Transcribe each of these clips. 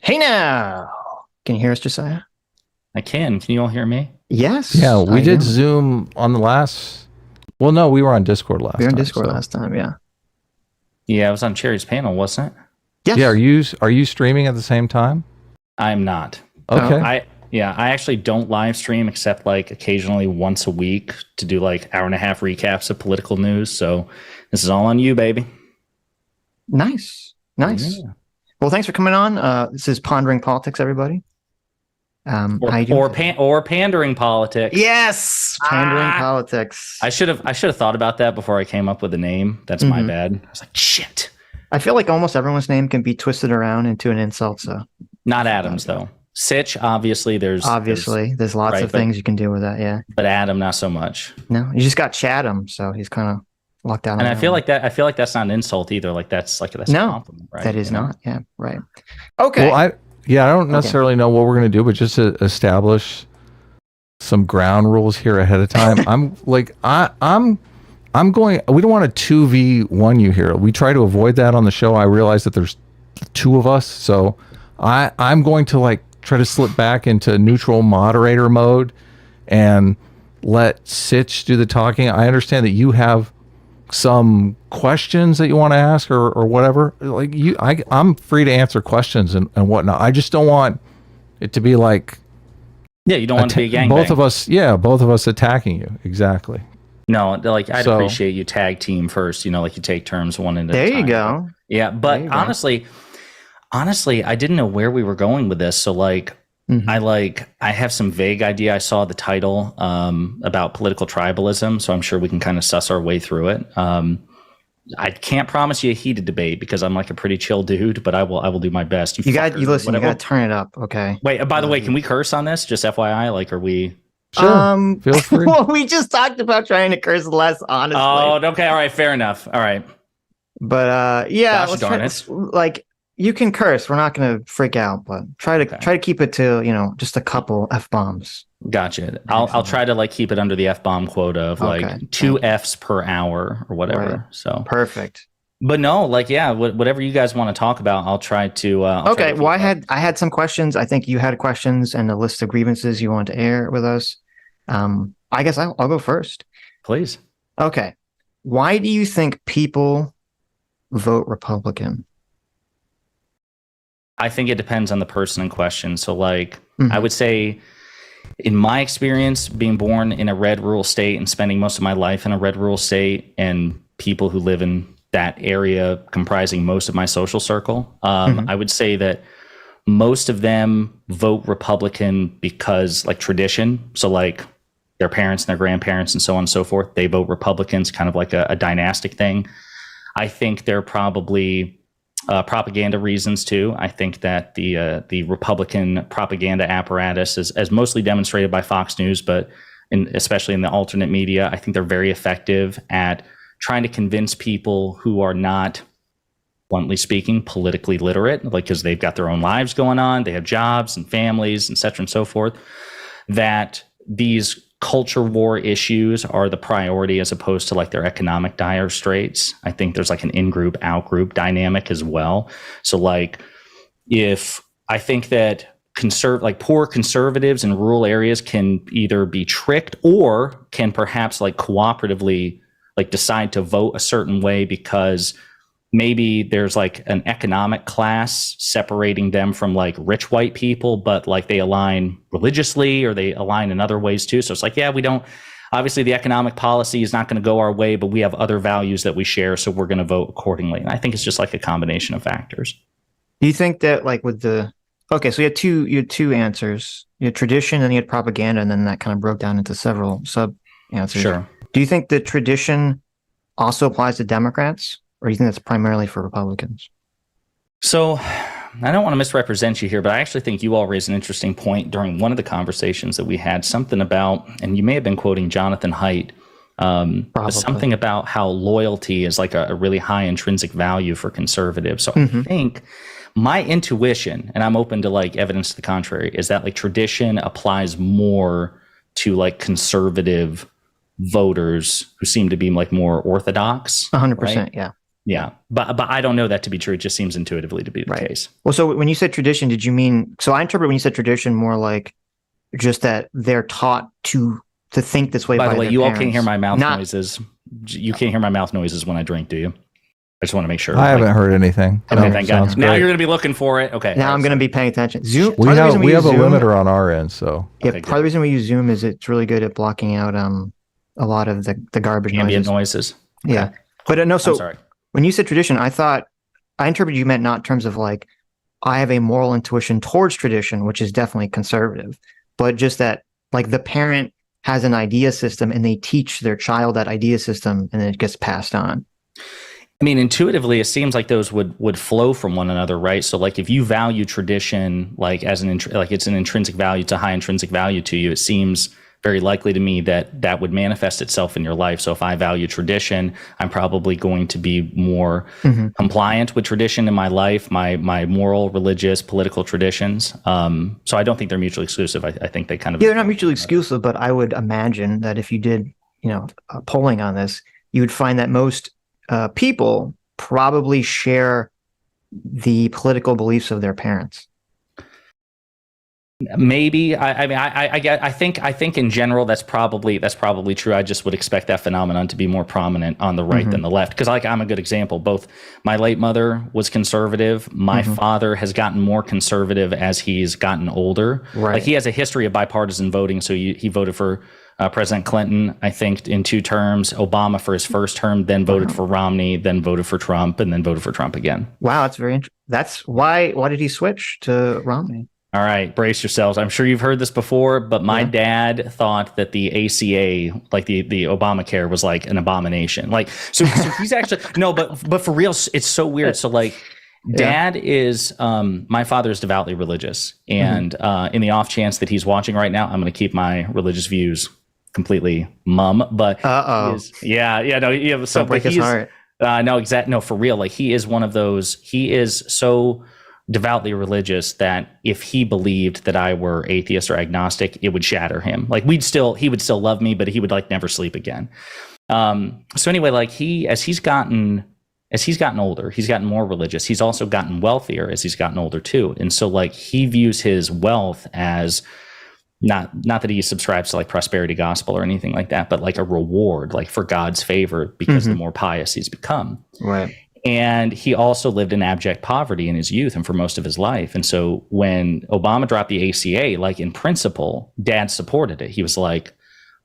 Hey now. Can you hear us, Josiah? I can. Can you all hear me? Yes. Yeah, we I did do. Zoom on the last. Well, no, we were on Discord last We were on time. Discord so- last time, yeah. Yeah, I was on Cherry's panel, wasn't it? Yes. Yeah, are you streaming at the same time? I'm not. Okay. I actually don't live stream except like occasionally once a week to do like hour and a half recaps of political news. So this is all on you, baby. Nice. Yeah. Well, thanks for coming on. This is Pondering Politics, everybody. How you doing? Or pandering politics. Yes, Pandering Politics. I should have thought about that before I came up with the name. That's my bad. I was like, shit. I feel like almost everyone's name can be twisted around into an insult, so. Not Adams though. Sitch, obviously there's lots of things you can do with that, yeah. But Adam, not so much. No, you just got Chatham, so he's kind of locked down. And I feel like that's not an insult either. Like that's a compliment, right? That is not. Yeah, right. Okay. Well, I don't necessarily know what we're going to do, but just to establish some ground rules here ahead of time. I'm going. We don't want to 2v1 you here. We try to avoid that on the show. I realize that there's two of us, so I'm going to like try to slip back into neutral moderator mode and let Sitch do the talking. I understand that you have some questions that you want to ask or whatever. Like I'm free to answer questions and whatnot. I just don't want it to be like, yeah, you don't want to be a gangbang. Both of us attacking you. Exactly. No, like I'd appreciate you tag team first, like you take turns one at a time. There you go. Yeah, but honestly, I didn't know where we were going with this. So like I have some vague idea. I saw the title about political tribalism, so I'm sure we can kind of suss our way through it. I can't promise you a heated debate because I'm like a pretty chill dude, but I will do my best. You got to turn it up, okay? Wait, by the way, can we curse on this? Just FYI, like, are we? Sure. Feel free. Well, we just talked about trying to curse less, honestly. Oh, okay, all right, fair enough. All right, but yeah, gosh darn it. Like you can curse. We're not going to freak out, but try to keep it to just a couple F-bombs. Gotcha. I'll try to like keep it under the F-bomb quota of like 2 Fs per hour or whatever. Right. So perfect. But no, like whatever you guys want to talk about, I'll try to. I had some questions. I think you had questions and a list of grievances you wanted to air with us. I guess I'll go first. Please. Okay. Why do you think people vote Republican? I think it depends on the person in question. So like I would say in my experience, being born in a red rural state and spending most of my life in a red rural state and people who live in that area comprising most of my social circle, I would say that most of them vote Republican because like tradition. So like their parents and their grandparents and so on and so forth, they vote Republicans, kind of like a dynastic thing. I think they're probably propaganda reasons too. I think that the Republican propaganda apparatus is as mostly demonstrated by Fox News, but especially in the alternate media, I think they're very effective at trying to convince people who are not, bluntly speaking, politically literate, like because they've got their own lives going on, they have jobs and families, et cetera, and so forth, that these culture war issues are the priority as opposed to like their economic dire straits. I think there's like an in-group, out-group dynamic as well. So like if I think that poor conservatives in rural areas can either be tricked or can perhaps like cooperatively like decide to vote a certain way because maybe there's like an economic class separating them from like rich white people, but like they align religiously or they align in other ways too. So it's like, yeah, obviously the economic policy is not going to go our way, but we have other values that we share. So we're going to vote accordingly. And I think it's just like a combination of factors. Do you think that like so you had two answers, you had tradition and you had propaganda, and then that kind of broke down into several sub answers. Sure. Do you think the tradition also applies to Democrats? Or do you think that's primarily for Republicans? So I don't want to misrepresent you here, but I actually think you all raised an interesting point during one of the conversations that we had, something about, and you may have been quoting Jonathan Haidt, something about how loyalty is like a really high intrinsic value for conservatives. So I think my intuition, and I'm open to like evidence to the contrary, is that like tradition applies more to like conservative voters who seem to be like more orthodox. 100%, yeah. Yeah, but I don't know that to be true. It just seems intuitively to be the case. Well, so when you said tradition, did you mean? So I interpret when you said tradition more like just that they're taught to think this way. By the way, you parents. all can't hear my mouth noises. You can't hear my mouth noises when I drink, do you? I just want to make sure. I haven't heard anything. Okay, No, thank God. Now you're going to be looking for it. Okay. Now I'm going to be paying attention. Zoom. We have a limiter on our end, so yeah. Part of the reason we use Zoom is it's really good at blocking out a lot of the garbage ambient noises. Okay. Yeah, but no. So I'm sorry. When you said tradition, I interpreted you meant not in terms of like I have a moral intuition towards tradition, which is definitely conservative, but just that like the parent has an idea system and they teach their child that idea system and then it gets passed on. I mean, intuitively, it seems like those would flow from one another, right? So, like, if you value tradition, like as it's an intrinsic value, to high intrinsic value to you, it seems very likely to me that would manifest itself in your life. So, if I value tradition, I'm probably going to be more compliant with tradition in my life, my moral, religious, political traditions. So, I don't think they're mutually exclusive. I think they kind of they're not mutually exclusive, but I would imagine that if you did, polling on this, you would find that most people probably share the political beliefs of their parents. Maybe. I think in general that's probably true. I just would expect that phenomenon to be more prominent on the right than the left. Because I'm a good example. Both my late mother was conservative. My father has gotten more conservative as he's gotten older. Right. Like he has a history of bipartisan voting. So he voted for President Clinton, I think, in 2 terms, Obama for his first term, then voted for Romney, then voted for Trump, and then voted for Trump again. Wow, that's very interesting. That's why did he switch to Romney? All right, brace yourselves. I'm sure you've heard this before, but my dad thought that the ACA, like the Obamacare, was like an abomination. Like, so he's actually no, but for real, it's so weird. So like, Dad is my father is devoutly religious, and in the off chance that he's watching right now, I'm going to keep my religious views completely mum. But So break his heart. No, for real. Like he is one of those. He is so devoutly religious that if he believed that I were atheist or agnostic, it would shatter him. Like he would still love me, but he would like never sleep again. So anyway, like as he's gotten older, he's gotten more religious. He's also gotten wealthier as he's gotten older too. And so like he views his wealth as not that he subscribes to like prosperity gospel or anything like that, but like a reward, like for God's favor, because the more pious he's become. Right. And he also lived in abject poverty in his youth and for most of his life. And so when Obama dropped the ACA, like in principle, Dad supported it. He was like,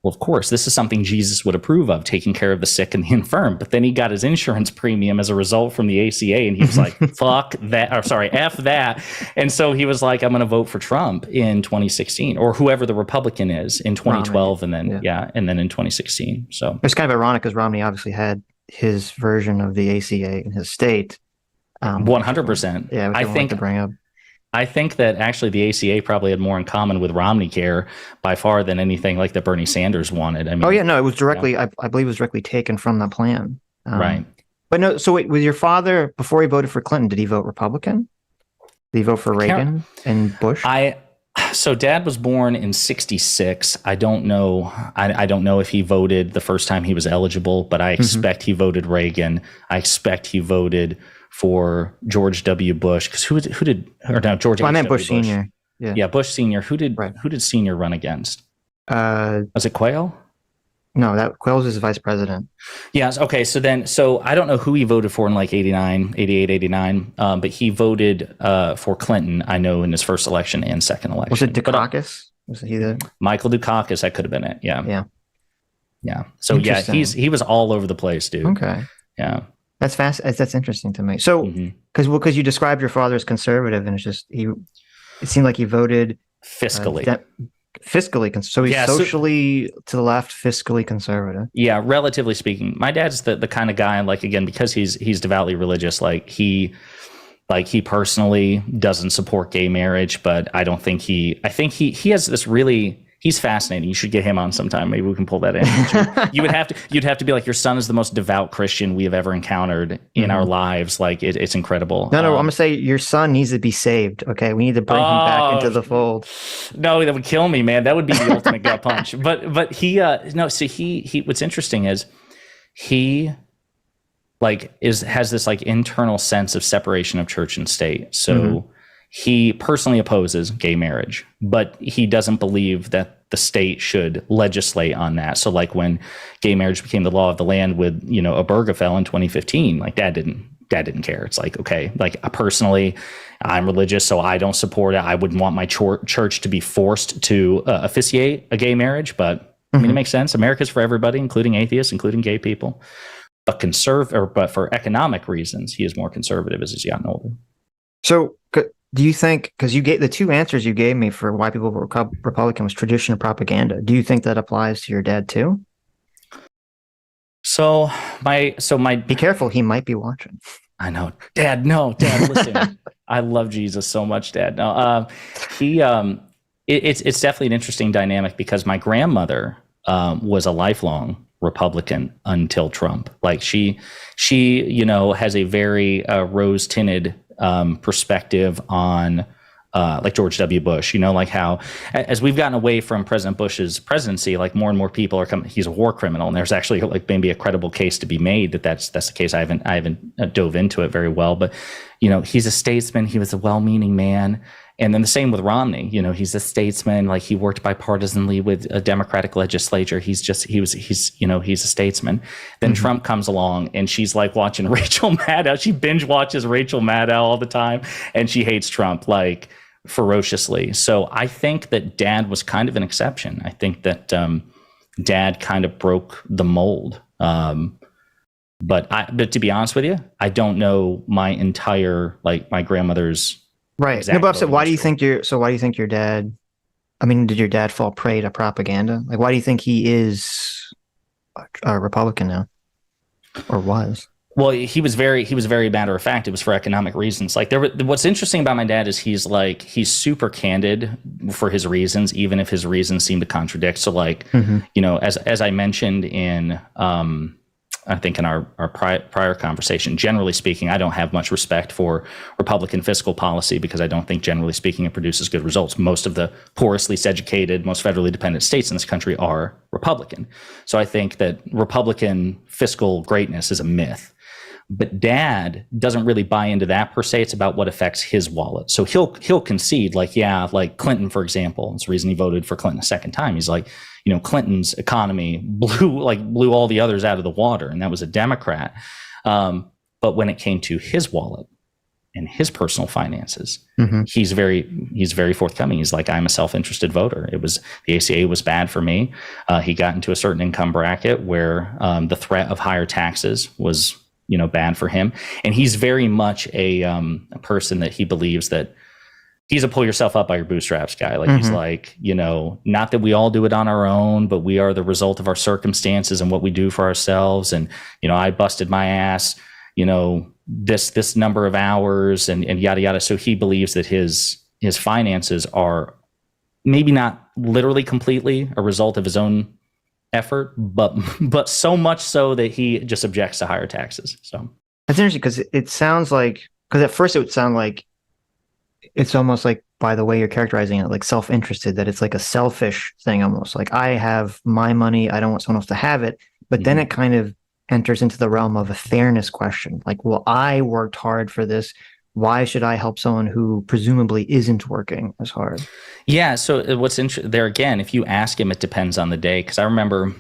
well, of course, this is something Jesus would approve of, taking care of the sick and the infirm. But then he got his insurance premium as a result from the ACA, and he was like, fuck that, or sorry, F that. And so he was like, I'm going to vote for Trump in 2016, or whoever the Republican is in 2012, and then and then in 2016. So it's kind of ironic because Romney obviously had his version of the ACA in his state. 100%. Yeah, I think to bring up. I think that actually the ACA probably had more in common with Romney Care by far than anything like that Bernie Sanders wanted. I mean, it was directly, I believe it was directly taken from the plan. Right. But no, so wait, with your father, before he voted for Clinton, did he vote Republican? Did he vote for Reagan and Bush? So Dad was born in 1966. I don't know. I don't know if he voted the first time he was eligible, but I expect he voted Reagan. I expect he voted for George W. Bush, because who did George? I meant Bush Senior. Yeah, Bush Senior. Who did Senior run against? Was it Quayle? No, that Quayle's his vice president. Yes. Okay. So I don't know who he voted for in like 88, 89, but he voted for Clinton, I know, in his first election and second election. Was it Dukakis? Was he the Michael Dukakis? That could have been it. Yeah. So he was all over the place, dude. Okay. Yeah. That's fast. That's interesting to me. So, because you described your father as conservative, and it's just it seemed like he voted fiscally. So he's socially to the left, fiscally conservative. Yeah, relatively speaking. My dad's the kind of guy, like, again, because he's devoutly religious, he personally doesn't support gay marriage, but I think he has this really. He's fascinating. You should get him on sometime. Maybe we can pull that in. You'd have to be like, your son is the most devout Christian we have ever encountered in our lives. Like it's incredible. No, I'm gonna say your son needs to be saved. Okay, we need to bring him back into the fold. No, that would kill me, man. That would be the ultimate gut punch. But he what's interesting is he has this like internal sense of separation of church and state. So he personally opposes gay marriage, but he doesn't believe that the state should legislate on that. So like when gay marriage became the law of the land with, Obergefell in 2015, like dad didn't care. It's like, okay, like personally, I'm religious, so I don't support it. I wouldn't want my church to be forced to officiate a gay marriage, but I mean, it makes sense. America's for everybody, including atheists, including gay people. But for economic reasons, he is more conservative as he's gotten older. So do you think, because you gave the two answers you gave me for why people were Republican was tradition or propaganda, do you think that applies to your dad too? So my be careful, he might be watching. I know, Dad. No, Dad, listen. I love Jesus so much, Dad. No, it's definitely an interesting dynamic because my grandmother was a lifelong Republican until Trump. Like she has a very rose-tinted perspective on like George W. Bush, like how as we've gotten away from President Bush's presidency, like more and more people are coming, he's a war criminal. And there's actually like maybe a credible case to be made that's the case. I haven't dove into it very well, but he's a statesman. He was a well-meaning man. And then the same with Romney, he's a statesman, like he worked bipartisanly with a Democratic legislature. He's a statesman. Then Trump comes along and she's like watching Rachel Maddow. She binge watches Rachel Maddow all the time and she hates Trump like ferociously. So I think that Dad was kind of an exception. I think that Dad kind of broke the mold. But to be honest with you, I don't know my entire, like my grandmother's. Right. No, but why do you think your dad, I mean, did your dad fall prey to propaganda? Like, why do you think he is a Republican now? Or was? Well, he was very matter of fact. It was for economic reasons. Like what's interesting about my dad is he's super candid for his reasons, even if his reasons seem to contradict. So like, as I mentioned in, I think in our prior conversation, generally speaking, I don't have much respect for Republican fiscal policy because I don't think, generally speaking, it produces good results. Most of the poorest, least educated, most federally dependent states in this country are Republican. So I think that Republican fiscal greatness is a myth. But Dad doesn't really buy into that per se. It's about what affects his wallet. So he'll concede, like Clinton, for example. It's the reason he voted for Clinton a second time. He's like, Clinton's economy blew all the others out of the water, and that was a Democrat. But when it came to his wallet and his personal finances, he's very forthcoming. He's like, I'm a self-interested voter. The ACA was bad for me. He got into a certain income bracket where the threat of higher taxes was bad for him. And he's very much a person that he believes that he's a pull yourself up by your bootstraps guy. Like he's like, not that we all do it on our own, but we are the result of our circumstances and what we do for ourselves. And, I busted my ass, this number of hours and yada, yada. So he believes that his finances are maybe not literally completely a result of his own effort, but so much so that he just objects to higher taxes. So that's interesting because it sounds like, because at first it would sound like it's almost like, by the way you're characterizing it, like self-interested, that it's like a selfish thing almost. Like I have my money, I don't want someone else to have it. But then it kind of enters into the realm of a fairness question. Like, well, I worked hard for this. Why should I help someone who presumably isn't working as hard? Yeah. So what's interesting there again, if you ask him, it depends on the day. Because I remember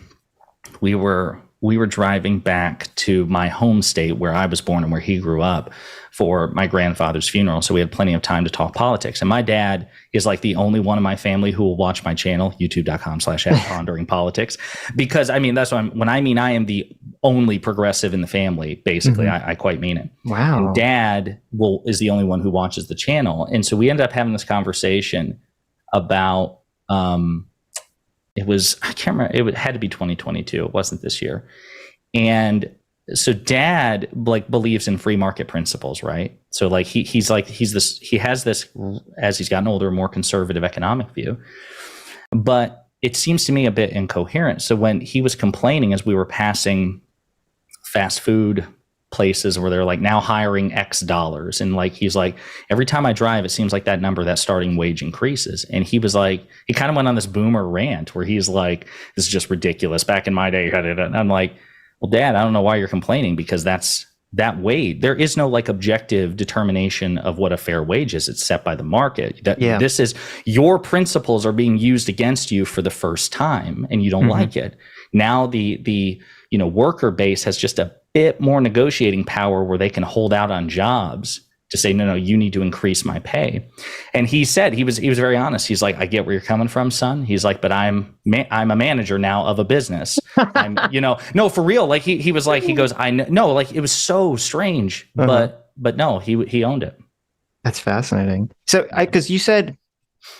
we were driving back to my home state where I was born and where he grew up for my grandfather's funeral. So we had plenty of time to talk politics. And my dad is like the only one in my family who will watch my channel, youtube.com/Pondering politics. Because I mean, that's what I am the only progressive in the family, basically. I quite mean it. Wow. And Dad is the only one who watches the channel. And so we ended up having this conversation about, I can't remember, it had to be 2022. It wasn't this year. And so Dad believes in free market principles, right? So he has this, as he's gotten older, more conservative economic view, but it seems to me a bit incoherent. So when he was complaining as we were passing fast food places where they're like now hiring X dollars, and he's like, every time I drive, it seems like that starting wage increases. And he was like, he kind of went on this boomer rant where he's like, this is just ridiculous. Back in my day, and I'm like, well, Dad, I don't know why you're complaining, because that's that wage. There is no like objective determination of what a fair wage is. It's set by the market. This is your principles are being used against you for the first time, and you don't like it. Now the worker base has just a bit more negotiating power where they can hold out on jobs to say, no, you need to increase my pay. And he said, he was very honest. He's like, I get where you're coming from, son. He's like, but I'm a manager now of a business. I'm, no, for real. Like he was like, he goes, I know, like it was so strange, but no, he owned it. That's fascinating. So because you said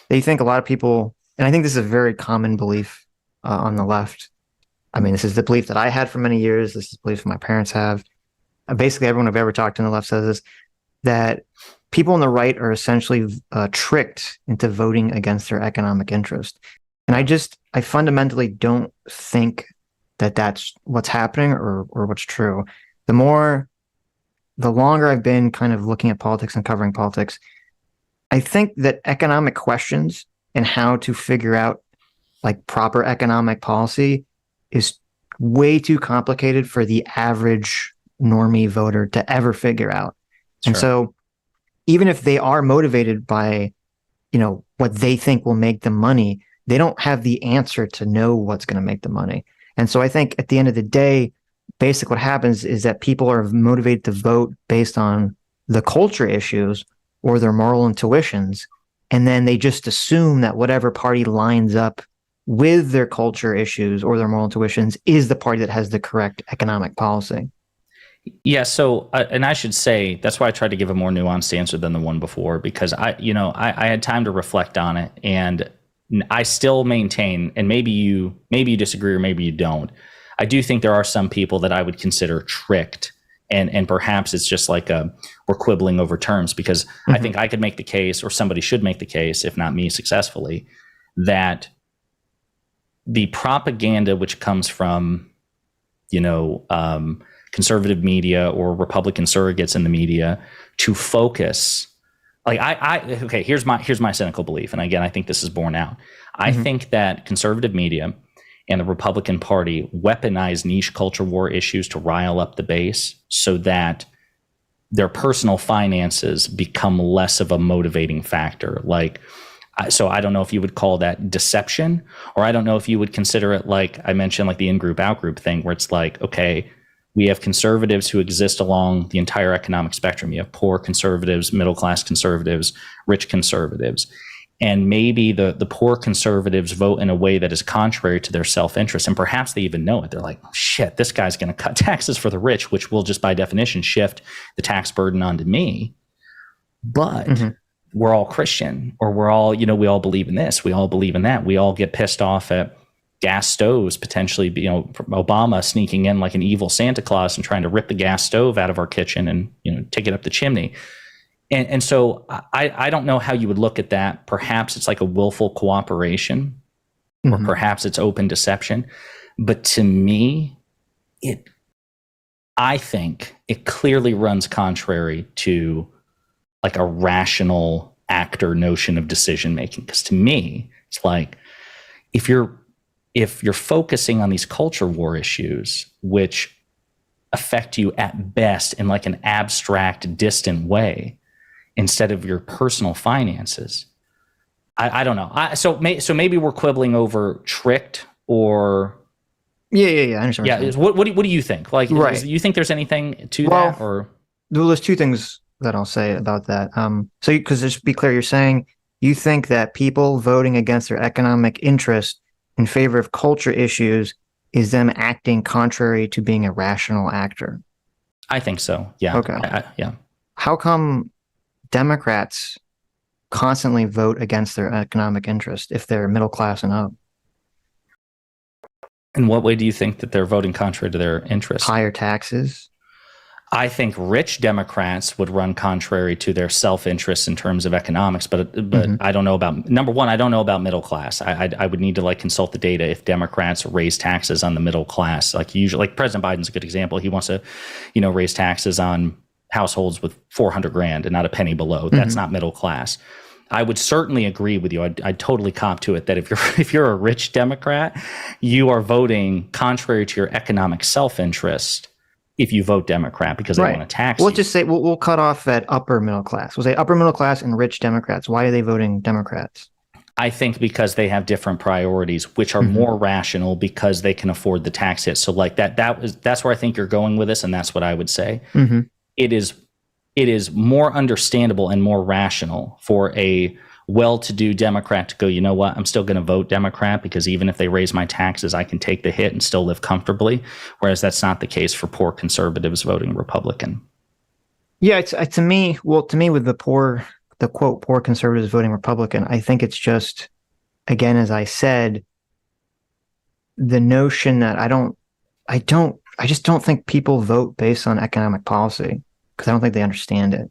that you think a lot of people, and I think this is a very common belief on the left. I mean, this is the belief that I had for many years. This is the belief my parents have. Basically, everyone I've ever talked to on the left says this, that people on the right are essentially tricked into voting against their economic interest. And I fundamentally don't think that that's what's happening or what's true. The longer I've been kind of looking at politics and covering politics, I think that economic questions and how to figure out like proper economic policy is way too complicated for the average normie voter to ever figure out. And so even if they are motivated by, what they think will make them money, they don't have the answer to know what's going to make them money. And so I think at the end of the day, basically what happens is that people are motivated to vote based on the culture issues or their moral intuitions. And then they just assume that whatever party lines up with their culture issues or their moral intuitions is the party that has the correct economic policy. Yeah. So, and I should say that's why I tried to give a more nuanced answer than the one before, because I had time to reflect on it, and I still maintain, and maybe you disagree or maybe you don't. I do think there are some people that I would consider tricked, and perhaps it's just like we're quibbling over terms, because I think I could make the case, or somebody should make the case, if not me successfully, that the propaganda which comes from, conservative media or Republican surrogates in the media to focus, like okay, here's my cynical belief, and again, I think this is borne out. I think that conservative media and the Republican Party weaponize niche culture war issues to rile up the base so that their personal finances become less of a motivating factor. So I don't know if you would call that deception, or I don't know if you would consider it, like I mentioned, like the in-group, out-group thing, where it's like, okay, we have conservatives who exist along the entire economic spectrum. You have poor conservatives, middle-class conservatives, rich conservatives. And maybe the poor conservatives vote in a way that is contrary to their self-interest. And perhaps they even know it. They're like, shit, this guy's going to cut taxes for the rich, which will just by definition shift the tax burden onto me. But we're all Christian, or we're all, we all believe in this. We all believe in that. We all get pissed off at gas stoves, potentially, Obama sneaking in like an evil Santa Claus and trying to rip the gas stove out of our kitchen and, take it up the chimney. And so I don't know how you would look at that. Perhaps it's like a willful cooperation, or perhaps it's open deception. But to me, I think it clearly runs contrary to like a rational actor notion of decision making. Because to me, it's like, if you're focusing on these culture war issues, which affect you at best in like an abstract, distant way, instead of your personal finances, I don't know. So maybe we're quibbling over tricked or. Yeah. I understand. Yeah. What do you think? Like, right. Do you think there's anything to that, or? Well, there's two things that I'll say about that. So because just to be clear, you're saying you think that people voting against their economic interest in favor of culture issues is them acting contrary to being a rational actor. I think so. Yeah. Okay. Yeah. How come Democrats constantly vote against their economic interest if they're middle class and up? In what way do you think that they're voting contrary to their interest? Higher taxes. I think rich Democrats would run contrary to their self-interest in terms of economics, but I don't know about, number one, I don't know about middle class. I would need to like consult the data if Democrats raise taxes on the middle class. Like usually, like President Biden's a good example. He wants to, raise taxes on households with $400,000 and not a penny below. That's not middle class. I would certainly agree with you. I'd totally cop to it that if you're a rich Democrat, you are voting contrary to your economic self-interest if you vote Democrat because they Right. want to tax We'll you. just say we'll cut off at upper middle class. We'll say upper middle class and rich Democrats. Why are they voting Democrats? I think because they have different priorities, which are more rational because they can afford the tax hit. So like that's where I think you're going with this, and that's what I would say. It is more understandable and more rational for a well-to-do Democrat to go, you know what, I'm still going to vote Democrat because even if they raise my taxes, I can take the hit and still live comfortably. Whereas that's not the case for poor conservatives voting Republican. Yeah, it's to me with the quote poor conservatives voting Republican, I think it's just, again, as I said, the notion that I just don't think people vote based on economic policy because I don't think they understand it.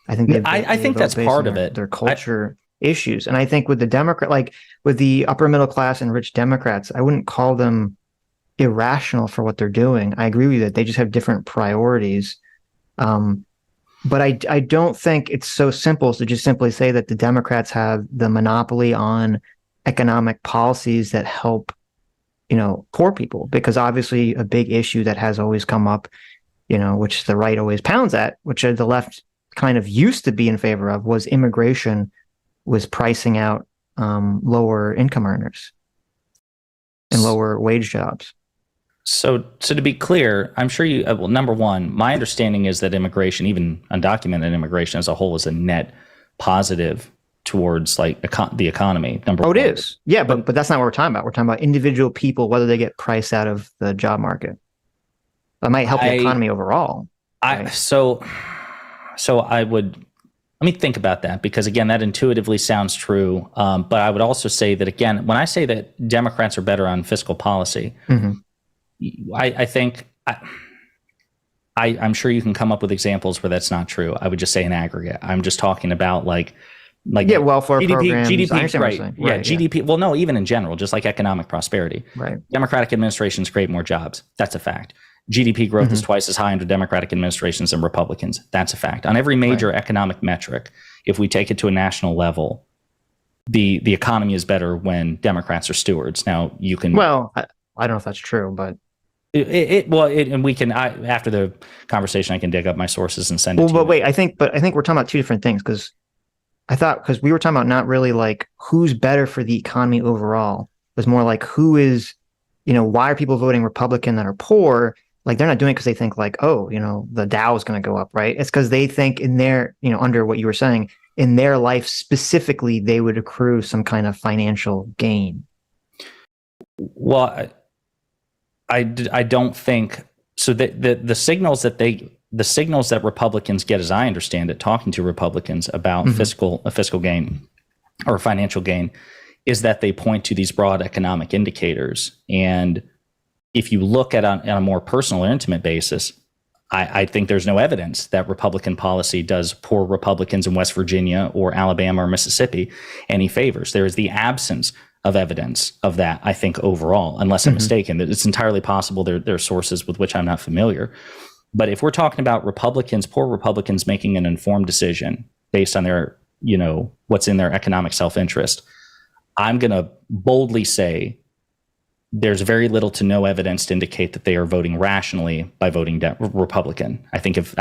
I think I think that's part of it. Their culture issues. And I think with the Democrat, like with the upper middle class and rich Democrats, I wouldn't call them irrational for what they're doing. I agree with you that they just have different priorities. But I don't think it's so simple to just simply say that the Democrats have the monopoly on economic policies that help, poor people, because obviously a big issue that has always come up, which the right always pounds at, which the left kind of used to be in favor of, was immigration was pricing out lower income earners and lower wage jobs. So to be clear, I'm sure you, well, number one, my understanding is that immigration, even undocumented immigration as a whole, is a net positive towards like the economy. Number one. It is. Yeah, but that's not what we're talking about. We're talking about individual people, whether they get priced out of the job market. That might help the economy overall. Right? So I would, let me think about that, because again, that intuitively sounds true. But I would also say that, again, when I say that Democrats are better on fiscal policy, I think I'm sure you can come up with examples where that's not true. I would just say in aggregate. I'm just talking about like welfare programs. GDP, right? Yeah, Right, GDP. Yeah. Well, no, even in general, just like economic prosperity. Right. Democratic administrations create more jobs. That's a fact. GDP growth is twice as high under Democratic administrations than Republicans. That's a fact. On every major economic metric, if we take it to a national level, the economy is better when Democrats are stewards. Now you can. Well, I don't know if that's true, but. And we can, after the conversation, I can dig up my sources and send it to you. But wait, I think we're talking about two different things, because we were talking about not really like who's better for the economy overall. It was more like who is, why are people voting Republican that are poor? Like they're not doing it because they think like, the Dow is going to go up, right? It's because they think in their, under what you were saying, in their life specifically, they would accrue some kind of financial gain. Well, I don't think so. The signals that Republicans get, as I understand it, talking to Republicans about fiscal gain or financial gain, is that they point to these broad economic indicators. And if you look at on a more personal or intimate basis, I think there's no evidence that Republican policy does poor Republicans in West Virginia or Alabama or Mississippi any favors. There is the absence of evidence of that, I think, overall, unless I'm mistaken. It's entirely possible there are sources with which I'm not familiar. But if we're talking about poor Republicans making an informed decision based on their, what's in their economic self-interest, I'm going to boldly say there's very little to no evidence to indicate that they are voting rationally by voting Republican. I think if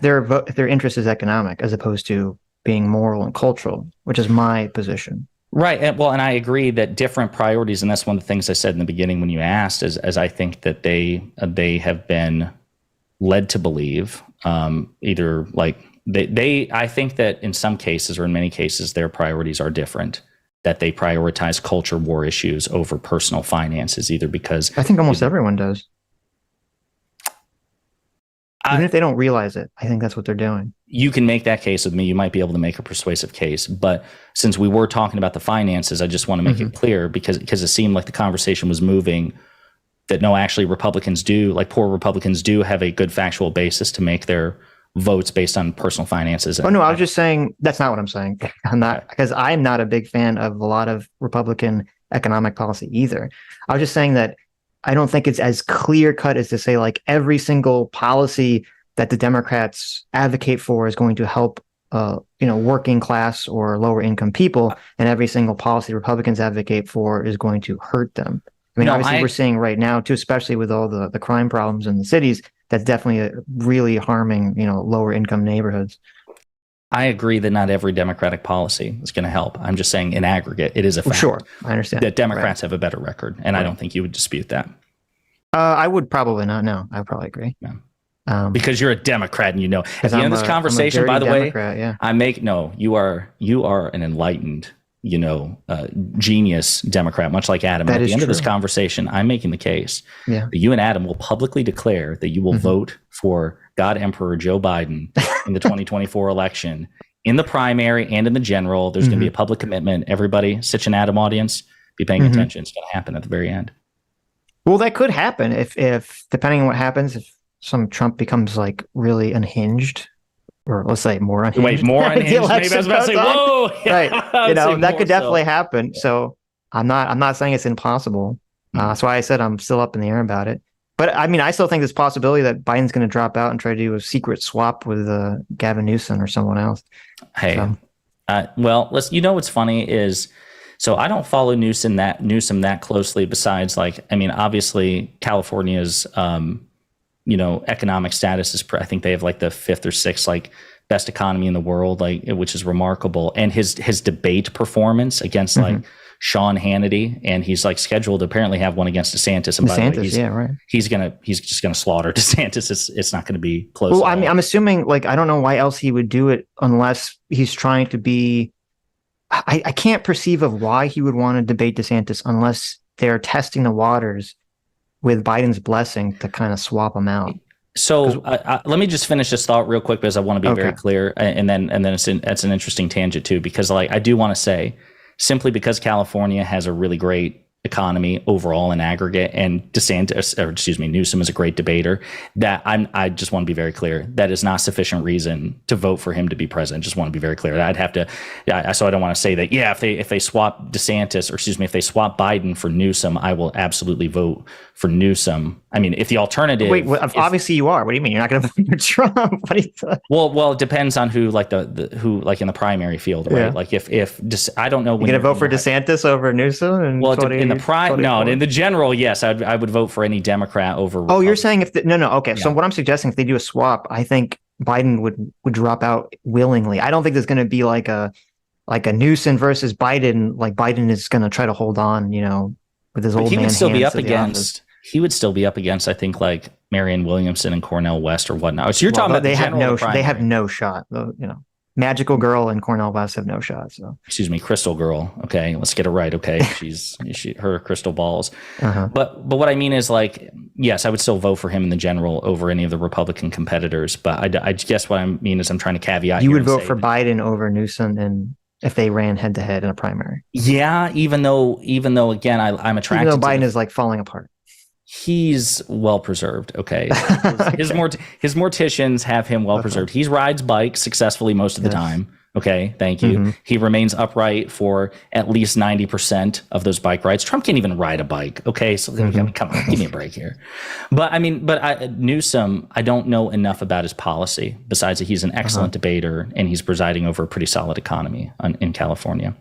their interest is economic as opposed to being moral and cultural, which is my position. Right. And I agree that different priorities, and that's one of the things I said in the beginning when you asked, as I think that they have been led to believe, either like I think that in some cases or in many cases their priorities are different, that they prioritize culture war issues over personal finances, either because I think almost everyone does. Even if they don't realize it, I think that's what they're doing. You can make that case with me. You might be able to make a persuasive case. But since we were talking about the finances, I just want to make it clear because it seemed like the conversation was moving that no, actually Republicans do, like poor Republicans do have a good factual basis to make their votes based on personal finances. Oh, no, I was just saying that's not what I'm saying. I'm not, because I'm not a big fan of a lot of Republican economic policy either. I was just saying that I don't think it's as clear cut as to say like every single policy that the Democrats advocate for is going to help, working class or lower income people, and every single policy Republicans advocate for is going to hurt them. I mean, obviously we're seeing right now too, especially with all the crime problems in the cities, that's definitely really harming, lower income neighborhoods. I agree that not every Democratic policy is going to help. I'm just saying in aggregate, it is a fact. Sure, I understand that Democrats have a better record, and I don't think you would dispute that. I would probably not. No, I would probably agree. Yeah. Because you're a Democrat, and at the end of this conversation, by the Democrat, way, yeah. you are an enlightened, genius Democrat, much like Adam. That and at is the end true. of this conversation, I'm making the case that you and Adam will publicly declare that you will vote for God Emperor Joe Biden in the 2024 election, in the primary and in the general. There's going to be a public commitment. Everybody, Sitch and Adam audience, be paying attention. It's going to happen at the very end. Well, that could happen if depending on what happens, if some Trump becomes like really unhinged, or let's say more unhinged. Wait, more unhinged? Maybe I was about to say, whoa, right? That could definitely happen. So I'm not saying it's impossible. That's why I said I'm still up in the air about it. But I mean, I still think there's a possibility that Biden's going to drop out and try to do a secret swap with Gavin Newsom or someone else. Hey, well, what's funny is, so I don't follow Newsom that closely. Besides, obviously California's, economic status is, I think they have like the 5th or 6th best economy in the world, which is remarkable. And his debate performance against Sean Hannity, and he's scheduled to apparently have one against DeSantis. And by the way, he's just gonna slaughter DeSantis. It's not going to be close. Well, I'm assuming I don't know why else he would do it unless he's trying to be. I can't perceive of why he would want to debate DeSantis unless they're testing the waters with Biden's blessing to kind of swap him out. So let me just finish this thought real quick, because I want to be very clear, and then it's an interesting tangent too, because I do want to say, simply because California has a really great economy overall in aggregate, and Newsom is a great debater, that I just want to be very clear, that is not sufficient reason to vote for him to be president. Just want to be very clear. I'd have to, so I don't want to say that, if they swap DeSantis, or if they swap Biden for Newsom, I will absolutely vote for Newsom. I mean, if the alternative, obviously you are. What do you mean you're not going to vote for Trump? What do you well, it depends on who, who in the primary field, right? If I don't know when you're going to vote for DeSantis over Newsom, and in the general, yes, I would vote for any Democrat over Republican. Oh, you're saying okay. So what I'm suggesting, if they do a swap, I think Biden would drop out willingly. I don't think there's going to be like a Newsom versus Biden. Biden is going to try to hold on, with his old man. He would still be up against. He would still be up against, I think, Marianne Williamson and Cornel West or whatnot. So you're talking about they have no shot. Magical Girl and Cornel West have no shot. So excuse me, Crystal Girl. Okay, let's get it right. Okay, her crystal balls. But what I mean is, yes, I would still vote for him in the general over any of the Republican competitors. But I guess what I mean is, I'm trying to caveat. You would vote for Biden over Newsom, and if they ran head to head in a primary. Yeah, even though again, I'm attracted. Even though Biden is falling apart. He's well preserved. Okay, his morticians have him well preserved. He rides bikes successfully most of the time. Okay, thank you. He remains upright for at least 90% of those bike rides. Trump can't even ride a bike. Okay, so come on, give me a break here. But Newsom, I don't know enough about his policy besides that he's an excellent debater and he's presiding over a pretty solid economy in California.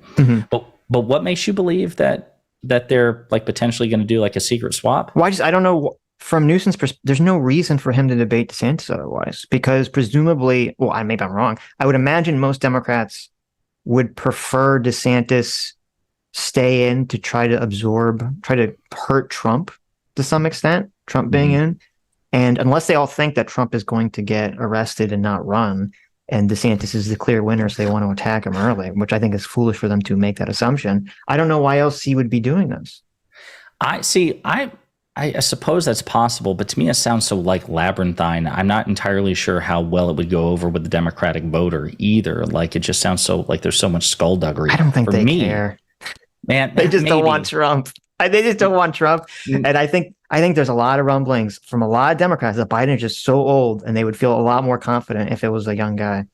But what makes you believe that they're potentially going to do a secret swap? Well, I don't know. From Newsom's perspective, there's no reason for him to debate DeSantis otherwise, because presumably, maybe I'm wrong, I would imagine most Democrats would prefer DeSantis stay in to try to hurt Trump to some extent, Trump being in. And unless they all think that Trump is going to get arrested and not run, and DeSantis is the clear winner, so they want to attack him early, which I think is foolish for them to make that assumption. I don't know why else he would be doing this. I suppose that's possible, but to me it sounds so labyrinthine. I'm not entirely sure how well it would go over with the Democratic voter either. It just sounds so there's so much skullduggery. I don't think they care. Man, they just don't want Trump. They just don't want Trump. And I think there's a lot of rumblings from a lot of Democrats that Biden is just so old, and they would feel a lot more confident if it was a young guy.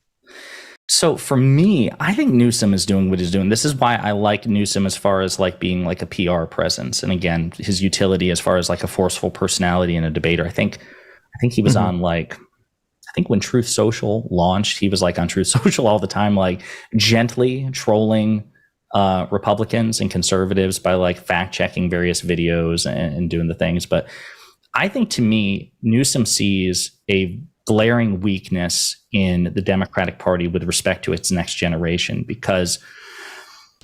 So for me, I think Newsom is doing what he's doing. This is why I like Newsom as far as being a PR presence. And again, his utility as far as a forceful personality and a debater. I think he was on I think when Truth Social launched, he was on Truth Social all the time, gently trolling Republicans and conservatives by fact checking various videos and doing the things. But I think to me, Newsom sees a glaring weakness in the Democratic Party with respect to its next generation, because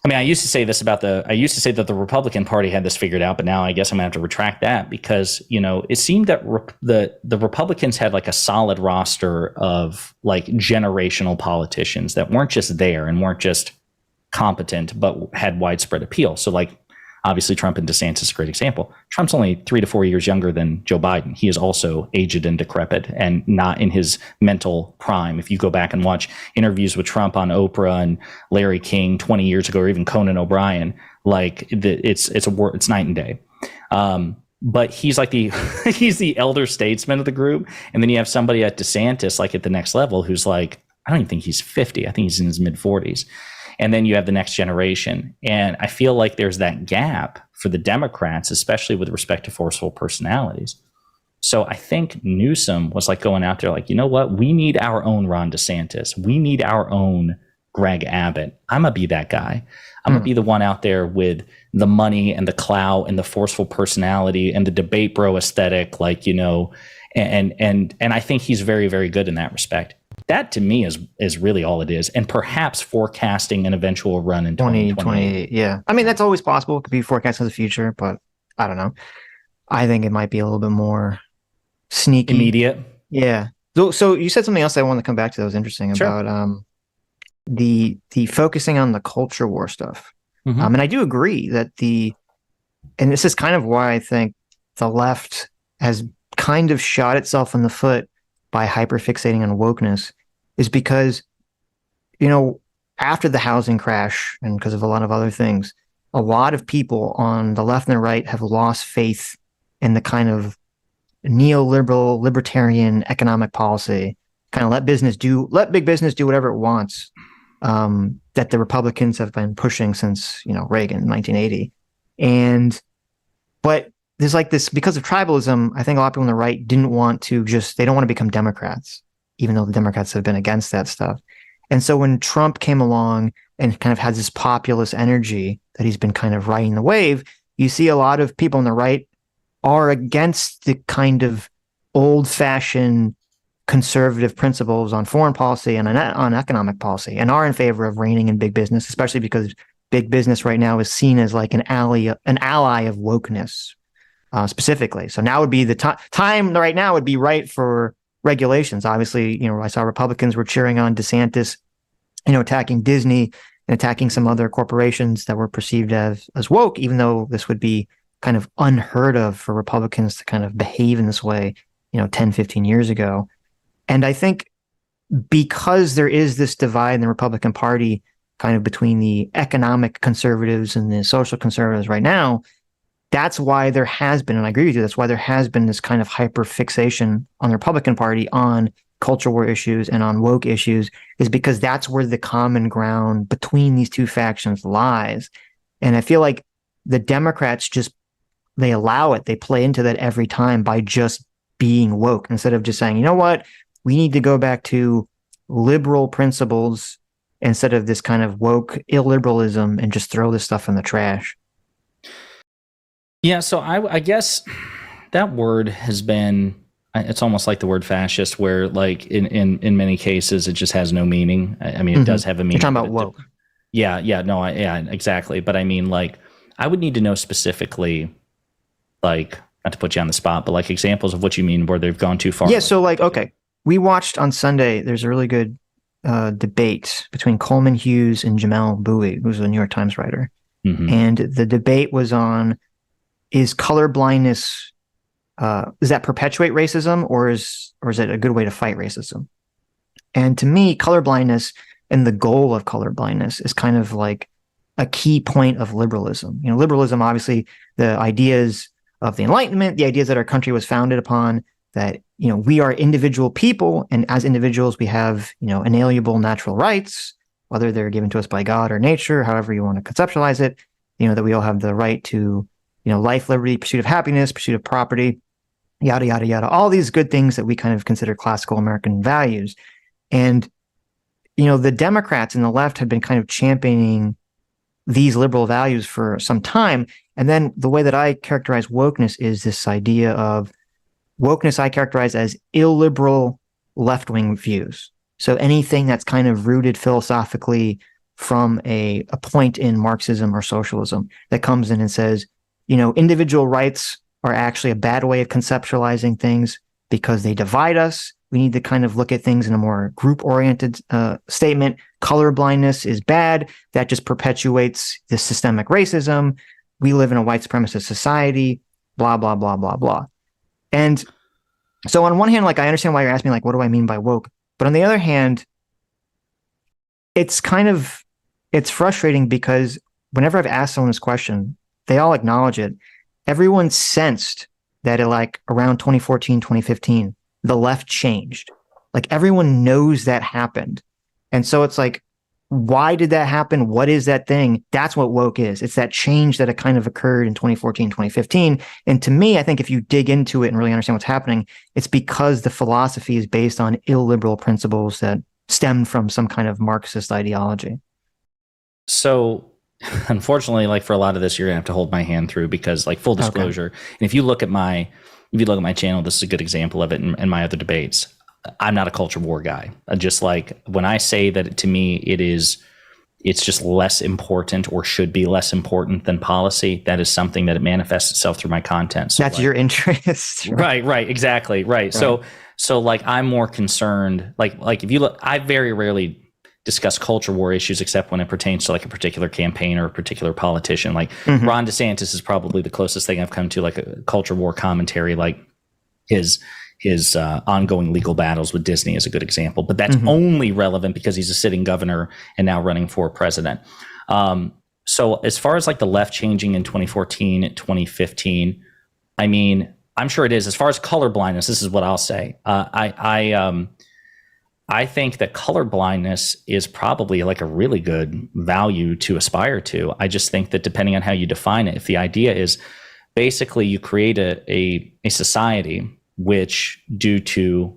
I mean, I used to say that the Republican Party had this figured out, but now I guess I'm gonna have to retract that, because, you know, it seemed that the Republicans had like a solid roster of like generational politicians that weren't just there and weren't just competent, but had widespread appeal. So like, obviously Trump and DeSantis is a great example. Trump's only 3 to 4 years younger than Joe Biden. He is also aged and decrepit and not in his mental prime. If you go back and watch interviews with Trump on Oprah and Larry King 20 years ago, or even Conan O'Brien, like it's night and day. But he's like he's the elder statesman of the group. And then you have somebody at DeSantis, like at the next level, who's like, I don't even think he's 50. I think he's in his mid 40s. And then you have the next generation. And I feel like there's that gap for the Democrats, especially with respect to forceful personalities. So I think Newsom was like going out there like, you know what? We need our own Ron DeSantis. We need our own Greg Abbott. I'm going to be that guy. I'm going to be the one out there with the money and the clout and the forceful personality and the debate bro aesthetic, like, you know, and I think he's very, very good in that respect. That to me is really all it is, and perhaps forecasting an eventual run in 2028. Yeah, I mean that's always possible. It could be forecasting the future, but I don't know. I think it might be a little bit more sneaky, immediate. Yeah. So you said something else I wanted to come back to that was interesting about the focusing on the culture war stuff. And I do agree that and this is kind of why I think the left has kind of shot itself in the foot by hyperfixating on wokeness, is because, you know, after the housing crash and because of a lot of other things, a lot of people on the left and the right have lost faith in the kind of neoliberal, libertarian economic policy, kind of let big business do whatever it wants, that the Republicans have been pushing since, you know, Reagan in 1980. But there's like this, because of tribalism, I think a lot of people on the right they don't want to become Democrats, even though the Democrats have been against that stuff. And so when Trump came along and kind of has this populist energy that he's been kind of riding the wave, you see a lot of people on the right are against the kind of old-fashioned conservative principles on foreign policy and on economic policy, and are in favor of reining in big business, especially because big business right now is seen as like an ally of wokeness. Specifically. So now would be the time right now would be right for regulations. Obviously, you know, I saw Republicans were cheering on DeSantis, you know, attacking Disney and attacking some other corporations that were perceived as woke, even though this would be kind of unheard of for Republicans to kind of behave in this way, you know, 10, 15 years ago. And I think because there is this divide in the Republican Party kind of between the economic conservatives and the social conservatives right now, that's why there has been, and I agree with you, that's why there has been this kind of hyper fixation on the Republican Party on culture war issues and on woke issues, is because that's where the common ground between these two factions lies. And I feel like the Democrats they allow it, they play into that every time by just being woke, instead of just saying, you know what, we need to go back to liberal principles instead of this kind of woke illiberalism and just throw this stuff in the trash. Yeah, so I guess that word has been, it's almost like the word fascist, where like in many cases it just has no meaning. I mean, it does have a meaning. You're talking about woke. Yeah, exactly. But I mean, like, I would need to know specifically, like, not to put you on the spot, but like examples of what you mean where they've gone too far. Yeah, so like, okay, we watched on Sunday, there's a really good debate between Coleman Hughes and Jamel Bowie, who's a New York Times writer. And the debate was on, is colorblindness, does that perpetuate racism, or is it a good way to fight racism? And to me, colorblindness and the goal of colorblindness is kind of like a key point of liberalism. You know, liberalism, obviously, the ideas of the Enlightenment, the ideas that our country was founded upon, that, you know, we are individual people, and as individuals, we have, you know, inalienable natural rights, whether they're given to us by God or nature, however you want to conceptualize it, you know, that we all have the right to, you know, life, liberty, pursuit of happiness, pursuit of property, yada, yada, yada, all these good things that we kind of consider classical American values. And, you know, the Democrats and the left have been kind of championing these liberal values for some time. And then the way that I characterize wokeness is this idea of wokeness I characterize as illiberal left-wing views. So anything that's kind of rooted philosophically from a point in Marxism or socialism that comes in and says, individual rights are actually a bad way of conceptualizing things because they divide us. We need to kind of look at things in a more group-oriented statement. Colorblindness is bad. That just perpetuates the systemic racism. We live in a white supremacist society, blah, blah, blah, blah, blah. And so on one hand, like, I understand why you're asking me, like, what do I mean by woke? But on the other hand, it's frustrating because whenever I've asked someone this question, they all acknowledge it. Everyone sensed that like around 2014, 2015, the left changed. Like everyone knows that happened. And so it's like, why did that happen? What is that thing? That's what woke is. It's that change that it kind of occurred in 2014, 2015. And to me, I think if you dig into it and really understand what's happening, it's because the philosophy is based on illiberal principles that stem from some kind of Marxist ideology. So unfortunately, like for a lot of this, you're gonna have to hold my hand through because, like, full disclosure, okay. And if you look at my channel, this is a good example of it in my other debates. I'm not a culture war guy. Just like when I say that, to me, it's just less important or should be less important than policy. That is something that it manifests itself through my content. So that's like, your interest. Right. Exactly. Right. So like I'm more concerned, like if you look, I very rarely discuss culture war issues except when it pertains to like a particular campaign or a particular politician. Like Ron DeSantis is probably the closest thing I've come to like a culture war commentary, like his ongoing legal battles with Disney is a good example, but that's only relevant because he's a sitting governor and now running for president. So as far as like the left changing in 2014, 2015, I mean, I'm sure it is. As far as color blindness, this is what I'll say. I think that color blindness is probably like a really good value to aspire to. I just think that depending on how you define it, if the idea is basically you create a society which, due to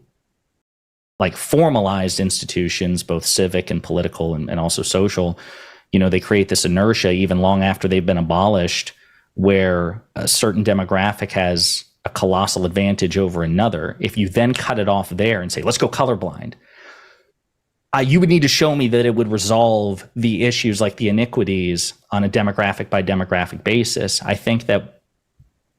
like formalized institutions, both civic and political and also social, they create this inertia even long after they've been abolished, where a certain demographic has a colossal advantage over another. If you then cut it off there and say, let's go colorblind, you would need to show me that it would resolve the issues like the iniquities on a demographic by demographic basis. I think that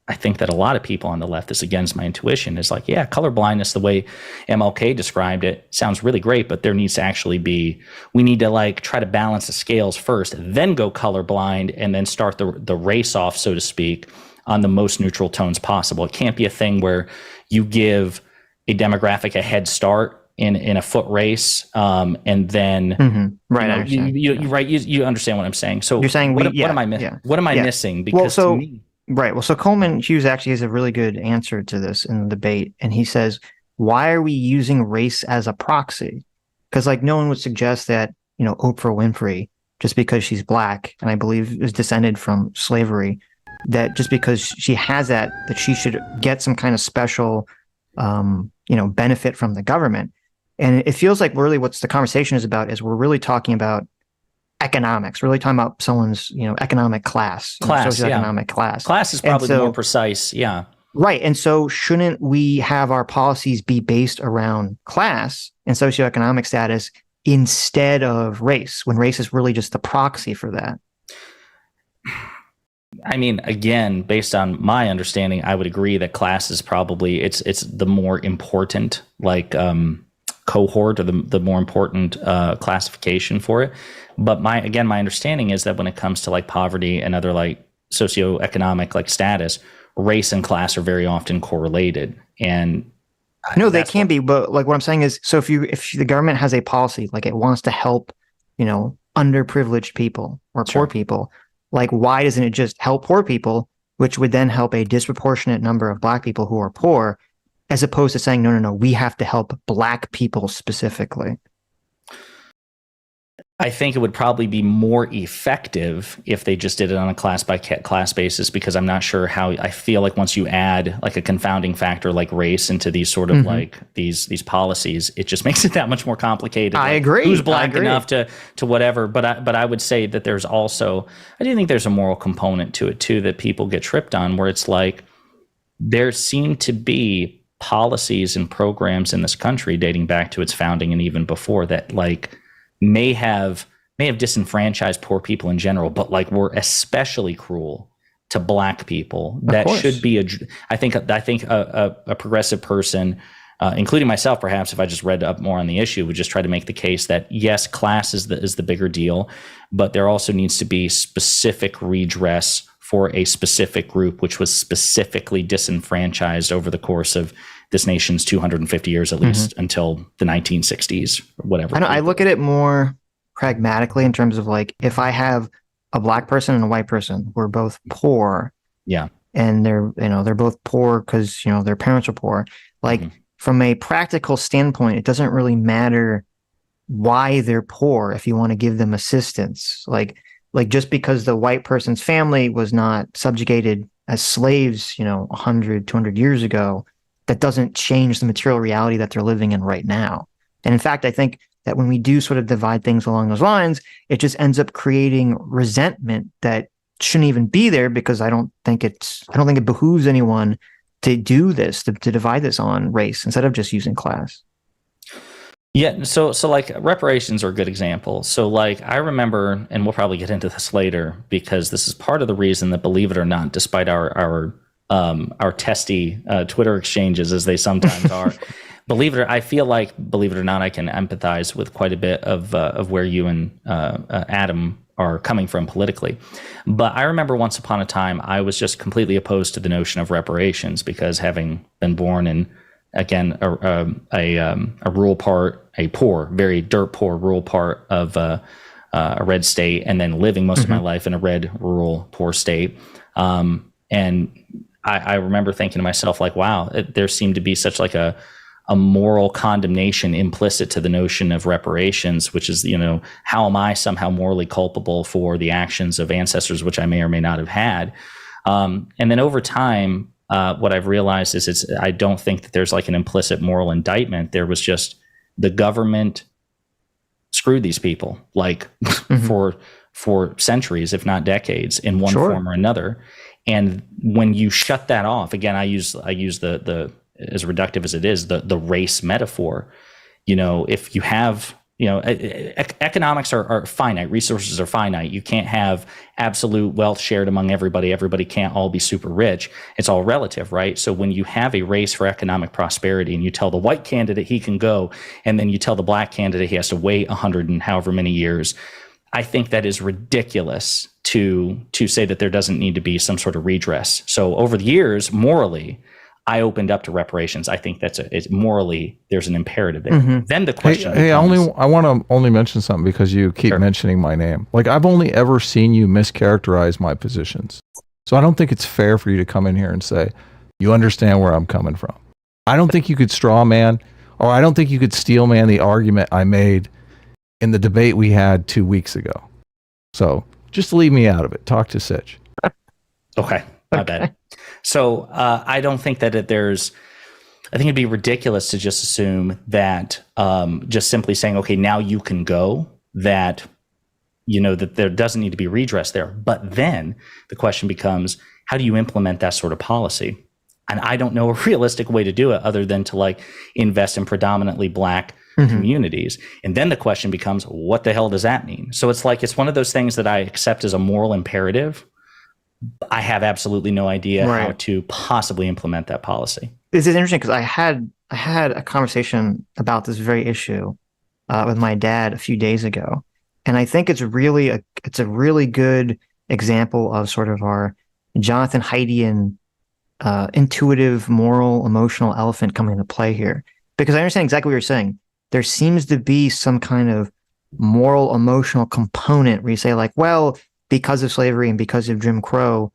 a lot of people on the left, this against my intuition, is like, yeah, colorblindness, the way MLK described it, sounds really great, but there needs to actually be, we need to like try to balance the scales first, then go colorblind, and then start the race off, so to speak, on the most neutral tones possible. It can't be a thing where you give a demographic a head start in a foot race, and then right, you understand what I'm saying. So you're saying what am I missing? Because to me, right. Well, so Coleman Hughes actually has a really good answer to this in the debate. And he says, why are we using race as a proxy? Because like no one would suggest that, Oprah Winfrey, just because she's black, and I believe is descended from slavery, that just because she has that she should get some kind of special, benefit from the government. And it feels like really what the conversation is about is we're really talking about economics, really talking about someone's, economic class, socioeconomic class. Class is probably more precise. Yeah. Right. And so shouldn't we have our policies be based around class and socioeconomic status instead of race, when race is really just the proxy for that? I mean, again, based on my understanding, I would agree that class is probably, it's the more important, like, cohort, or the more important classification for it. But my understanding is that when it comes to like poverty and other like socioeconomic like status, race and class are very often correlated. And no, they can be, but like what I'm saying is, so if the government has a policy, like it wants to help, underprivileged people or poor people, like why doesn't it just help poor people, which would then help a disproportionate number of black people who are poor, as opposed to saying, no, we have to help black people specifically? I think it would probably be more effective if they just did it on a class by class basis, because I'm not sure how, I feel like once you add like a confounding factor like race into these sort of like these policies, it just makes it that much more complicated. I like, agree. Who's black enough to whatever, but I would say that there's also, I do think there's a moral component to it too that people get tripped on, where it's like there seem to be policies and programs in this country dating back to its founding and even before that, like may have disenfranchised poor people in general, but like were especially cruel to Black people. That should be I think a progressive person, including myself, perhaps if I just read up more on the issue, would just try to make the case that yes, class is the bigger deal, but there also needs to be specific redress for a specific group, which was specifically disenfranchised over the course of this nation's 250 years, at least until the 1960s, or whatever. I look at it more pragmatically in terms of like, if I have a Black person and a white person who are both poor, and they're both poor because their parents are poor. Like from a practical standpoint, it doesn't really matter why they're poor if you want to give them assistance. Like just because the white person's family was not subjugated as slaves, 100, 200 years ago, that doesn't change the material reality that they're living in right now. And in fact, I think that when we do sort of divide things along those lines, it just ends up creating resentment that shouldn't even be there, because I don't think it behooves anyone to do this, to divide this on race instead of just using class. Yeah, so like reparations are a good example. So like I remember, and we'll probably get into this later, because this is part of the reason that, believe it or not, despite our testy Twitter exchanges as they sometimes are, I feel like, believe it or not, I can empathize with quite a bit of where you and Adam are coming from politically. But I remember once upon a time, I was just completely opposed to the notion of reparations, because having been born in, again, a rural part, a poor, very dirt poor rural part of a red state, and then living most of my life in a red, rural, poor state. And I remember thinking to myself, like, wow, there seemed to be such like a moral condemnation implicit to the notion of reparations, which is, how am I somehow morally culpable for the actions of ancestors, which I may or may not have had? And then over time, what I've realized is I don't think that there's like an implicit moral indictment. There was just the government screwed these people like for centuries, if not decades, in one form or another. And when you shut that off, again, I use the as reductive as it is, the race metaphor. If you have, economics are finite, resources are finite. You can't have absolute wealth shared among everybody. Everybody can't all be super rich. It's all relative, right? So when you have a race for economic prosperity, and you tell the white candidate he can go, and then you tell the Black candidate he has to wait 100 and however many years, I think that is ridiculous to say that there doesn't need to be some sort of redress. So over the years, morally, I opened up to reparations. I think it's morally, there's an imperative there. Then the question becomes, I want to only mention something because you keep mentioning my name. Like, I've only ever seen you mischaracterize my positions. So I don't think it's fair for you to come in here and say, you understand where I'm coming from. I don't think you could straw man, or I don't think you could steel man the argument I made in the debate we had 2 weeks ago. So just leave me out of it. Talk to Sitch. Okay. My bad. So I don't think that I think it'd be ridiculous to just assume that just simply saying, okay, now you can go, that, that there doesn't need to be redress there. But then the question becomes, how do you implement that sort of policy? And I don't know a realistic way to do it other than to like invest in predominantly Black communities. And then the question becomes, what the hell does that mean? So it's one of those things that I accept as a moral imperative. I have absolutely no idea how to possibly implement that policy. This is interesting because I had a conversation about this very issue with my dad a few days ago, and I think it's a really good example of sort of our Jonathan Haidian intuitive, moral, emotional elephant coming into play here. Because I understand exactly what you're saying. There seems to be some kind of moral, emotional component where you say like, well, because of slavery and because of Jim Crow,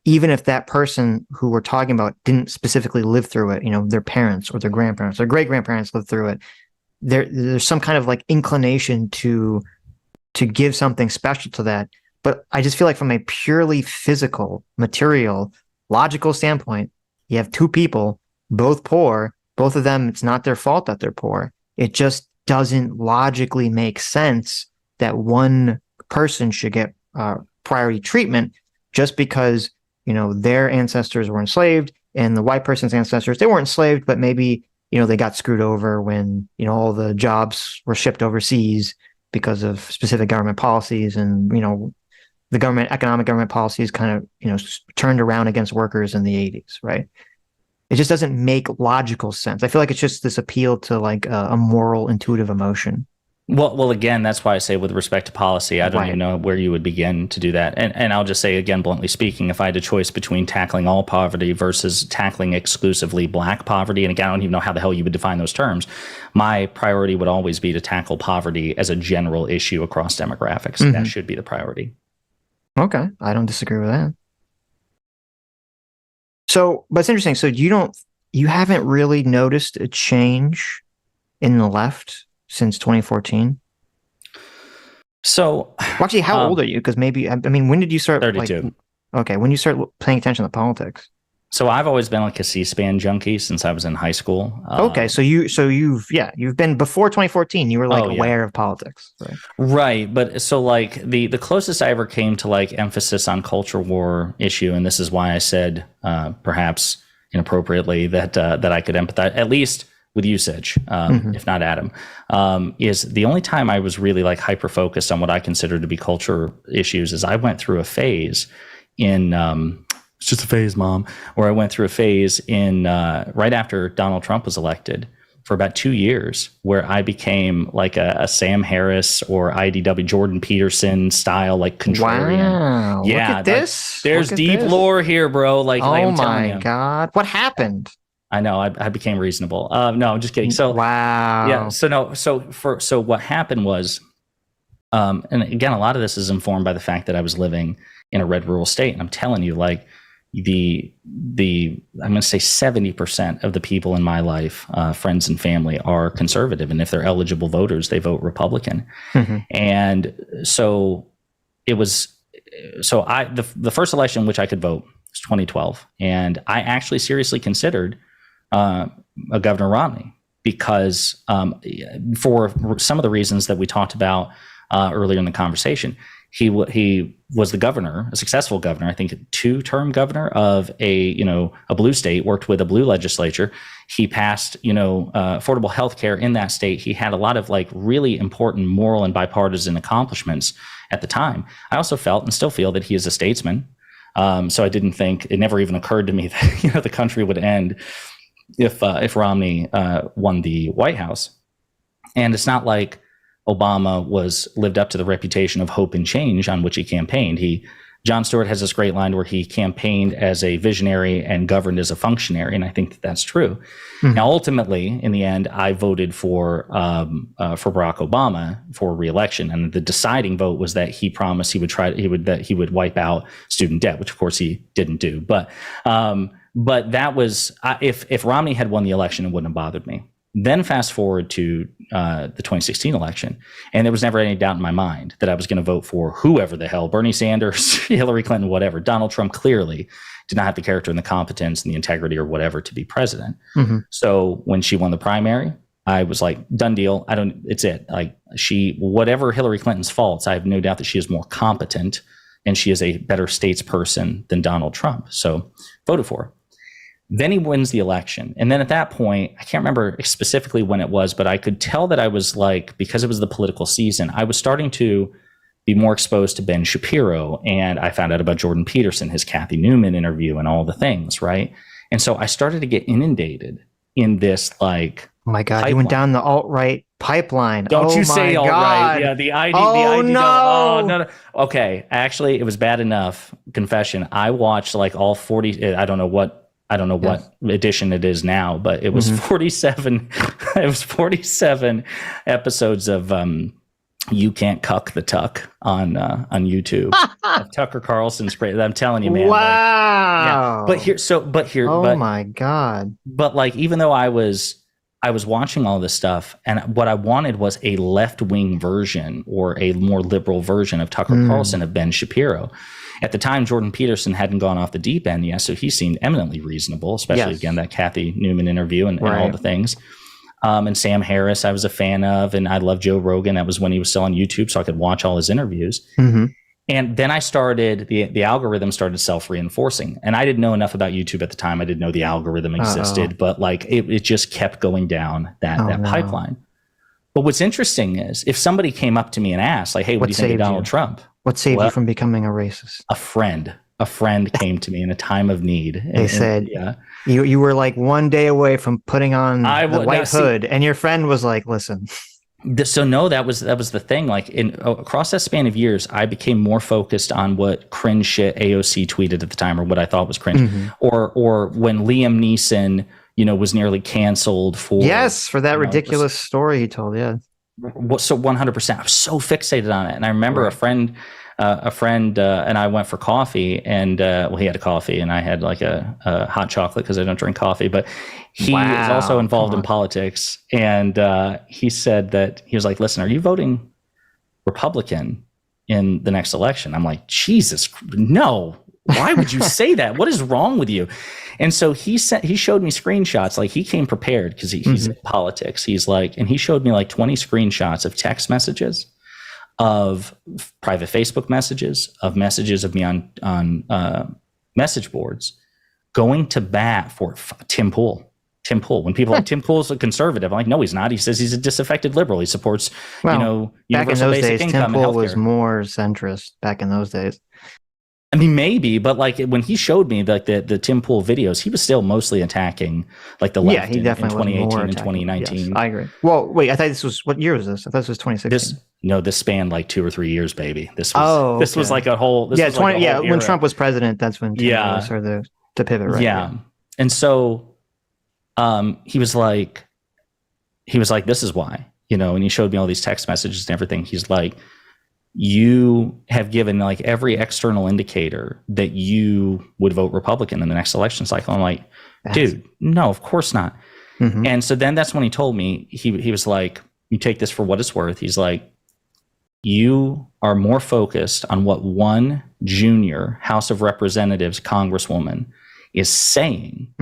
even if that person who we're talking about didn't specifically live through it, their parents or their grandparents or great-grandparents lived through it, there's some kind of like inclination to give something special to that. But I just feel like from a purely physical, material, logical standpoint, you have two people, both poor, both of them, it's not their fault that they're poor. It just doesn't logically make sense that one person should get priority treatment just because, their ancestors were enslaved and the white person's ancestors, they weren't enslaved, but maybe, they got screwed over when, all the jobs were shipped overseas because of specific government policies, and, the economic government policies kind of, turned around against workers in the 80s, right? It just doesn't make logical sense. I feel like it's just this appeal to like a moral, intuitive emotion. Well, again, that's why I say with respect to policy, I don't Right. even know where you would begin to do that. And I'll just say again, bluntly speaking, if I had a choice between tackling all poverty versus tackling exclusively black poverty, and again, I don't even know how the hell you would define those terms, my priority would always be to tackle poverty as a general issue across demographics. Mhm. That should be the priority. Okay, I don't disagree with that. So, but it's interesting. So you haven't really noticed a change in the left since 2014? So, Well, actually, how old are you? Because maybe, I mean, when did you start? 32. Okay, when you start paying attention to politics? So I've always been like a C-SPAN junkie since I was in high school. Okay, so you've been before 2014. You were like aware of politics, right? Right, but so like the closest I ever came to like emphasis on culture war issue, and this is why I said perhaps inappropriately that I could empathize at least with you, Sitch, if not Adam, is the only time I was really like hyper focused on what I consider to be culture issues is I went through a phase in it's just a phase, Mom, where I went through a phase in right after Donald Trump was elected for about 2 years, where I became like a Sam Harris or IDW Jordan Peterson style, like contrarian. Wow! Yeah, look at this. There's Look at deep this. lore here, bro. Like, Oh I'm telling my you. God! What happened? I know. I became reasonable. No, I'm just kidding. So wow. yeah. So no. So what happened was, and again, a lot of this is informed by the fact that I was living in a red rural state, and I'm telling you, like the I'm going to say 70% of the people in my life, friends and family, are conservative, and if they're eligible voters, they vote Republican. Mm-hmm. And so it was. So the first election in which I could vote was 2012, and I actually seriously considered Governor Romney because for some of the reasons that we talked about earlier in the conversation, he was the governor, a successful governor, I think a 2-term governor of a blue state, worked with a blue legislature. He passed, affordable health care in that state. He had a lot of like really important moral and bipartisan accomplishments at the time. I also felt and still feel that he is a statesman. So I didn't think, it never even occurred to me that, the country would end if Romney won the White House. And it's not like Obama lived up to the reputation of hope and change on which he campaigned. Jon Stewart has this great line where he campaigned as a visionary and governed as a functionary, and I think that's true. Mm-hmm. Now, ultimately, in the end, I voted for Barack Obama for re-election, and the deciding vote was that he promised he would wipe out student debt, which of course he didn't do. But that was if Romney had won the election, it wouldn't have bothered me. Then fast forward to the 2016 election, and there was never any doubt in my mind that I was going to vote for whoever the hell, Bernie Sanders, Hillary Clinton, whatever. Donald Trump clearly did not have the character and the competence and the integrity or whatever to be president. Mm-hmm. So when she won the primary, I was like, done deal. It's it. Like whatever Hillary Clinton's faults, I have no doubt that she is more competent and she is a better statesperson than Donald Trump. So voted for her. Then he wins the election. And then at that point, I can't remember specifically when it was, but I could tell that I was like, because it was the political season, I was starting to be more exposed to Ben Shapiro. And I found out about Jordan Peterson, his Kathy Newman interview and all the things, right? And so I started to get inundated in this like, oh my God, pipeline. You went down the alt-right pipeline. Don't you say alt-right. Yeah, the ID. No. Okay, actually, it was bad enough. Confession. I watched like all 40, I don't know what edition it is now, but it was 47. It was 47 episodes of "You Can't Cuck the Tuck" on YouTube. Of Tucker Carlson's. I'm telling you, man. Wow. Like, yeah. Oh my God. But like, even though I was watching all this stuff, and what I wanted was a left-wing version or a more liberal version of Tucker Carlson, of Ben Shapiro. At the time, Jordan Peterson hadn't gone off the deep end yet, so he seemed eminently reasonable, especially, again, that Kathy Newman interview and all the things. And Sam Harris, I was a fan of, and I love Joe Rogan. That was when he was still on YouTube, so I could watch all his interviews. Mm-hmm. And then I started, the algorithm started self-reinforcing. And I didn't know enough about YouTube at the time. I didn't know the algorithm existed, but like it just kept going down that pipeline. But what's interesting is if somebody came up to me and asked, like, hey, what do you think of Donald Trump? What saved you from becoming a racist? A friend came to me in a time of need. They said, you were like one day away from putting on the white hood, and your friend was like, listen. So no, that was the thing. Like across that span of years, I became more focused on what cringe shit AOC tweeted at the time, or what I thought was cringe, or when Liam Neeson, was nearly canceled for that ridiculous story he told. Yeah. So 100%, I was so fixated on it, and I remember a friend and I went for coffee, and he had a coffee, and I had like a hot chocolate because I don't drink coffee. But he is also involved in politics, and he said that he was like, "Listen, are you voting Republican in the next election?" I'm like, "Jesus, no! Why would you say that? What is wrong with you?" And so he showed me screenshots. Like he came prepared because he's in politics. He's like, and he showed me like 20 screenshots of text messages, of private Facebook messages, of messages of me on message boards, going to bat for Tim Pool. When people are like, Tim Pool's a conservative, I'm like, no, he's not. He says he's a disaffected liberal. He supports, universal basic income and healthcare. Tim Pool was more centrist back in those days. I mean, maybe, but like when he showed me like the Tim Pool videos, he was still mostly attacking like the left in 2018 and 2019. Yes, I agree. Well, wait, I thought what year was this? I thought this was 2016. This spanned like 2 or 3 years, baby. This was like a whole. When Trump was president, that's when Tim started to pivot, right? Yeah. And so he was like, this is why, and he showed me all these text messages and everything. He's like, you have given like every external indicator that you would vote Republican in the next election cycle. I'm like, dude, no, of course not. And so then that's when he told me, he was like, you take this for what it's worth. He's like, you are more focused on what one junior House of Representatives congresswoman is saying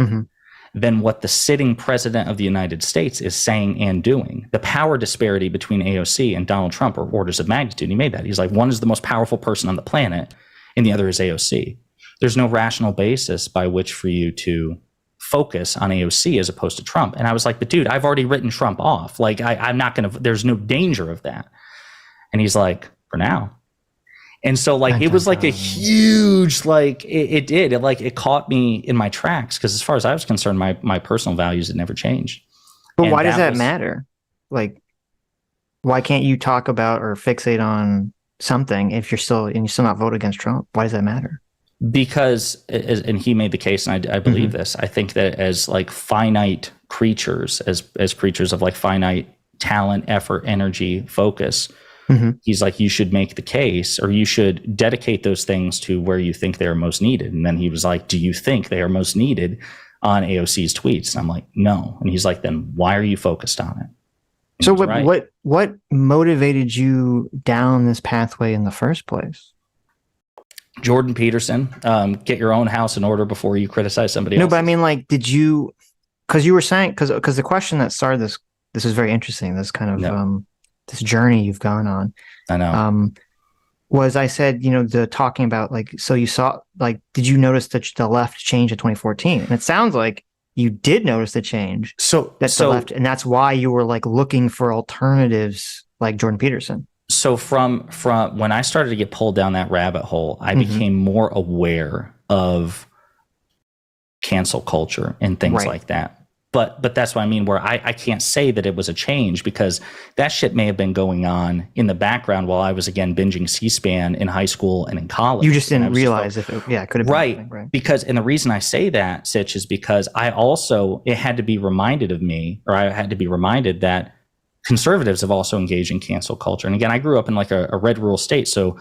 than what the sitting president of the United States is saying and doing. The power disparity between AOC and Donald Trump are orders of magnitude. He made that. He's like, one is the most powerful person on the planet, and the other is AOC. There's no rational basis by which for you to focus on AOC as opposed to Trump. And I was like, but dude, I've already written Trump off. Like, I'm not going to, there's no danger of that. And he's like, for now. And so like it was like a huge it caught me in my tracks, because as far as I was concerned, my personal values had never changed. But why does that matter? Like, why can't you talk about or fixate on something if you're still not vote against Trump? Why does that matter? Because and he made the case, and I believe this. I think that as like finite creatures, as creatures of like finite talent, effort, energy, focus. He's like, you should make the case, or you should dedicate those things to where you think they are most needed. And then he was like, do you think they are most needed on AOC's tweets? And I'm like, no. And he's like, then why are you focused on it? And so what motivated you down this pathway in the first place? Jordan Peterson, get your own house in order before you criticize somebody else. No, but I mean, like, did you, because you were saying, because the question that started this is very interesting, this kind of this journey you've gone on. I know. Was I said, the talking about like, so you saw, like, did you notice that the left changed in 2014? And it sounds like you did notice the change. The left, and that's why you were like looking for alternatives like Jordan Peterson. So from when I started to get pulled down that rabbit hole, I became more aware of cancel culture and things like that. But that's what I mean, where I can't say that it was a change, because that shit may have been going on in the background while I was, again, binging C-SPAN in high school and in college. You just didn't realize if it could have been. Right. Because, and the reason I say that, Sitch, is because it had to be reminded of me, or I had to be reminded that conservatives have also engaged in cancel culture. And again, I grew up in like a red rural state. So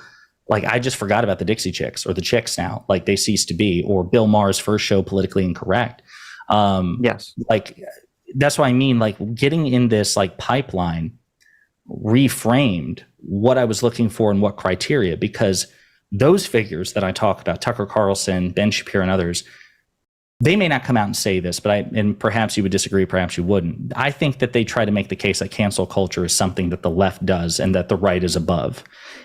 like, I just forgot about the Dixie Chicks, or the Chicks now, like they ceased to be, or Bill Maher's first show, Politically Incorrect. Yes. Like, that's what I mean. Like, getting in this like pipeline reframed what I was looking for and what criteria, because those figures that I talk about, Tucker Carlson, Ben Shapiro, and others, they may not come out and say this, but and perhaps you would disagree, perhaps you wouldn't. I think that they try to make the case that cancel culture is something that the left does and that the right is above.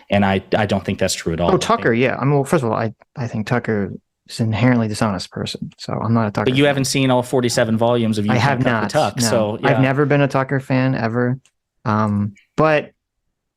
And I don't think that's true at all. Oh, Tucker, yeah. I mean, well, first of all, I think Tucker is an inherently dishonest person, so I'm not a Tucker But you fan. haven't seen all 47 volumes of You I Can't have Cut the not. Tuck, No. so yeah. I've never been a Tucker fan ever. But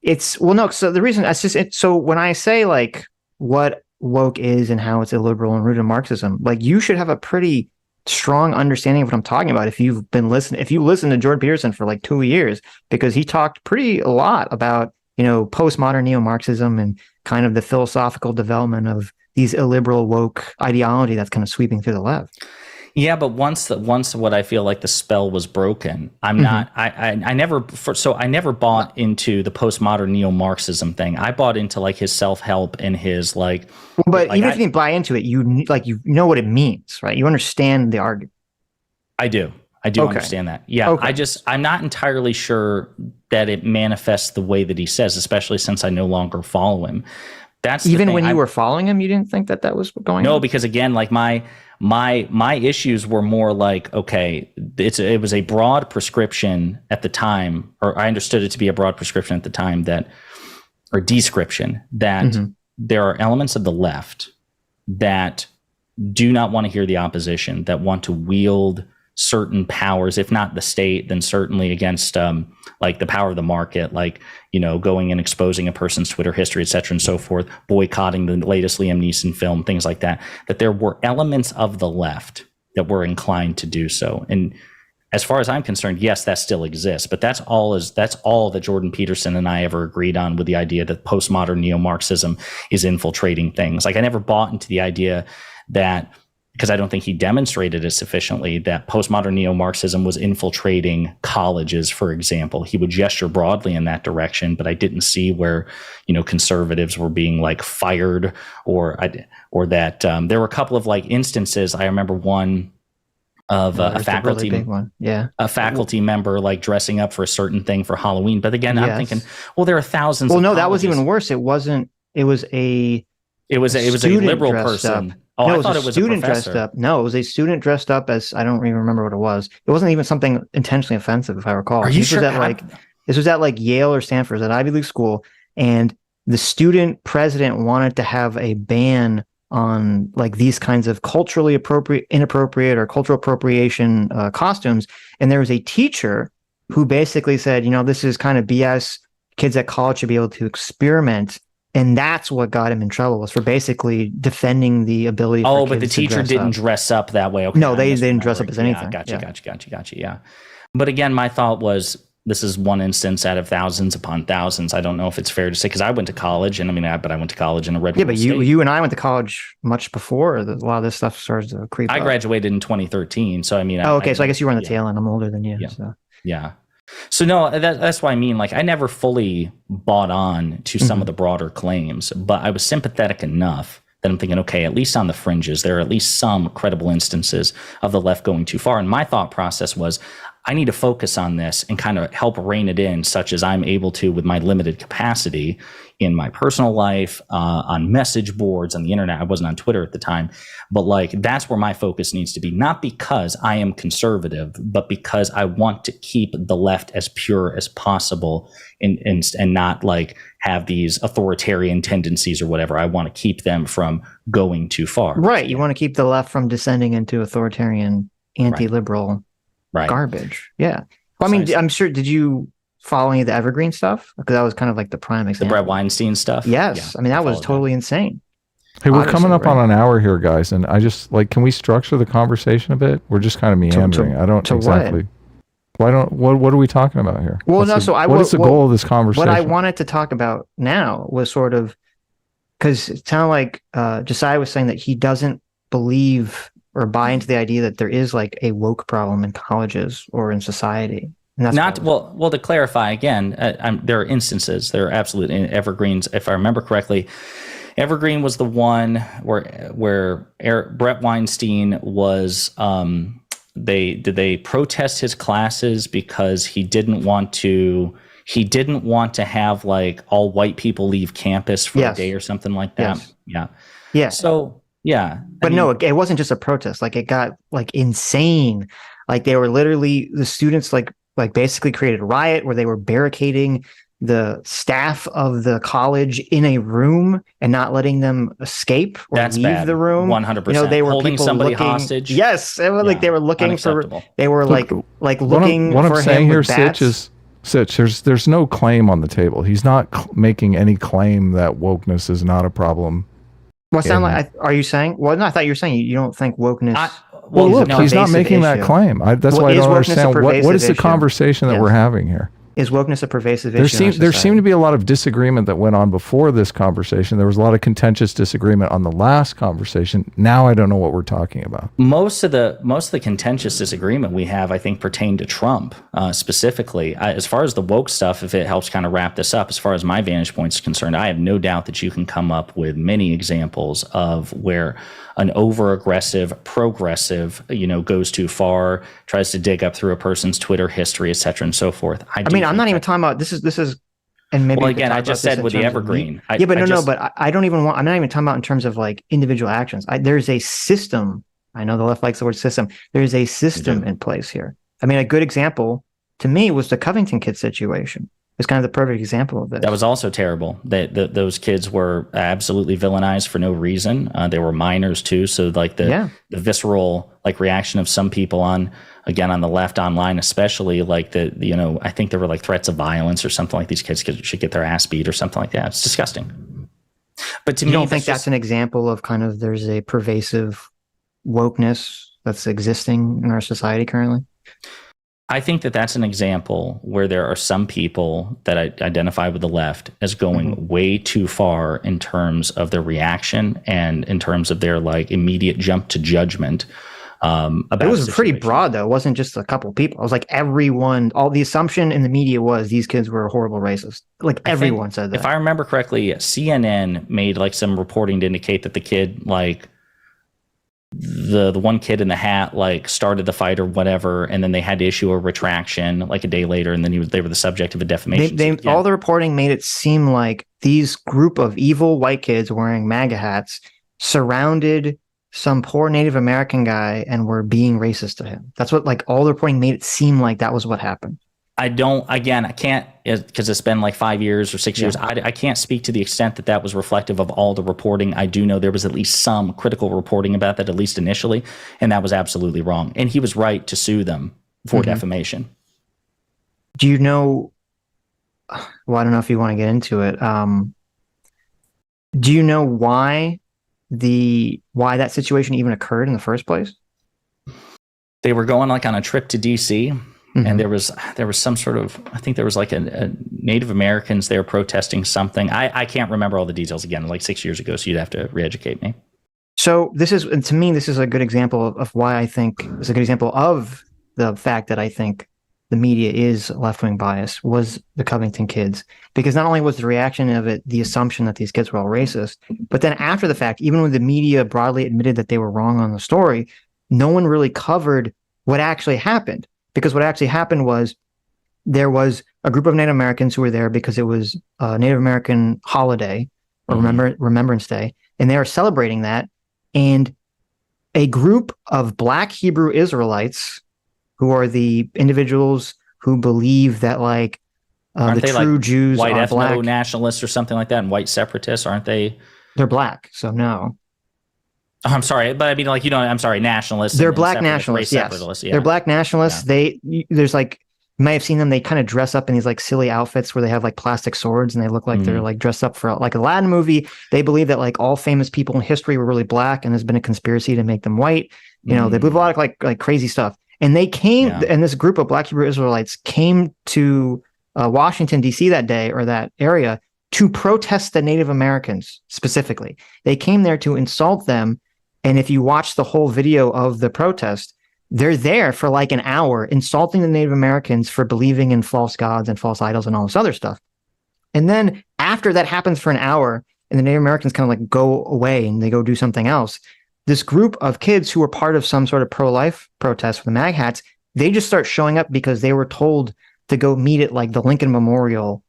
it's, well, no, so the reason that's just it. So when I say like what woke is and how it's illiberal and rooted in Marxism, like you should have a pretty strong understanding of what I'm talking about if you listen to Jordan Peterson for like 2 years, because he talked a lot about, postmodern neo-Marxism and kind of the philosophical development of these illiberal woke ideology that's kind of sweeping through the left. Yeah, but once what I feel like the spell was broken, I'm not. I never bought into the postmodern neo-Marxism thing. I bought into like his self-help and his like. Well, but even if you didn't buy into it, you know what it means, right? You understand the argument. I do Okay. understand that. Yeah, Okay. I'm not entirely sure that it manifests the way that he says, especially since I no longer follow him. That's even when you were following him, you didn't think that was going on? No, because again, like my issues were more like, okay, it was a broad prescription at the time, or I understood it to be a broad prescription at the time or description that there are elements of the left that do not want to hear the opposition, that want to wield certain powers, if not the state, then certainly against like the power of the market, like, going and exposing a person's Twitter history, et cetera, and so forth, boycotting the latest Liam Neeson film, things like that, that there were elements of the left that were inclined to do so. And as far as I'm concerned, yes, that still exists, but that's all that Jordan Peterson and I ever agreed on, with the idea that postmodern neo-Marxism is infiltrating things. Like I never bought into the idea that, because I don't think he demonstrated it sufficiently, that postmodern neo-Marxism was infiltrating colleges, for example. He would gesture broadly in that direction, but I didn't see where, conservatives were being like fired or that there were a couple of like instances. I remember one of a faculty, really big one. Yeah, a faculty member like dressing up for a certain thing for Halloween. But again, I'm thinking, well, there are thousands. Well, of no, colleges. that was even worse. It wasn't. It was a liberal person. Oh, I thought it was a student professor. dressed up. No, it was a student dressed up as, I don't even remember what it was. It wasn't even something intentionally offensive, if I recall. Are you sure? This was at like Yale or Stanford, at Ivy League school, and the student president wanted to have a ban on like these kinds of culturally inappropriate or cultural appropriation costumes. And there was a teacher who basically said, this is kind of BS. Kids at college should be able to experiment. And that's what got him in trouble, was for basically defending the ability for kids but the teacher didn't dress up that way. Okay, no, they didn't dress up as anything. Gotcha. Yeah. But again, my thought was, this is one instance out of thousands upon thousands. I don't know if it's fair to say, because I went to college, and I went to college in a red. Yeah, but you and I went to college much before a lot of this stuff started to creep up. I graduated in 2013, so so I guess you were on the tail end. I'm older than you. Yeah. So. Yeah. So no, that's why I mean, like, I never fully bought on to some of the broader claims, but I was sympathetic enough that I'm thinking, okay, at least on the fringes, there are at least some credible instances of the left going too far. And my thought process was, I need to focus on this and kind of help rein it in, such as I'm able to with my limited capacity in my personal life, on message boards, on the internet. I wasn't on Twitter at the time, but like, that's where my focus needs to be, not because I am conservative, but because I want to keep the left as pure as possible and not like have these authoritarian tendencies or whatever. I want to keep them from going too far. Right. You want to keep the left from descending into authoritarian, anti-liberal garbage. Yeah. Well, I mean, I'm sure, did you follow any of the Evergreen stuff? Because that was kind of like the prime example. The Brett Weinstein stuff? Yes. Yeah, I mean, that was totally insane. Hey, we're coming up on an hour here, guys, and I just like, can we structure the conversation a bit? We're just kind of meandering. I don't exactly. What are we talking about here? Well, what is the goal of this conversation? What I wanted to talk about now was sort of, because it sounded like Josiah was saying that he doesn't believe or buy into the idea that there is like a woke problem in colleges or in society. And that's not well. To clarify again, there are instances. There are absolute evergreens. If I remember correctly, Evergreen was the one where Brett Weinstein was. They protest his classes because he didn't want to have like all white people leave campus for a day or something like that. Yes. Yeah. Yeah. So Yeah. But no, it wasn't just a protest. Like it got like insane. Like they were literally the students like basically created a riot where they were barricading the staff of the college in a room and not letting them escape or that's leave bad. the room. 100%. You know, they were holding people somebody looking, hostage. Yes, it was like they were looking for. They were Look, like looking what I'm for saying him here, with bats. Sitch, there's no claim on the table. He's not making any claim that wokeness is not a problem. What sound like? Are you saying? Well, no, I thought you were saying you don't think wokeness. Well, look, he's not making that claim. That's why I don't understand. What is the conversation that we're having here? Is wokeness a pervasive issue? There seemed to be a lot of disagreement that went on before this conversation. There was a lot of contentious disagreement on the last conversation. Now I don't know what we're talking about. Most of the contentious disagreement we have, I think, pertain to Trump specifically. As far as the woke stuff, if it helps kind of wrap this up, as far as my vantage point is concerned, I have no doubt that you can come up with many examples of where an over-aggressive, progressive, goes too far, tries to dig up through a person's Twitter history, et cetera, and so forth. I mean, I'm not even talking about this is, and maybe. Well, again, I just said with the evergreen. But I don't even want. I'm not even talking about in terms of like individual actions. There's a system. I know the left likes the word system. There's a system in place here. I mean, a good example to me was the Covington kid situation. It's kind of the perfect example of this. That was also terrible. Those kids were absolutely villainized for no reason. They were minors too, so like the visceral like reaction of some people on the left online, especially like I think there were like threats of violence or something like these kids should get their ass beat or something like that. It's disgusting. But to me, you don't think that's an example of kind of there's a pervasive wokeness that's existing in our society currently? I think that that's an example where there are some people that identify with the left as going way too far in terms of their reaction and in terms of their like immediate jump to judgment. About it was pretty broad though. It wasn't just a couple of people. It was like everyone, all the assumption in the media was these kids were horrible racists. Like everyone said that. If I remember correctly, CNN made like some reporting to indicate that the kid like the one kid in the hat like started the fight or whatever, and then they had to issue a retraction like a day later, and then they were the subject of a defamation. All the reporting made it seem like these group of evil white kids wearing MAGA hats surrounded some poor Native American guy and were being racist to him. That's what like all the reporting made it seem like that was what happened. I can't, because it's been like 5 years or 6 years. I can't speak to the extent that was reflective of all the reporting. I do know there was at least some critical reporting about that, at least initially, and that was absolutely wrong. And he was right to sue them for defamation. Do you know, well, I don't know if you want to get into it. Do you know why that situation even occurred in the first place? They were going like on a trip to DC. And there was some sort of, I think there was like a Native Americans there protesting something. I can't remember all the details again, like 6 years ago, so you'd have to re-educate me. So to me, this is a good example of why I think it's a good example of the fact that I think the media is left-wing bias was the Covington kids. Because not only was the reaction of it the assumption that these kids were all racist, but then after the fact, even when the media broadly admitted that they were wrong on the story, no one really covered what actually happened. Because what actually happened was there was a group of Native Americans who were there because it was a Native American holiday or Remembrance Day, and they were celebrating that. And a group of Black Hebrew Israelites, who are the individuals who believe that like the true like Jews white are Black nationalists or something like that, and white separatists, aren't they? They're Black, so no. Oh, I'm sorry, but I mean, like, I'm sorry, nationalists. They're Black nationalists, yes. Yeah. They're Black nationalists. Yeah. There's like, you might have seen them, they kind of dress up in these like silly outfits where they have like plastic swords and they look like they're like dressed up for like a Latin movie. They believe that like all famous people in history were really Black and there's been a conspiracy to make them white. You know, they believe a lot of like crazy stuff. And they came, and this group of Black Hebrew Israelites came to Washington, D.C. that day or that area to protest the Native Americans specifically. They came there to insult them. And if you watch the whole video of the protest, they're there for like an hour insulting the Native Americans for believing in false gods and false idols and all this other stuff. And then after that happens for an hour and the Native Americans kind of like go away and they go do something else, this group of kids who were part of some sort of pro-life protest with the MAG hats, they just start showing up because they were told to go meet at like the Lincoln Memorial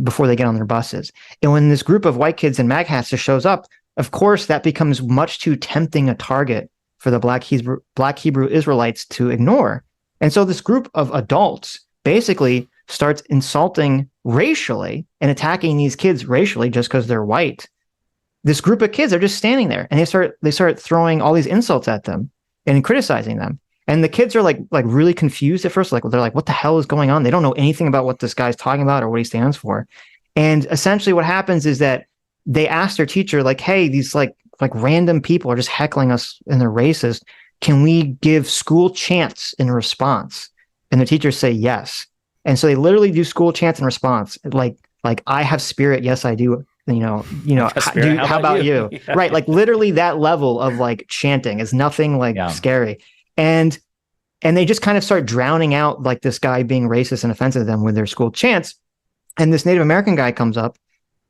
before they get on their buses. And when this group of white kids in MAG hats just shows up, of course, that becomes much too tempting a target for the Black Hebrew Israelites to ignore. And so this group of adults basically starts insulting racially and attacking these kids racially just because they're white. This group of kids are just standing there, and they start throwing all these insults at them and criticizing them. And the kids are like really confused at first. Like they're like, what the hell is going on? They don't know anything about what this guy's talking about or what he stands for. And essentially what happens is that they ask their teacher, like, hey, these like random people are just heckling us and they're racist. Can we give school chants in response? And the teachers say yes. And so they literally do school chants in response. Like I have spirit. Yes, I do. How about you? Yeah. Right. Like literally that level of like chanting is nothing like scary. And they just kind of start drowning out like this guy being racist and offensive to them with their school chants. And this Native American guy comes up,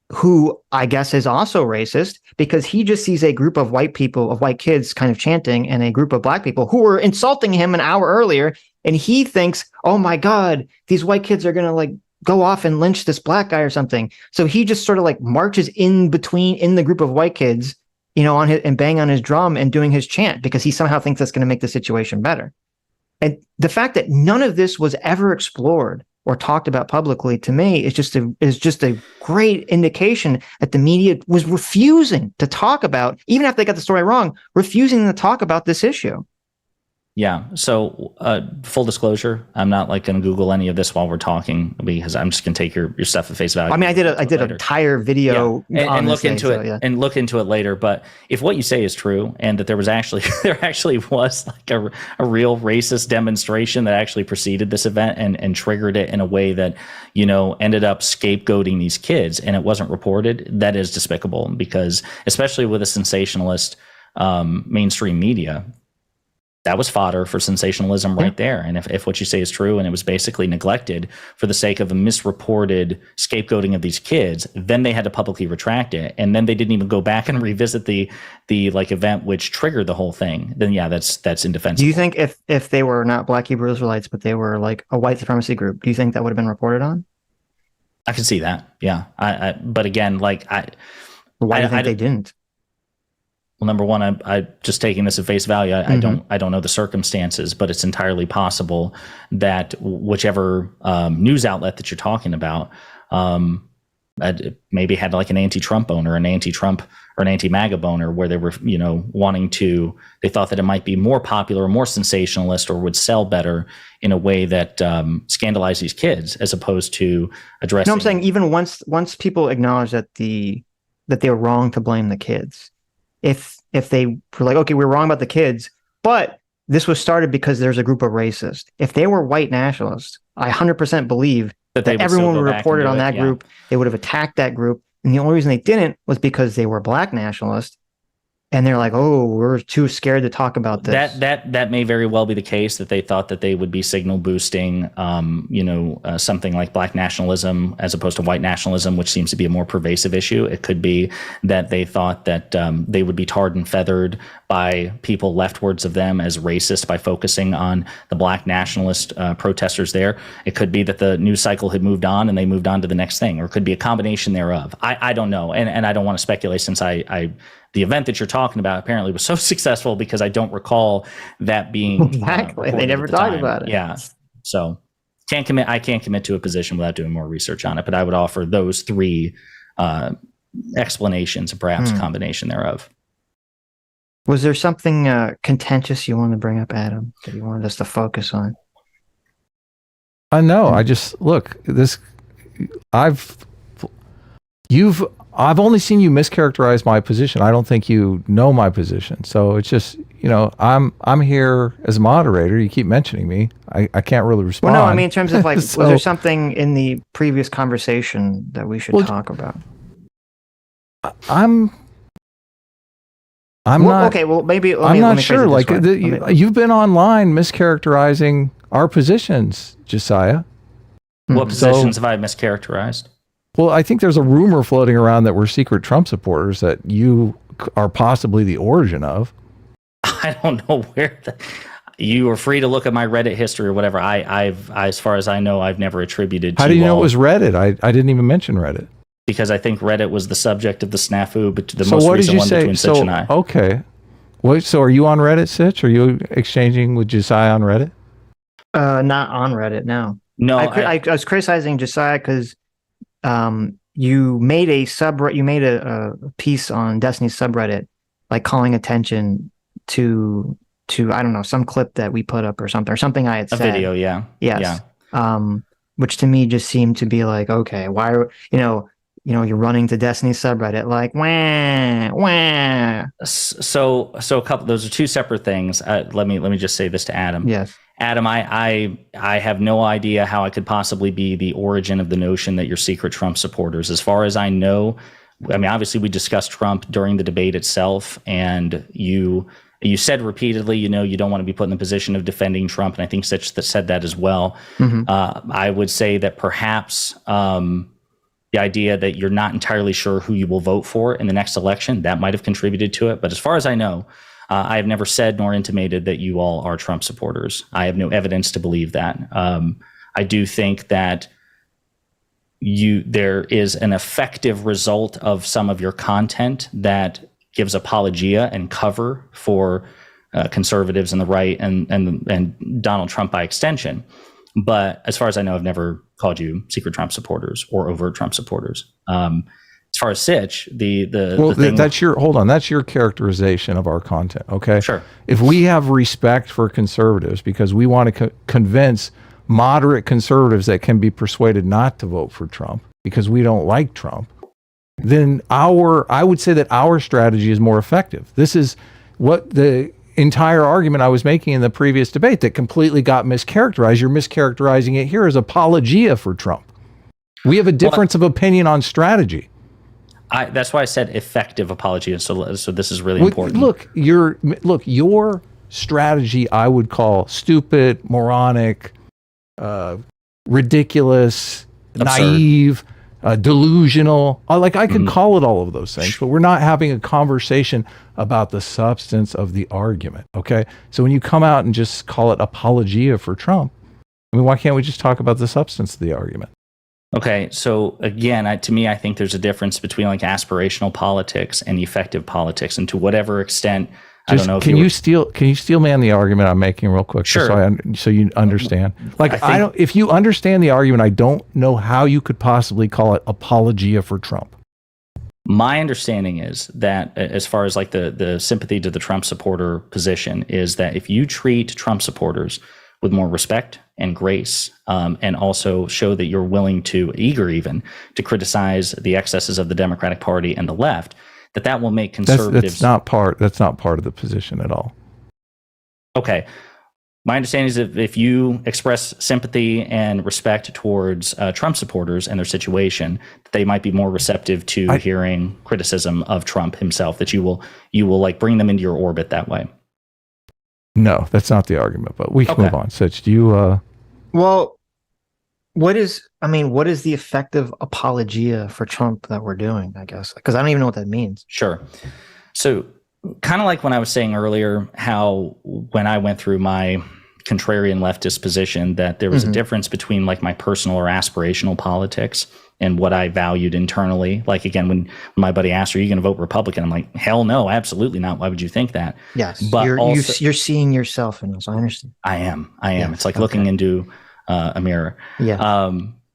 who I guess is also racist, because he just sees a group of white people, of white kids kind of chanting, and a group of Black people who were insulting him an hour earlier. And he thinks, oh my God, these white kids are going to like go off and lynch this Black guy or something. So he just sort of like marches in the group of white kids, and bang on his drum and doing his chant, because he somehow thinks that's going to make the situation better. And the fact that none of this was ever explored or talked about publicly, to me, is just a great indication that the media was refusing to talk about, even after they got the story wrong, refusing to talk about this issue. Yeah. So full disclosure, I'm not like going to Google any of this while we're talking, because I'm just going to take your stuff at face value. I mean, I did an entire video and look into it and look into it later. But if what you say is true, and that there actually was like a real racist demonstration that actually preceded this event and triggered it in a way that, ended up scapegoating these kids, and it wasn't reported, that is despicable, because especially with a sensationalist mainstream media, that was fodder for sensationalism right there. And if what you say is true, and it was basically neglected for the sake of a misreported scapegoating of these kids, then they had to publicly retract it. And then they didn't even go back and revisit the like event which triggered the whole thing. Then that's indefensible. Do you think if they were not Black Hebrew Israelites, but they were like a white supremacy group, do you think that would have been reported on? I can see that. Yeah. But again, why do you think they didn't? Well, number one, I just taking this at face value. I don't know the circumstances, but it's entirely possible that whichever news outlet that you're talking about maybe had like an anti-Trump owner, an anti-Trump or an anti-MAGA owner, where they were, they thought that it might be more popular or more sensationalist or would sell better in a way that scandalized these kids, as opposed to addressing. No, I'm saying even once people acknowledge that they were wrong to blame the kids. If they were like, okay, we're wrong about the kids, but this was started because there's a group of racists. If they were white nationalists, I 100% believe that everyone would have reported on that group. They would have attacked that group. And the only reason they didn't was because they were Black nationalists. And they're like, oh, we're too scared to talk about this. That may very well be the case, that they thought that they would be signal boosting, something like Black nationalism as opposed to white nationalism, which seems to be a more pervasive issue. It could be that they thought that they would be tarred and feathered by people leftwards of them as racist by focusing on the Black nationalist protesters there. It could be that the news cycle had moved on and they moved on to the next thing, or it could be a combination thereof. I don't know. And I don't want to speculate, since the event that you're talking about apparently was so successful, because I don't recall that being exactly. They never talked about it. Yeah. So I can't commit to a position without doing more research on it, but I would offer those three explanations, and perhaps a combination thereof. Was there something contentious you wanted to bring up, Adam, that you wanted us to focus on? No, I just look this. I've only seen you mischaracterize my position. I don't think you know my position. So it's just, I'm here as a moderator. You keep mentioning me. I can't really respond. Well, no, I mean, in terms of like, was there something in the previous conversation that we should talk about? I'm not. Okay, well, maybe. I'm not sure. Like, you've been online mischaracterizing our positions, Josiah. What positions have I mischaracterized? Well, I think there's a rumor floating around that we're secret Trump supporters that you are possibly the origin of. I don't know where you are free to look at my Reddit history or whatever. I've, as far as I know, I've never attributed. How do you know it was Reddit? I didn't even mention Reddit. because I think Reddit was the subject of the snafu, but the So most what did recent you one say? between Sitch and I. Okay. So are you on Reddit, Sitch? Are you exchanging with Josiah on Reddit? Not on Reddit, no. No, I was criticizing Josiah because you made a piece on Destiny's subreddit, like calling attention to I don't know, some clip that we put up or something I had a said. video, yeah. Yes. Yeah. Which to me just seemed to be like, okay, why are you're running to Destiny's subreddit like wah wah. So a couple. Those are two separate things. Let me just say this to Adam. Yes. Adam, I have no idea how I could possibly be the origin of the notion that you're secret Trump supporters. As far as I know, I mean, obviously we discussed Trump during the debate itself, and you said repeatedly, you don't want to be put in the position of defending Trump, and I think Sitch said that as well. Mm-hmm. I would say that perhaps the idea that you're not entirely sure who you will vote for in the next election, that might have contributed to it. But as far as I know, I have never said nor intimated that you all are Trump supporters. I have no evidence to believe that. I do think that there is an effective result of some of your content that gives apologia and cover for conservatives and the right and Donald Trump by extension. But as far as I know, I've never called you secret Trump supporters or overt Trump supporters. As far as Sitch, that's your characterization of our content. Okay. Sure. If we have respect for conservatives because we want to convince moderate conservatives that can be persuaded not to vote for Trump because we don't like Trump, then I would say that our strategy is more effective. This is what the entire argument I was making in the previous debate that completely got mischaracterized. You're mischaracterizing it here as apologia for Trump. We have a difference of opinion on strategy. That's why I said effective apology. So this is really important. Look, your strategy I would call stupid, moronic, ridiculous, absurd, naive, delusional. I could call it all of those things, but we're not having a conversation about the substance of the argument. Okay, so when you come out and just call it apologia for Trump, I mean, why can't we just talk about the substance of the argument? Okay, so again, to me, I think there's a difference between like aspirational politics and effective politics, and to whatever extent, I don't know. Can you steel man the argument I'm making real quick? Sure. So you understand. If you understand the argument, I don't know how you could possibly call it apologia for Trump. My understanding is that as far as like the sympathy to the Trump supporter position is that if you treat Trump supporters with more respect and grace, and also show that you're willing to, eager even, to criticize the excesses of the Democratic Party and the left, that will make conservatives... That's not part of the position at all. Okay. My understanding is that if you express sympathy and respect towards Trump supporters and their situation, that they might be more receptive to hearing criticism of Trump himself, that you will like bring them into your orbit that way. No, that's not the argument, but we can move on. Sitch, do you... Well, what is the effective apologia for Trump that we're doing, I guess? Because I don't even know what that means. Sure. So kind of like when I was saying earlier, how when I went through my contrarian leftist position, that there was a difference between like my personal or aspirational politics and what I valued internally. Like, again, when my buddy asked, are you going to vote Republican? I'm like, hell no, absolutely not. Why would you think that? Yes. But you're seeing yourself in this. I understand. I am. Yes, it's like okay. looking into a mirror. Yeah.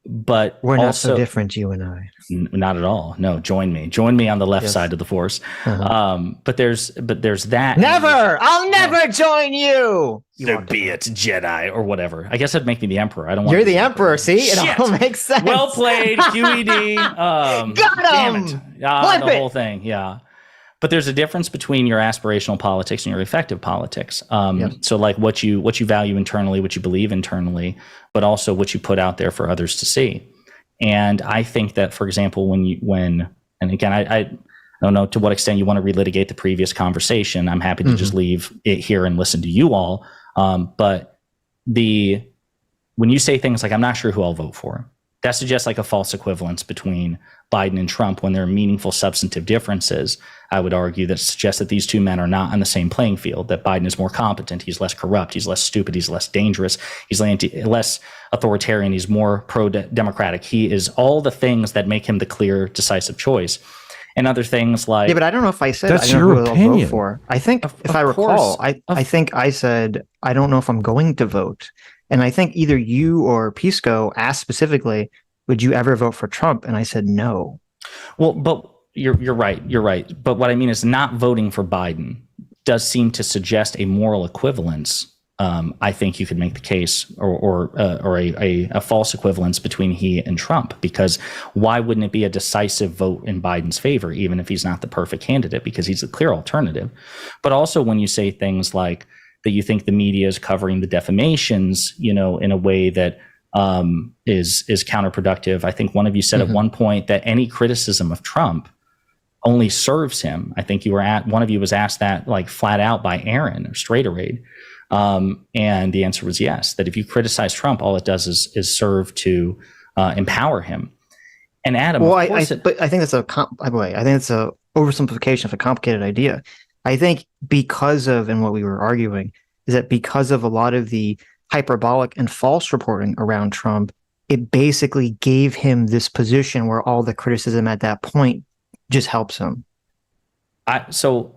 But we're not also, so different, you and I. Not at all. No, join me on the left side of the force. But there's that. Never. I'll never join you. So be it, Jedi or whatever. I guess that'd make me the Emperor. I don't want. You're the Emperor. See, it all makes sense. Well played, QED. Got him. Damn it. The whole thing. Yeah. But there's a difference between your aspirational politics and your effective politics. So like what you value internally, what you believe internally, but also what you put out there for others to see. And I think that, for example, and again, I don't know to what extent you want to relitigate the previous conversation. I'm happy to just leave it here and listen to you all. But when you say things like, I'm not sure who I'll vote for, That suggests like a false equivalence between Biden and Trump when there are meaningful substantive differences. I would argue that suggests that these two men are not on the same playing field, that Biden is more competent, he's less corrupt, he's less stupid, he's less dangerous, he's less authoritarian, he's more pro-democratic. He is all the things that make him the clear, decisive choice. And other things like... Yeah, but I don't know if I said that's I don't know your who I'll opinion. vote for. I think, if I recall, I think I said, I don't know if I'm going to vote. And I think either you or Pisco asked specifically, would you ever vote for Trump? And I said no. Well, but you're right. You're right. But what I mean is not voting for Biden does seem to suggest a moral equivalence. I think you could make the case, or a false equivalence between he and Trump, because why wouldn't it be a decisive vote in Biden's favor, even if he's not the perfect candidate, because he's a clear alternative. But also when you say things like that you think the media is covering the defamations, in a way that is counterproductive. I think one of you said at one point that any criticism of Trump only serves him. I think one of you was asked that like flat out by Aaron or Straighterade. And the answer was yes, that if you criticize Trump, all it does is serve to empower him. And Adam, well, but I think that's by the way, I think it's a oversimplification of a complicated idea. I think because of, and what we were arguing is that because of a lot of the hyperbolic and false reporting around Trump, it basically gave him this position where all the criticism at that point just helps him. I still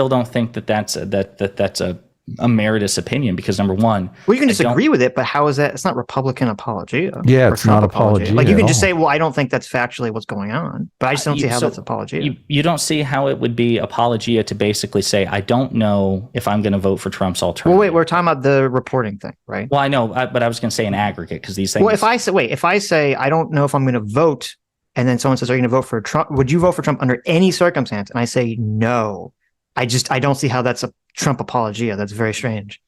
don't think that's a meritorious opinion, because number one, well, you can disagree with it, but how is that? It's not Republican apologia. Yeah, it's not apologia. Like you can just say, well, I don't think that's factually what's going on, but I just don't see how that's apologia. You don't see how it would be apologia to basically say, I don't know if I'm going to vote for Trump's alternative. Well, wait, we're talking about the reporting thing, right? Well, I know, but I was going to say in aggregate, because these things. Well, if I say I don't know if I'm going to vote, and then someone says, are you going to vote for Trump? Would you vote for Trump under any circumstance? And I say no. I don't see how that's a Trump apologia. That's very strange.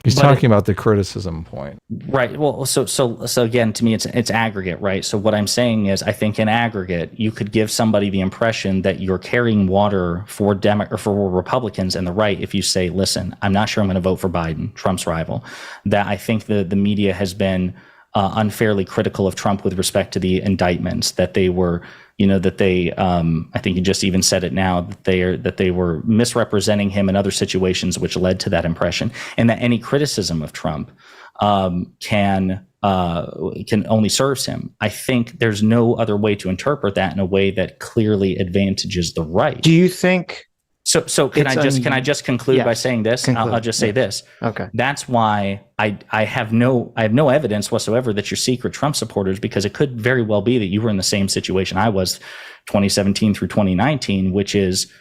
He's talking about the criticism point. Right. Well, so again, to me, it's aggregate, right? So what I'm saying is, I think in aggregate, you could give somebody the impression that you're carrying water for Republicans and the right if you say, listen, I'm not sure I'm going to vote for Biden, Trump's rival. That I think the media has been unfairly critical of Trump with respect to the indictments, that they were, I think you just even said it now, that they were misrepresenting him in other situations, which led to that impression, and that any criticism of Trump can only serves him. I think there's no other way to interpret that in a way that clearly advantages the right. Do you think? So can I just conclude by saying this? I'll just say this. Okay. That's why I have no evidence whatsoever that you're secret Trump supporters, because it could very well be that you were in the same situation I was 2017 through 2019, which is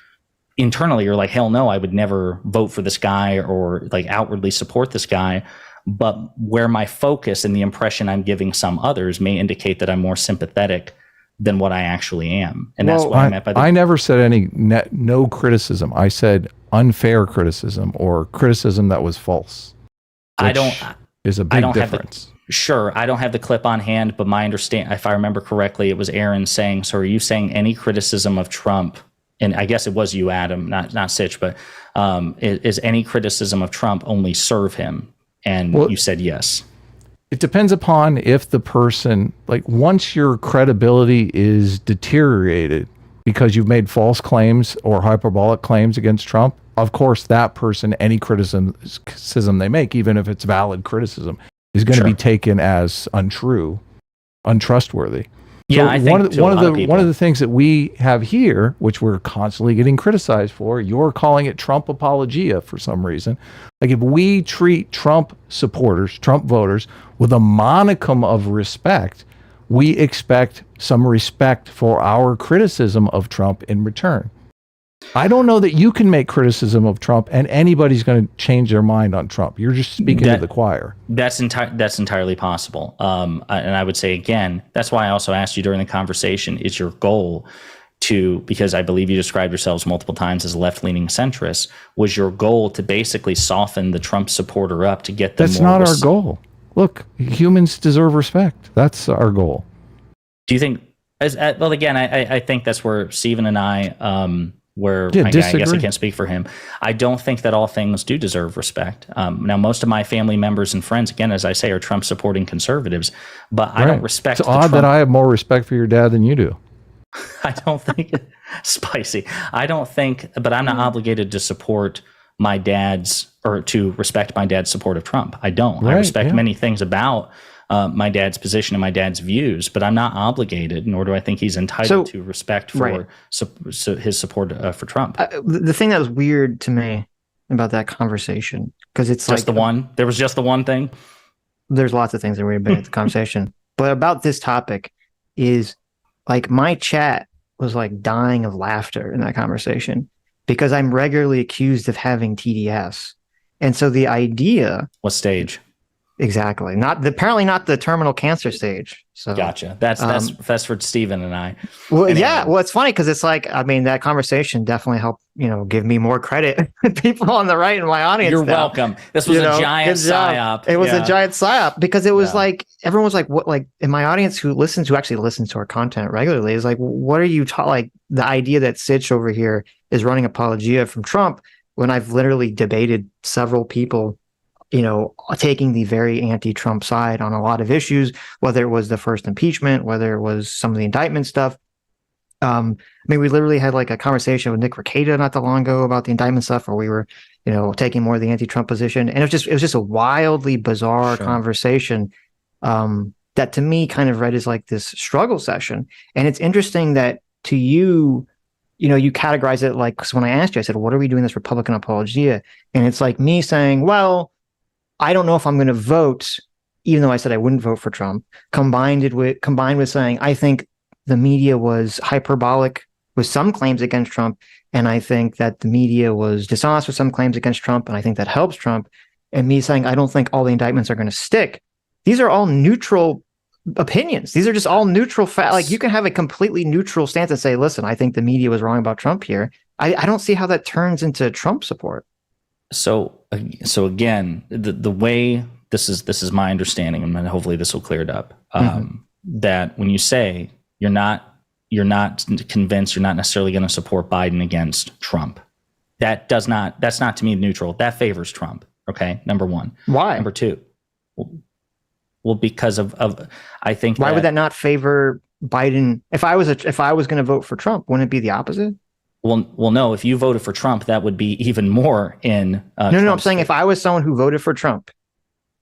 internally you're like, hell no, I would never vote for this guy or like outwardly support this guy. But where my focus and the impression I'm giving some others may indicate that I'm more sympathetic than what I actually am. And that's what I meant by I never said no criticism. I said unfair criticism or criticism that was false. Is a big difference. Sure. I don't have the clip on hand, but my understanding, if I remember correctly, it was Aaron saying, so are you saying any criticism of Trump, and I guess it was you, Adam, not Sitch, but is any criticism of Trump only serve him? And you said yes. It depends upon if the person, like once your credibility is deteriorated because you've made false claims or hyperbolic claims against Trump, of course, that person, any criticism they make, even if it's valid criticism, is going to be taken as untrue, untrustworthy. Yeah, so I think one of the things that we have here, which we're constantly getting criticized for, you're calling it Trump apologia for some reason. Like if we treat Trump supporters, Trump voters, with a monicum of respect, we expect some respect for our criticism of Trump in return. I don't know that you can make criticism of Trump and anybody's going to change their mind on Trump. You're just speaking to the choir. That's entirely possible. And I would say, again, that's why I also asked you during the conversation, is your goal because I believe you described yourselves multiple times as left-leaning centrists, was your goal to basically soften the Trump supporter up to get them That's not our goal. Look, humans deserve respect. That's our goal. Do you think, well, again, I think that's where Stephen and I where Yeah, I guess I disagree. can't speak for him. I don't think that all things do deserve respect. Now, most of my family members and friends, again, as I say, are Trump supporting conservatives, but I don't respect It's the odd Trump. that I have more respect for your dad than you do. I don't think spicy. I don't think, but I'm not obligated to support my dad's or to respect my dad's support of Trump. I don't. I respect many things about my dad's position and my dad's views, but I'm not obligated, nor do I think he's entitled to respect for his support for Trump. The thing that was weird to me about that conversation, because it's just like the one. There was just the one thing. There's lots of things that were weird about the conversation, but about this topic is like my chat was like dying of laughter in that conversation because I'm regularly accused of having TDS. And so the idea... What stage? Exactly. Apparently not the terminal cancer stage. So gotcha. That's for Stephen and I. Well, anyway. Yeah. Well, it's funny because it's like, I mean, that conversation definitely helped, give me more credit. People on the right in my audience. You're welcome. This was a giant psyop. It was a giant psyop because it was like, everyone was like, what, like in my audience who actually listens to our content regularly is like, what are you like the idea that Sitch over here is running apologia from Trump when I've literally debated several people taking the very anti-Trump side on a lot of issues, whether it was the first impeachment, whether it was some of the indictment stuff. I mean, we literally had like a conversation with Nick Rekieta not that long ago about the indictment stuff, where we were, taking more of the anti-Trump position, and it was just a wildly bizarre conversation that to me kind of read as like this struggle session. And it's interesting that to you, you categorize it like, because when I asked you, I said, "What are we doing this Republican apologia?" And it's like me saying, "Well, I don't know if I'm going to vote," even though I said I wouldn't vote for Trump, combined with saying I think the media was hyperbolic with some claims against Trump, and I think that the media was dishonest with some claims against Trump, and I think that helps Trump, and me saying I don't think all the indictments are going to stick. These are all neutral opinions. These are just all neutral facts. Like, you can have a completely neutral stance and say, listen, I think the media was wrong about Trump here. I don't see how that turns into Trump support. So again, the way this is my understanding, and hopefully this will clear it up. That when you say you're not convinced, you're not necessarily going to support Biden against Trump, that's not to me neutral. That favors Trump. Okay, number one. Why? Number two. Well, because of I think. Why would that not favor Biden? If I was going to vote for Trump, wouldn't it be the opposite? Well, no. If you voted for Trump, that would be even more in. No. I'm saying if I was someone who voted for Trump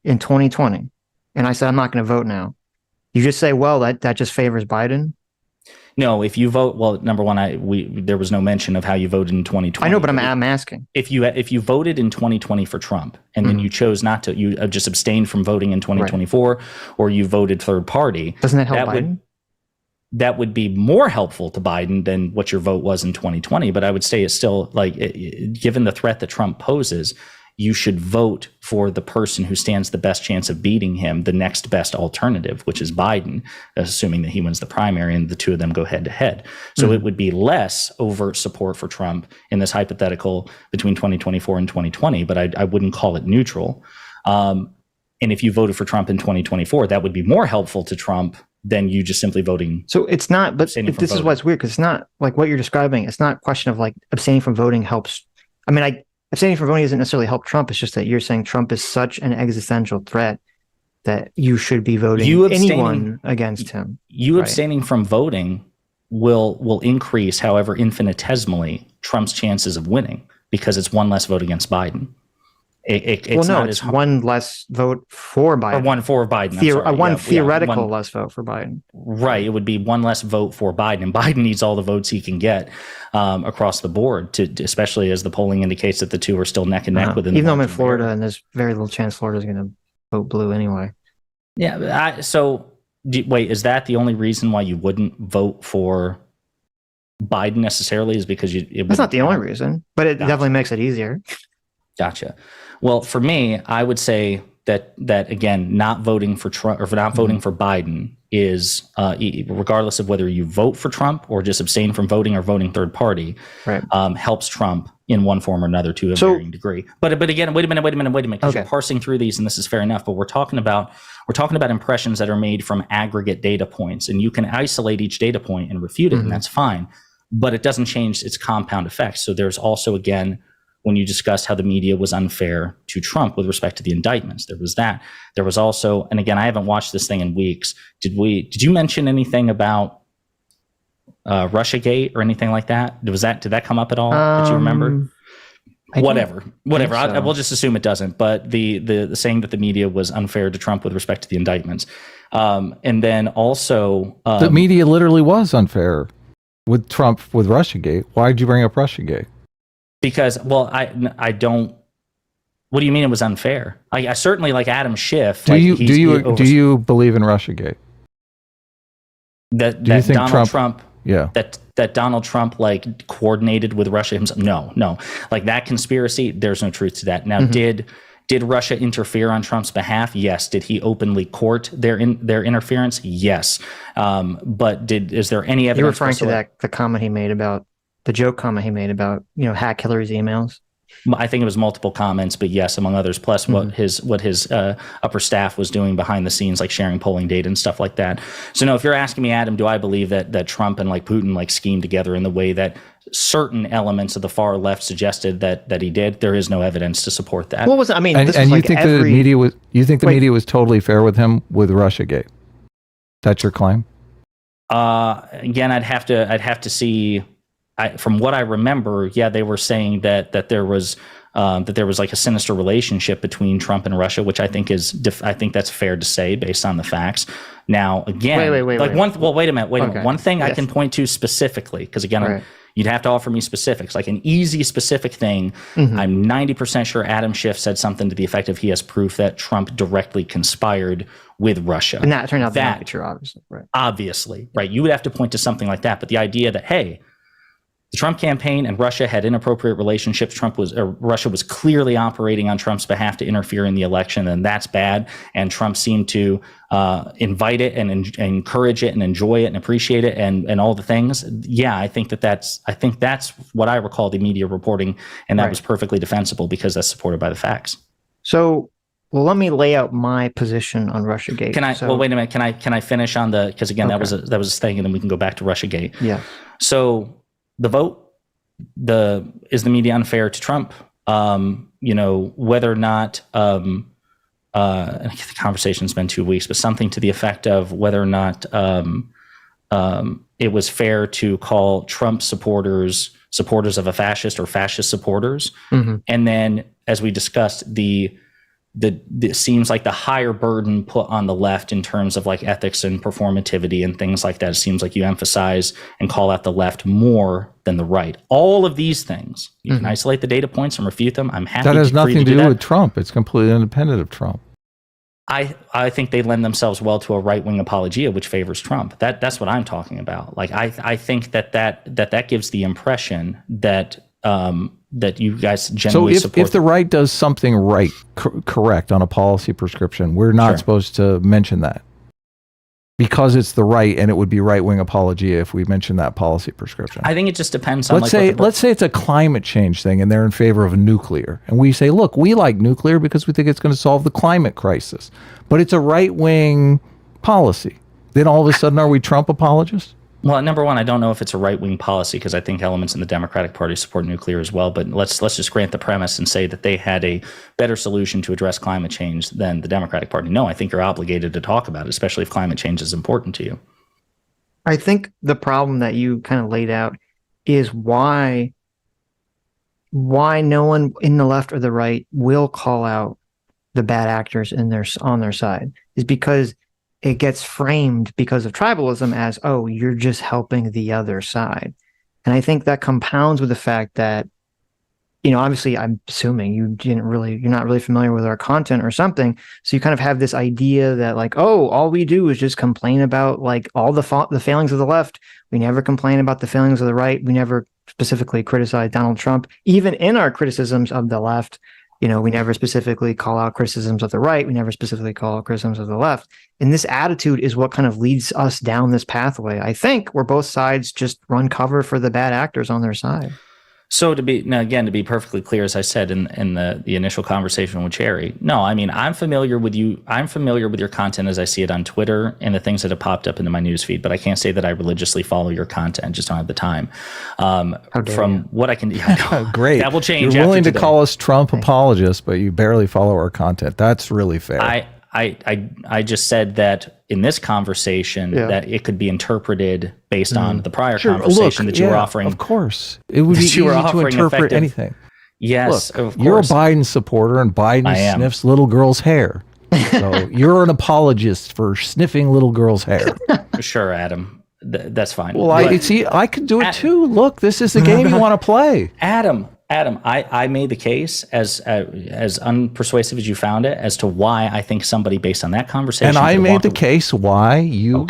in 2020, and I said I'm not going to vote now, you just say, well, that just favors Biden. No, if you vote, well, number one, there was no mention of how you voted in 2020. I know, but I'm asking. If you voted in 2020 for Trump, and then you chose not to, you just abstained from voting in 2024, or you voted third party. Doesn't that help Biden? That would be more helpful to Biden than what your vote was in 2020. But I would say it's still given the threat that Trump poses, you should vote for the person who stands the best chance of beating him, the next best alternative, which is Biden, assuming that he wins the primary and the two of them go head to head. So it would be less overt support for Trump in this hypothetical between 2024 and 2020, but I wouldn't call it neutral. And if you voted for Trump in 2024, that would be more helpful to Trump than you just simply voting. So it's not, but this is what's weird, because it's not like what you're describing. It's not a question of like abstaining from voting helps. I mean, abstaining from voting doesn't necessarily help Trump. It's just that you're saying Trump is such an existential threat that you should be voting anyone against him. You abstaining from voting will increase, however infinitesimally, Trump's chances of winning, because it's one less vote against Biden. It's one less vote for Biden. Or one for Biden. Theoretical less vote for Biden. Right. It would be one less vote for Biden. And Biden needs all the votes he can get across the board, especially as the polling indicates that the two are still neck and neck within. Even though I'm in Florida, and there's very little chance Florida is going to vote blue anyway. Yeah. Wait, is that the only reason why you wouldn't vote for Biden necessarily? Is because that's not the only reason, but it definitely makes it easier. Gotcha. Well, for me, I would say that again, not voting for Trump or not voting for Biden is, regardless of whether you vote for Trump or just abstain from voting or voting third party, right, helps Trump in one form or another to a varying degree. But again, wait a minute, because you're parsing through these, and this is fair enough. But we're talking about impressions that are made from aggregate data points, and you can isolate each data point and refute it, and that's fine. but it doesn't change its compound effects. So there's also, again, when you discussed how the media was unfair to Trump with respect to the indictments, there was that. There was also, and again, I haven't watched this thing in weeks. Did you mention anything about Russiagate or anything like that? Did that come up at all that you remember? Whatever. So. We'll just assume it doesn't. But the saying that the media was unfair to Trump with respect to the indictments, and then also the media literally was unfair with Trump with Russiagate. Why did you bring up Russiagate? Because, well, I don't. What do you mean it was unfair? I certainly like Adam Schiff. Do you believe in Russiagate? That Donald Trump yeah. That Donald Trump like coordinated with Russia himself? No. Like that conspiracy, there's no truth to that. Now, did Russia interfere on Trump's behalf? Yes. Did he openly court their interference? Yes. But is there any evidence? You're referring to the comment he made about the joke comment he made about hack Hillary's emails? I think it was multiple comments, but yes, among others, plus what his upper staff was doing behind the scenes, like sharing polling data and stuff like that. So no, if you're asking me, Adam, do I believe that Trump and like Putin like schemed together in the way that certain elements of the far left suggested that he did? There is no evidence to support that. What was I mean? And you think the media was? You think the media was totally fair with him with Russiagate? That's your claim? Again, I'd have to see. From what I remember, yeah, they were saying that there was like a sinister relationship between Trump and Russia, which I think I think that's fair to say based on the facts. Now, again, wait a minute. One thing I can point to specifically, because again, you'd have to offer me specifics, like an easy specific thing. I'm 90% sure Adam Schiff said something to the effect of he has proof that Trump directly conspired with Russia. And that turned out to be true, obviously. Right. Obviously, right. You would have to point to something like that. But the idea that, hey, the Trump campaign and Russia had inappropriate relationships. Russia was clearly operating on Trump's behalf to interfere in the election, and that's bad. And Trump seemed to invite it and encourage it and enjoy it and appreciate it and all the things. Yeah, I think that's what I recall the media reporting, and that was perfectly defensible because that's supported by the facts. So, well, let me lay out my position on Russiagate. Well, wait a minute. Can I finish on because again, that was a thing, and then we can go back to Russiagate. Yeah. So. The vote, is the media unfair to Trump? Whether or not, and the conversation's been 2 weeks, but something to the effect of whether or not it was fair to call Trump supporters of a fascist or fascist supporters. And then, as we discussed, it seems like the higher burden put on the left in terms of like ethics and performativity and things like that. It seems like you emphasize and call out the left more than the right. All of these things, you can isolate the data points and refute them. I'm happy. That has nothing to do with Trump. It's completely independent of Trump. I think they lend themselves well to a right-wing apologia, which favors Trump. That's what I'm talking about. Like I think that gives the impression that you guys generally support. So if the right does something right, correct on a policy prescription, we're not supposed to mention that because it's the right, and it would be right-wing apologia if we mention that policy prescription. I think it just depends on. Let's say it's a climate change thing, and they're in favor of nuclear, and we say, look, we like nuclear because we think it's going to solve the climate crisis, but it's a right-wing policy. Then all of a sudden, are we Trump apologists? Well, number one, I don't know if it's a right-wing policy because I think elements in the Democratic Party support nuclear as well. But let's just grant the premise and say that they had a better solution to address climate change than the Democratic Party. No, I think you're obligated to talk about it, especially if climate change is important to you. I think the problem that you kind of laid out is why no one in the left or the right will call out the bad actors on their side is because it gets framed because of tribalism as, oh, you're just helping the other side. And I think that compounds with the fact that, obviously I'm assuming you're not really familiar with our content or something. So you kind of have this idea that like, oh, all we do is just complain about like all the failings of the left. We never complain about the failings of the right. We never specifically criticize Donald Trump. Even in our criticisms of the left, we never specifically call out criticisms of the right. We never specifically call out criticisms of the left. And this attitude is what kind of leads us down this pathway. I think where both sides just run cover for the bad actors on their side. So to be perfectly clear, as I said in the initial conversation with Cherry, no, I mean, I'm familiar with you. I'm familiar with your content as I see it on Twitter and the things that have popped up into my newsfeed, but I can't say that I religiously follow your content. Just don't have the time. From what I can, Great. That will change. You're willing to today. call us Trump apologists, but you barely follow our content. That's really fair. I just said that in this conversation that it could be interpreted based on the prior conversation that you were offering. Of course. It would be easy to interpret anything. Yes, Look, of course. You're a Biden supporter and Biden sniffs little girls' hair. So you're an apologist for sniffing little girls' hair. Sure, Adam. That's fine. Well, I could do it too. Look, this is the game you want to play. Adam, I made the case as unpersuasive as you found it as to why I think somebody based on that conversation. And I made the case why you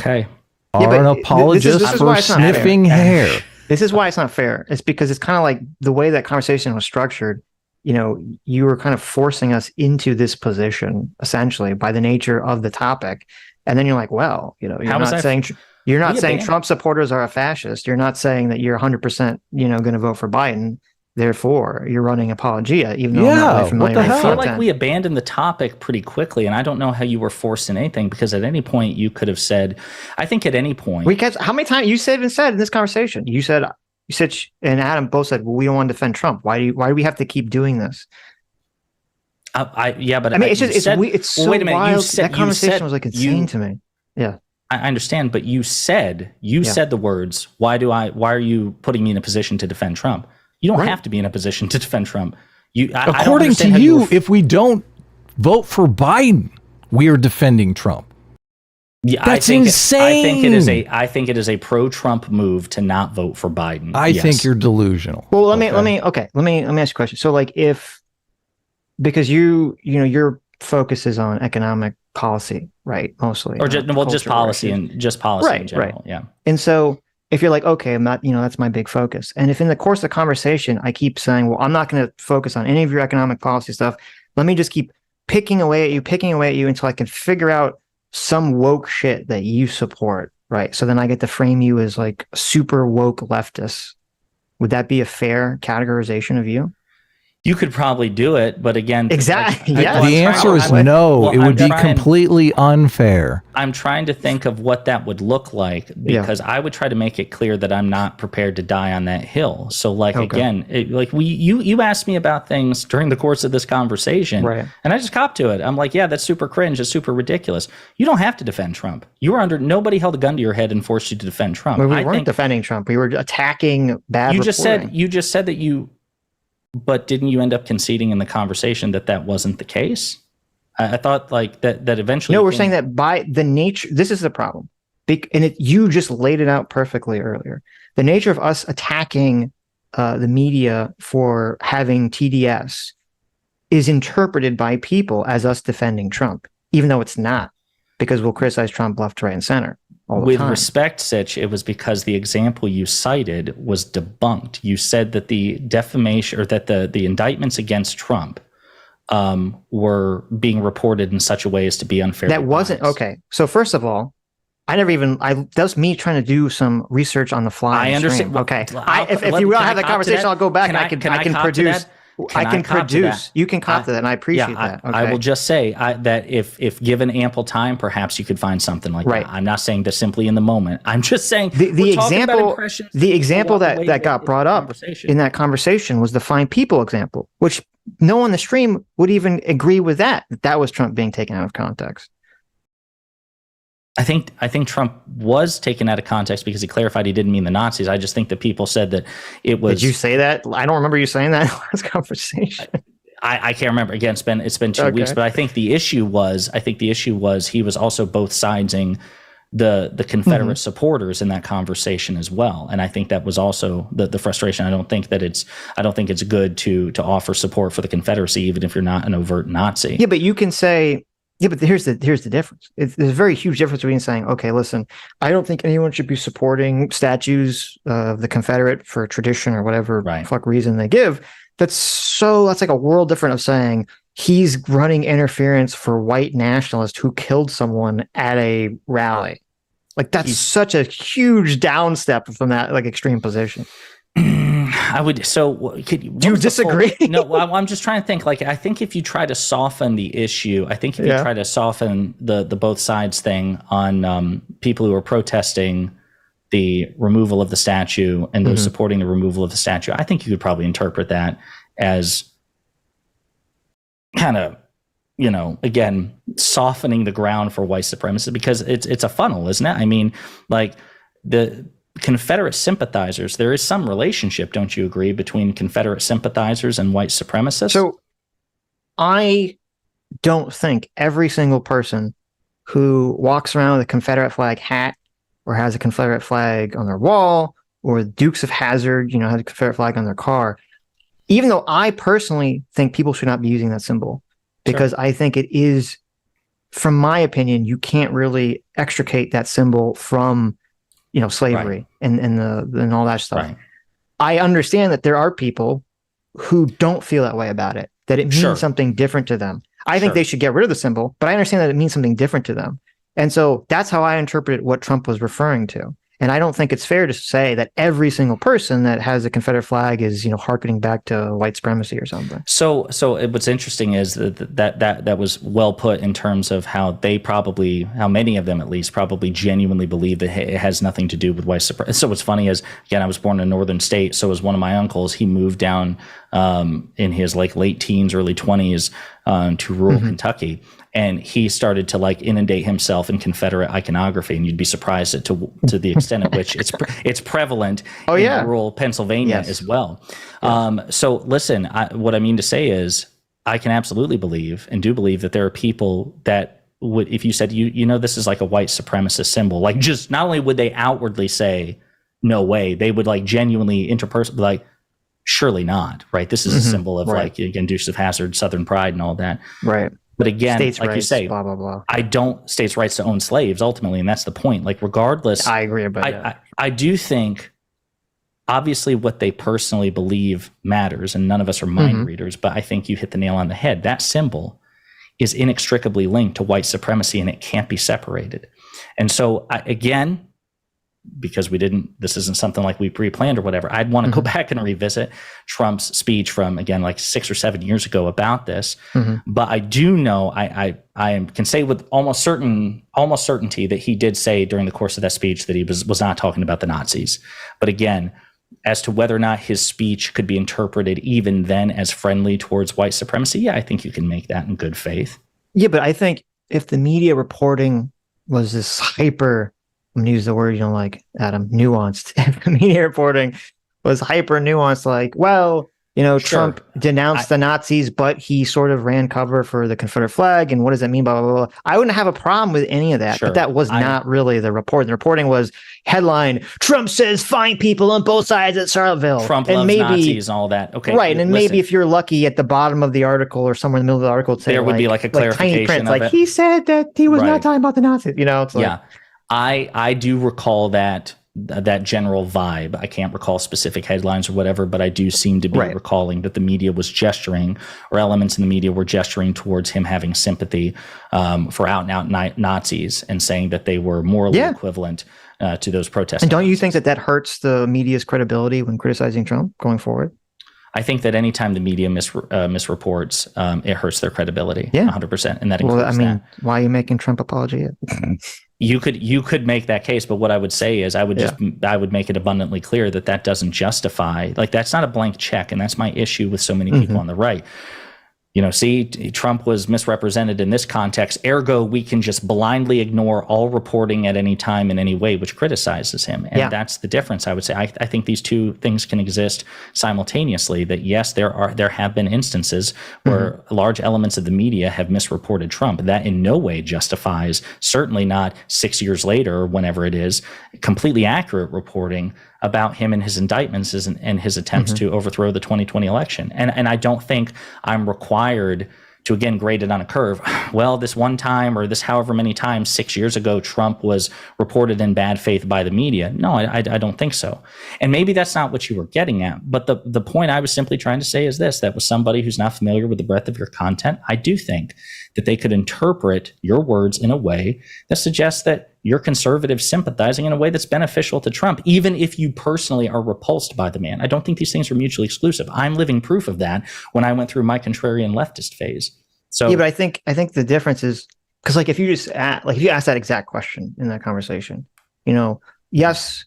are an apologist this is for sniffing hair. This is why it's not fair. It's because it's kind of like the way that conversation was structured. You know, you were kind of forcing us into this position essentially by the nature of the topic, and then you're like, well, you know, you're not saying Trump supporters are a fascist. You're not saying that you're 100%, going to vote for Biden. Therefore, you're running apologia, even though I'm not really familiar with I feel content. like we abandoned the topic pretty quickly, and I don't know how you were forced in anything, because at any point you could have said, I think at any point... How many times you said in this conversation, you said and Adam both said, well, we don't want to defend Trump. Why do we have to keep doing this? It's so wait a minute, wild. That conversation was like insane to me. Yeah. I understand, but you said the words, why are you putting me in a position to defend Trump? You don't have to be in a position to defend Trump. According to you, if we don't vote for Biden, we are defending Trump. Yeah, that's insane. I think it is a pro-Trump move to not vote for Biden. I think you're delusional. Well, let me ask you a question. So, like, because your focus is on economic policy, right? Mostly, or just policy in general. Right. Yeah. And so, if you're like, okay, I'm not, that's my big focus. And if in the course of the conversation, I keep saying, well, I'm not going to focus on any of your economic policy stuff. Let me just keep picking away at you until I can figure out some woke shit that you support, right? So then I get to frame you as like super woke leftist. Would that be a fair categorization of you? You could probably do it, but again, exactly. The answer is no. It would be completely unfair. I'm trying to think of what that would look like, because I would try to make it clear that I'm not prepared to die on that hill. So, again, you asked me about things during the course of this conversation, right? And I just copped to it. I'm like, yeah, that's super cringe. It's super ridiculous. You don't have to defend Trump. Nobody held a gun to your head and forced you to defend Trump. Well, we weren't defending Trump. We were attacking bad. You just said that you. But didn't you end up conceding in the conversation that wasn't the case? I thought that eventually. No, we're saying that by the nature, this is the problem. And you just laid it out perfectly earlier. The nature of us attacking the media for having TDS is interpreted by people as us defending Trump, even though it's not, because we'll criticize Trump left, right, and center. With respect, Sitch, it was because the example you cited was debunked. You said that the defamation, or that the indictments against Trump were being reported in such a way as to be unfair. That wasn't okay. So first of all, that was me trying to do some research on the fly. I understand. Okay. If you want to have that conversation, I'll go back and I can produce. You can cop to that, and I appreciate that. Okay. I will just say that if given ample time, perhaps you could find something like that. I'm not saying that simply in the moment. I'm just saying the example that got brought up in that conversation was the fine people example, which no one on the stream would even agree with that was Trump being taken out of context. I think Trump was taken out of context because he clarified he didn't mean the Nazis. I just think that people said that it was. Did you say that? I don't remember you saying that in the last conversation. I can't remember. Again, it's been 2 weeks, but I think the issue was he was also both siding the Confederate supporters in that conversation as well, and I think that was also the frustration. I don't think it's good to offer support for the Confederacy even if you're not an overt Nazi. Yeah, but you can say. Yeah, but here's the difference. There's a very huge difference between saying, okay, listen, I don't think anyone should be supporting statues of the Confederate for tradition or whatever fuck reason they give. That's like a world different of saying he's running interference for white nationalists who killed someone at a rally. Like that's such a huge downstep from that extreme position. I would. So, do you disagree? No, I'm just trying to think. Like, I think if you try to soften the issue, I think if you try to soften the both sides thing on people who are protesting the removal of the statue and those supporting the removal of the statue, I think you could probably interpret that as kind of, again, softening the ground for white supremacy, because it's a funnel, isn't it? I mean, like the Confederate sympathizers, there is some relationship, don't you agree, between Confederate sympathizers and white supremacists? So I don't think every single person who walks around with a Confederate flag hat or has a Confederate flag on their wall, or Dukes of Hazzard, has a Confederate flag on their car, even though I personally think people should not be using that symbol, because I think it is, from my opinion, you can't really extricate that symbol from, slavery and all that stuff. Right. I understand that there are people who don't feel that way about it, that it means something different to them. I think they should get rid of the symbol, but I understand that it means something different to them. And so that's how I interpreted what Trump was referring to. And I don't think it's fair to say that every single person that has a Confederate flag is, hearkening back to white supremacy or something. So what's interesting is that was well put in terms of how many of them at least probably genuinely believe that it has nothing to do with white supremacy. So what's funny is, again, I was born in a northern state. So was one of my uncles. He moved down in his late teens, early 20s to rural Kentucky. And he started to inundate himself in Confederate iconography, and you'd be surprised to the extent at which it's prevalent in rural Pennsylvania as well. Yes. So listen, what I mean to say is, I can absolutely believe and do believe that there are people that would, if you said this is like a white supremacist symbol, just not only would they outwardly say no way, they would genuinely interpersonally surely not, right? This is a symbol of again, Dukes of Hazzard, Southern pride, and all that, right? But again, states' rights, you say, blah, blah, blah. states' rights to own slaves ultimately, and that's the point. Regardless, I agree, but I do think, obviously, what they personally believe matters, and none of us are mind readers. But I think you hit the nail on the head. That symbol is inextricably linked to white supremacy, and it can't be separated. And so, again, because this isn't something like we pre-planned or whatever, I'd want to go back and revisit Trump's speech from, again, 6 or 7 years ago about this. But I do know, I can say with almost certainty that he did say during the course of that speech that he was not talking about the Nazis. But again, as to whether or not his speech could be interpreted even then as friendly towards white supremacy, I think you can make that in good faith. Yeah, but I think if the media reporting was this hyper, I'm going to use the word, Adam, nuanced. If the media reporting was hyper nuanced, Trump denounced the Nazis, but he sort of ran cover for the Confederate flag. And what does that mean? Blah, blah, blah. I wouldn't have a problem with any of that, but that was not really the report. The reporting was headline, Trump says find people on both sides at Charlottesville. Trump loves Nazis and all that. Okay. Right. And maybe if you're lucky at the bottom of the article or somewhere in the middle of the article, there would be a clarification print, of it. He said that he was not talking about the Nazis. It's I do recall that general vibe. I can't recall specific headlines or whatever, but I do seem to be recalling that the media was gesturing, or elements in the media were gesturing towards him having sympathy for out-and-out Nazis and saying that they were morally equivalent to those protests. And don't you think that hurts the media's credibility when criticizing Trump going forward? I think that anytime the media misreports, it hurts their credibility 100%. And that includes that. Why are you making Trump apology? You could make that case, but what I would say is I would make it abundantly clear that doesn't justify, that's not a blank check, and that's my issue with so many people on the right. See, Trump was misrepresented in this context, ergo we can just blindly ignore all reporting at any time in any way which criticizes him. And that's the difference, I would say. I think these two things can exist simultaneously, that yes, there have been instances where large elements of the media have misreported Trump. That in no way justifies, certainly not 6 years later or whenever it is, completely accurate reporting about him and his indictments and his attempts to overthrow the 2020 election. And I don't think I'm required to, again, grade it on a curve. Well, this one time or this however many times 6 years ago, Trump was reported in bad faith by the media. No, I don't think so. And maybe that's not what you were getting at. But the point I was simply trying to say is this, that with somebody who's not familiar with the breadth of your content, I do think that they could interpret your words in a way that suggests that you're conservative sympathizing in a way that's beneficial to Trump, even if you personally are repulsed by the man. I don't think these things are mutually exclusive. I'm living proof of that when I went through my contrarian leftist phase. So yeah, but I think the difference is because like if you ask that exact question in that conversation, yes,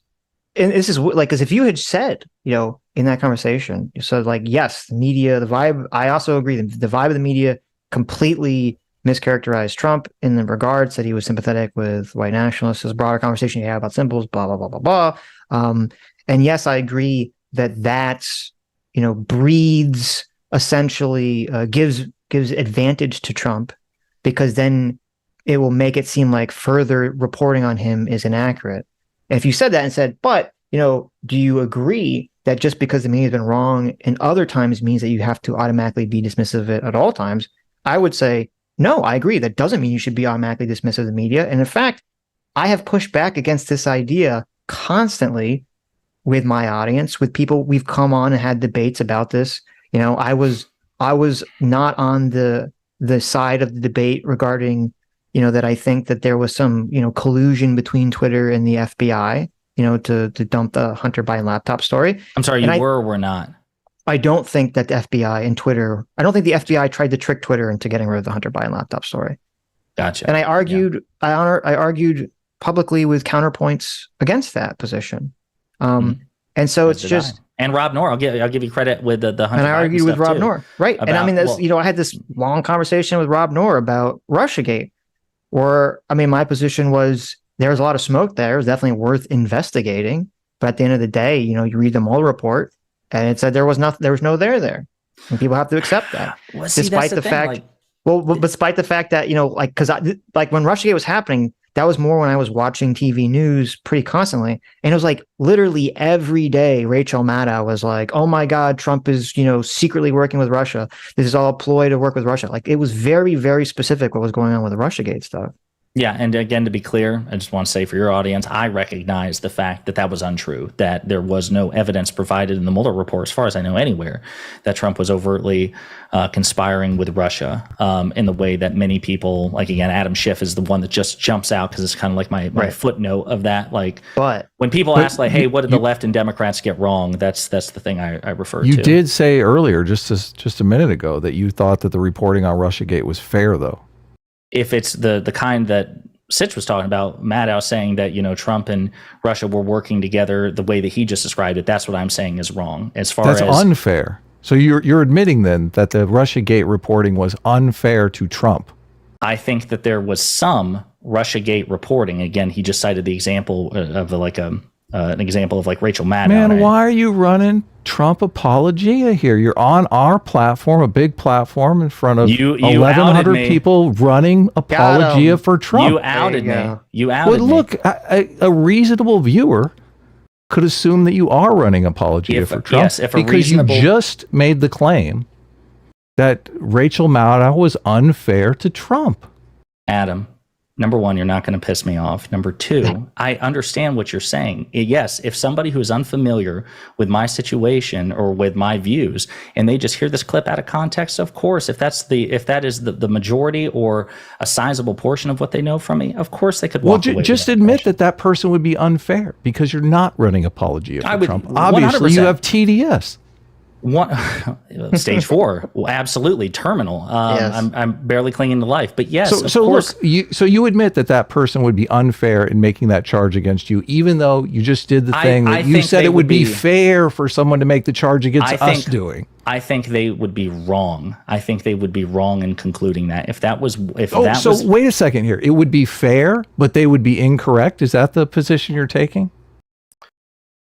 and this is like because if you had said, in that conversation, you said like, yes, the media, the vibe. I also agree that the vibe of the media completely mischaracterized Trump in the regards that he was sympathetic with white nationalists. This broader conversation you have about symbols, blah blah blah blah blah. And yes, I agree that that's breeds essentially gives advantage to Trump because then it will make it seem like further reporting on him is inaccurate. And if you said that and said, but do you agree that just because the media has been wrong in other times means that you have to automatically be dismissive of it at all times? I would say, no, I agree. That doesn't mean you should be automatically dismissive of the media. And in fact, I have pushed back against this idea constantly with my audience, with people we've come on and had debates about this. I was not on the side of the debate regarding, that I think that there was some, collusion between Twitter and the FBI, to dump the Hunter Biden laptop story. I'm sorry, you were or were not? I don't think that the FBI and Twitter, I don't think the FBI tried to trick Twitter into getting rid of the Hunter Biden laptop story. Gotcha. And I argued, I argued publicly with counterpoints against that position. And so it's just, and Rob Noor, I'll give you credit with the Hunter and I Biden argued with Rob Noor, right? About, and I mean, I had this long conversation with Rob Noor about Russiagate, where my position was there was a lot of smoke there. It was definitely worth investigating, but at the end of the day, you read the Mueller report, and it said there was no there, and people have to accept that, well, despite the fact. Despite the fact that because when Russiagate was happening. That was more when I was watching TV news pretty constantly. And it was like literally every day, Rachel Maddow was like, oh my God, Trump is, secretly working with Russia. This is all a ploy to work with Russia. Like it was very, very specific what was going on with the Russiagate stuff. Yeah. And again, to be clear, I just want to say for your audience, I recognize the fact that was untrue, that there was no evidence provided in the Mueller report, as far as I know anywhere, that Trump was overtly conspiring with Russia in the way that many people, like again, Adam Schiff is the one that just jumps out because it's kind of like my footnote of that. Like, but when people ask like, hey, what did the left and Democrats get wrong? That's the thing I refer to. You did say earlier, just a minute ago, that you thought that the reporting on Russiagate was fair, though. If it's the kind that Sitch was talking about, Maddow saying that, Trump and Russia were working together the way that he just described it, that's what I'm saying is wrong. That's unfair. So you're admitting then that the Russiagate reporting was unfair to Trump. I think that there was some Russiagate reporting. Again, he just cited the example of an example of like Rachel Maddow. Man, why are you running Trump apologia here? You're on our platform, a big platform in front of 1,100 people running apologia for Trump. You outed me. You outed me. Well, look, a reasonable viewer could assume that you are running apologia for Trump because you just made the claim that Rachel Maddow was unfair to Trump. Adam, number one, you're not going to piss me off. Number two, I understand what you're saying. Yes, if somebody who is unfamiliar with my situation or with my views, and they just hear this clip out of context, of course, if that is the majority or a sizable portion of what they know from me, of course they could walk away. Well, just admit that person would be unfair because you're not running apologia for Trump. Obviously, 100%. You have TDS. Stage 4, absolutely terminal. Yes. I'm barely clinging to life, but yes. So look, you admit that person would be unfair in making that charge against you, even though you just did the thing that you said it would be fair for someone to make the charge against us doing. I think they would be wrong. I think they would be wrong in concluding that wait a second here. It would be fair, but they would be incorrect. Is that the position you're taking?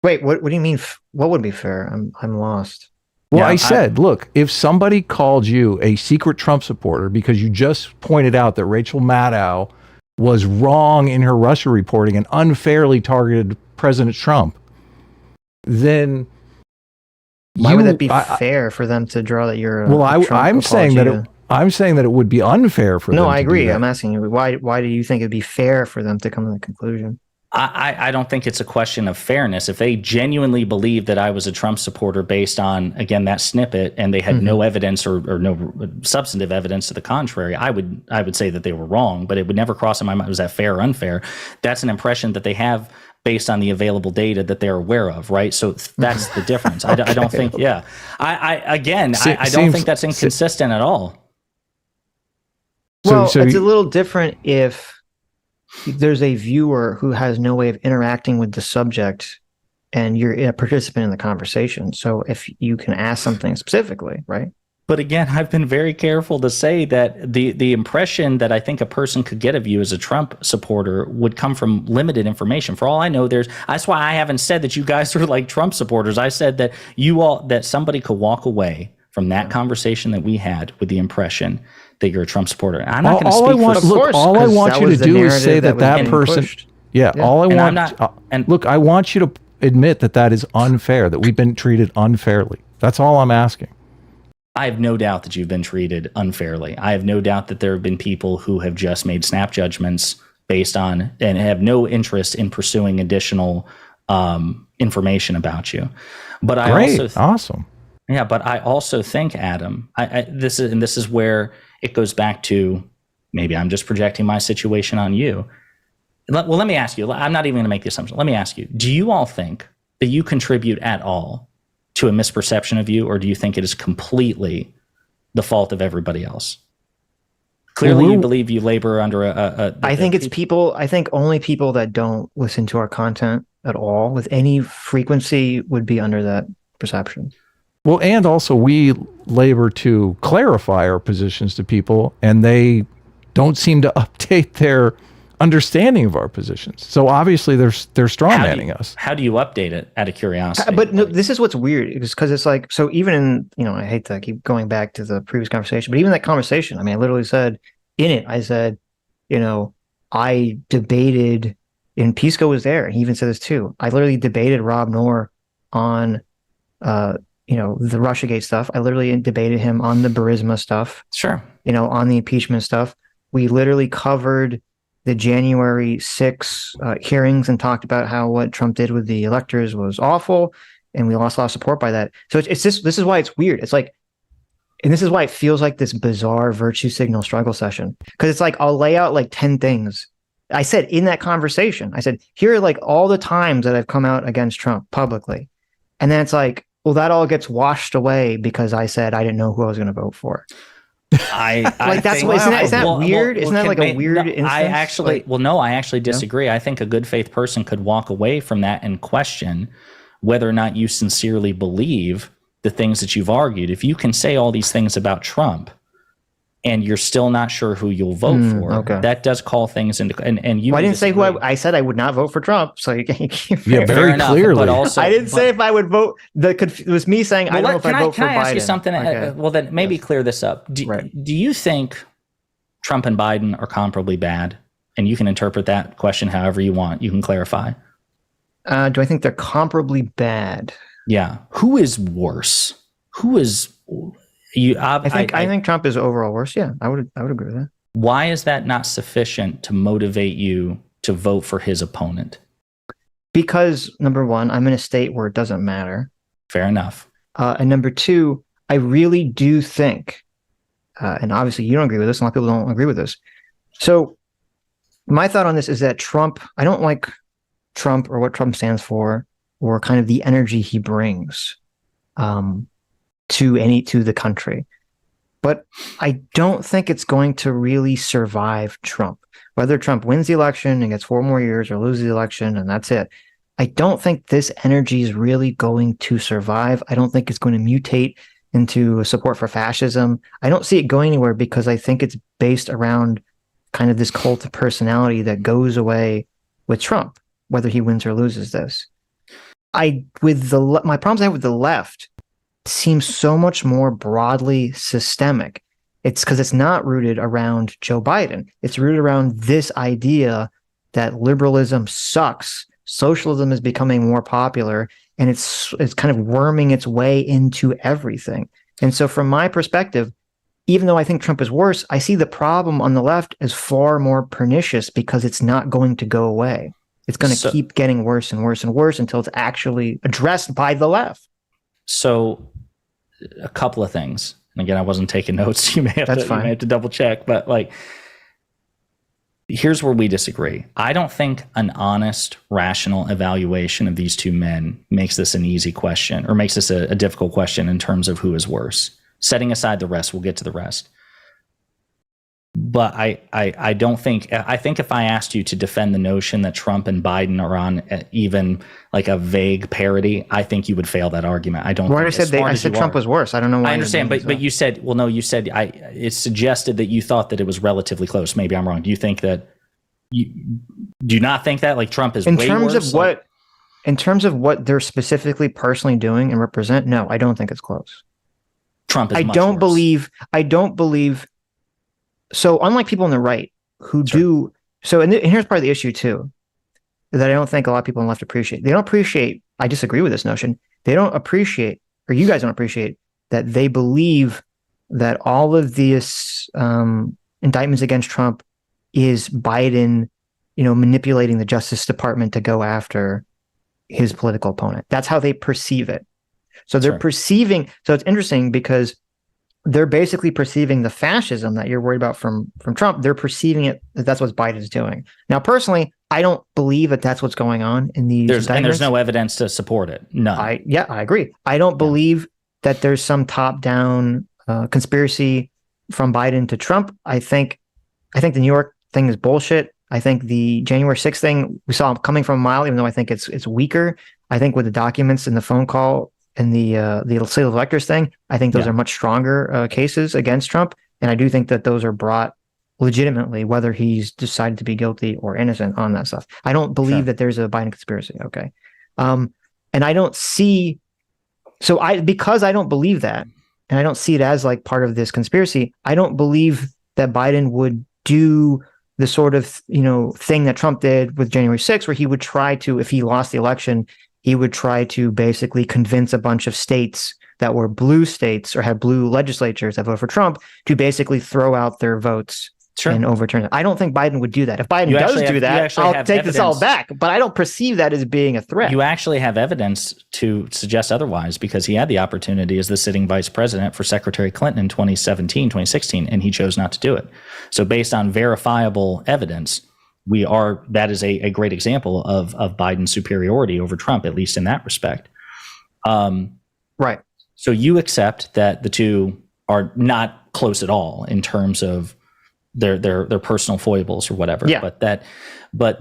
Wait, what do you mean? What would be fair? I'm lost. Well, I said, look, if somebody called you a secret Trump supporter because you just pointed out that Rachel Maddow was wrong in her Russia reporting and unfairly targeted President Trump, then why would that be fair for them to draw that you're? I'm saying that it would be unfair for them. No, I agree. I'm asking you why do you think it'd be fair for them to come to the conclusion? I don't think it's a question of fairness. If they genuinely believed that I was a Trump supporter based on, again, that snippet, and they had no evidence or no substantive evidence to the contrary, I would say that they were wrong, but it would never cross my mind, was that fair or unfair? That's an impression that they have based on the available data that they're aware of, right? So that's the difference. I don't think, I don't think that's inconsistent at all. Well, it's a little different if there's a viewer who has no way of interacting with the subject and you're a participant in the conversation. So if you can ask something specifically, right? But again, I've been very careful to say that the impression that I think a person could get of you as a Trump supporter would come from limited information. For all I know, that's why I haven't said that you guys are like Trump supporters. I said that that somebody could walk away from that conversation that we had with the impression that you're a Trump supporter. And I'm not going to speak for... All I want you to do is say that person... All I want... I want you to admit that is unfair, that we've been treated unfairly. That's all I'm asking. I have no doubt that you've been treated unfairly. I have no doubt that there have been people who have just made snap judgments based on and have no interest in pursuing additional information about you. But awesome. Yeah, but I also think, Adam, this is where it goes back to, maybe I'm just projecting my situation on you. Well, let me ask you. I'm not even going to make the assumption. Let me ask you. Do you all think that you contribute at all to a misperception of you, or do you think it is completely the fault of everybody else? Clearly, you believe you labor under I think it's people. I think only people that don't listen to our content at all with any frequency would be under that perception. Well, and also we labor to clarify our positions to people, and they don't seem to update their understanding of our positions. So obviously they're strawmanning us. How do you update it out of curiosity? But no, this is what's weird, because it's like, so even in, I hate to keep going back to the previous conversation, but even that conversation, I literally said in it, I said, I debated, and Pisco was there, and he even said this too. I literally debated Rob Noor on, the Russiagate stuff. I literally debated him on the Burisma stuff. Sure. On the impeachment stuff. We literally covered the January 6 hearings and talked about how what Trump did with the electors was awful, and we lost a lot of support by that. So this is why it's weird. It's like, and this is why it feels like this bizarre virtue signal struggle session. Because it's like, I'll lay out like 10 things. I said in that conversation, I said, here are like all the times that I've come out against Trump publicly. And then it's like, well, that all gets washed away because I said I didn't know who I was going to vote for. Isn't that weird? Isn't that like a weird instance? I actually disagree. I think a good faith person could walk away from that and question whether or not you sincerely believe the things that you've argued. If you can say all these things about Trump and you're still not sure who you'll vote for, that does call things into, and you. Well, I didn't say who I said I would not vote for Trump. So you can't. Very clearly. But also, I didn't say if I would vote. It was me saying I don't know if I vote for Biden. Can I ask you something? Okay. Well, then maybe clear this up. Do you think Trump and Biden are comparably bad? And you can interpret that question however you want. You can clarify. Do I think they're comparably bad? Yeah. Who is worse? Who is you? I think Trump is overall worse. Yeah, I would agree with that. Why is that not sufficient to motivate you to vote for his opponent? Because number one, I'm in a state where it doesn't matter. Fair enough. And number two, I really do think, and obviously you don't agree with this, a lot of people don't agree with this. So my thought on this is that I don't like Trump or what Trump stands for, or kind of the energy he brings to the country. But I don't think it's going to really survive Trump. Whether Trump wins the election and gets 4 more years or loses the election and that's it, I don't think this energy is really going to survive. I don't think it's going to mutate into support for fascism. I don't see it going anywhere because I think it's based around kind of this cult of personality that goes away with Trump, whether he wins or loses this. My problems I have with the left seems so much more broadly systemic. It's because it's not rooted around Joe Biden. It's rooted around this idea that liberalism sucks, socialism is becoming more popular, and it's kind of worming its way into everything. And so from my perspective, even though I think Trump is worse, I see the problem on the left as far more pernicious because it's not going to go away. It's going to keep getting worse and worse and worse until it's actually addressed by the left. So a couple of things. And again, I wasn't taking notes. You may have to double check, but like, here's where we disagree. I don't think an honest, rational evaluation of these two men makes this an easy question, or makes this a difficult question in terms of who is worse. Setting aside the rest, we'll get to the rest. But I don't think, I think if I asked you to defend the notion that Trump and Biden are on even like a vague parity, I think you would fail that argument. I don't think I said Trump was worse. I don't know why. I understand, but you said, it suggested that you thought that it was relatively close. Maybe I'm wrong. Do you not think that like Trump is way worse? In terms of what they're specifically personally doing and represent? No, I don't think it's close. Trump is I don't believe. So unlike people on the right who do, and here's part of the issue too, that I don't think a lot of people on the left appreciate. They don't appreciate, I disagree with this notion. They don't appreciate, or you guys don't appreciate, that they believe that all of these indictments against Trump is Biden, manipulating the Justice Department to go after his political opponent. That's how they perceive it. So they're perceiving, so it's interesting because they're basically perceiving the fascism that you're worried about from Trump. They're perceiving it that that's what Biden's doing. Now, personally, I don't believe that that's what's going on in these indictments. And there's no evidence to support it. None. I agree. I don't believe that there's some top-down conspiracy from Biden to Trump. I think the New York thing is bullshit. I think the January 6th thing we saw coming from a mile, even though I think it's weaker. I think with the documents and the phone call and the sale of electors thing, I think those are much stronger cases against Trump. And I do think that those are brought legitimately, whether he's decided to be guilty or innocent on that stuff. I don't believe that there's a Biden conspiracy. Okay. And I don't see, because I don't believe that, and I don't see it as like part of this conspiracy, I don't believe that Biden would do the sort of, thing that Trump did with January 6th, where he would try to, if he lost the election, he would try to basically convince a bunch of states that were blue states or had blue legislatures that vote for Trump to basically throw out their votes and overturn it. I don't think Biden would do that. If Biden does do that, I'll take this all back, but I don't perceive that as being a threat. You actually have evidence to suggest otherwise, because he had the opportunity as the sitting vice president for Secretary Clinton in 2016, and he chose not to do it. So based on verifiable evidence, that is a great example of Biden's superiority over Trump, at least in that respect. Right. So you accept that the two are not close at all in terms of their personal foibles or whatever. Yeah. But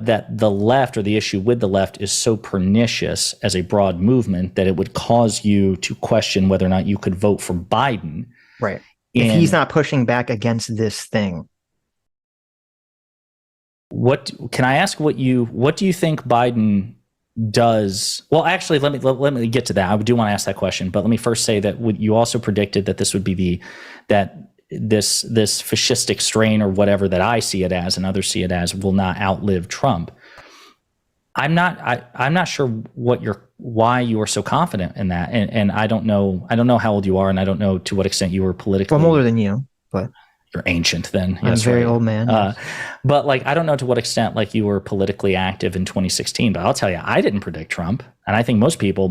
that the left, or the issue with the left, is so pernicious as a broad movement that it would cause you to question whether or not you could vote for Biden. Right. If he's not pushing back against this thing. Can I ask what do you think Biden does? Well, actually, let me get to that. I do want to ask that question, but let me first say that you also predicted that this would be this fascistic strain or whatever that I see it as and others see it as will not outlive Trump. I'm not sure why you are so confident in that, and I don't know how old you are, and I don't know to what extent you were politically. Well, I'm older than you, but. You're ancient then. I'm a very old man. Yes. But I don't know to what extent you were politically active in 2016, but I'll tell you, I didn't predict Trump. And I think most people,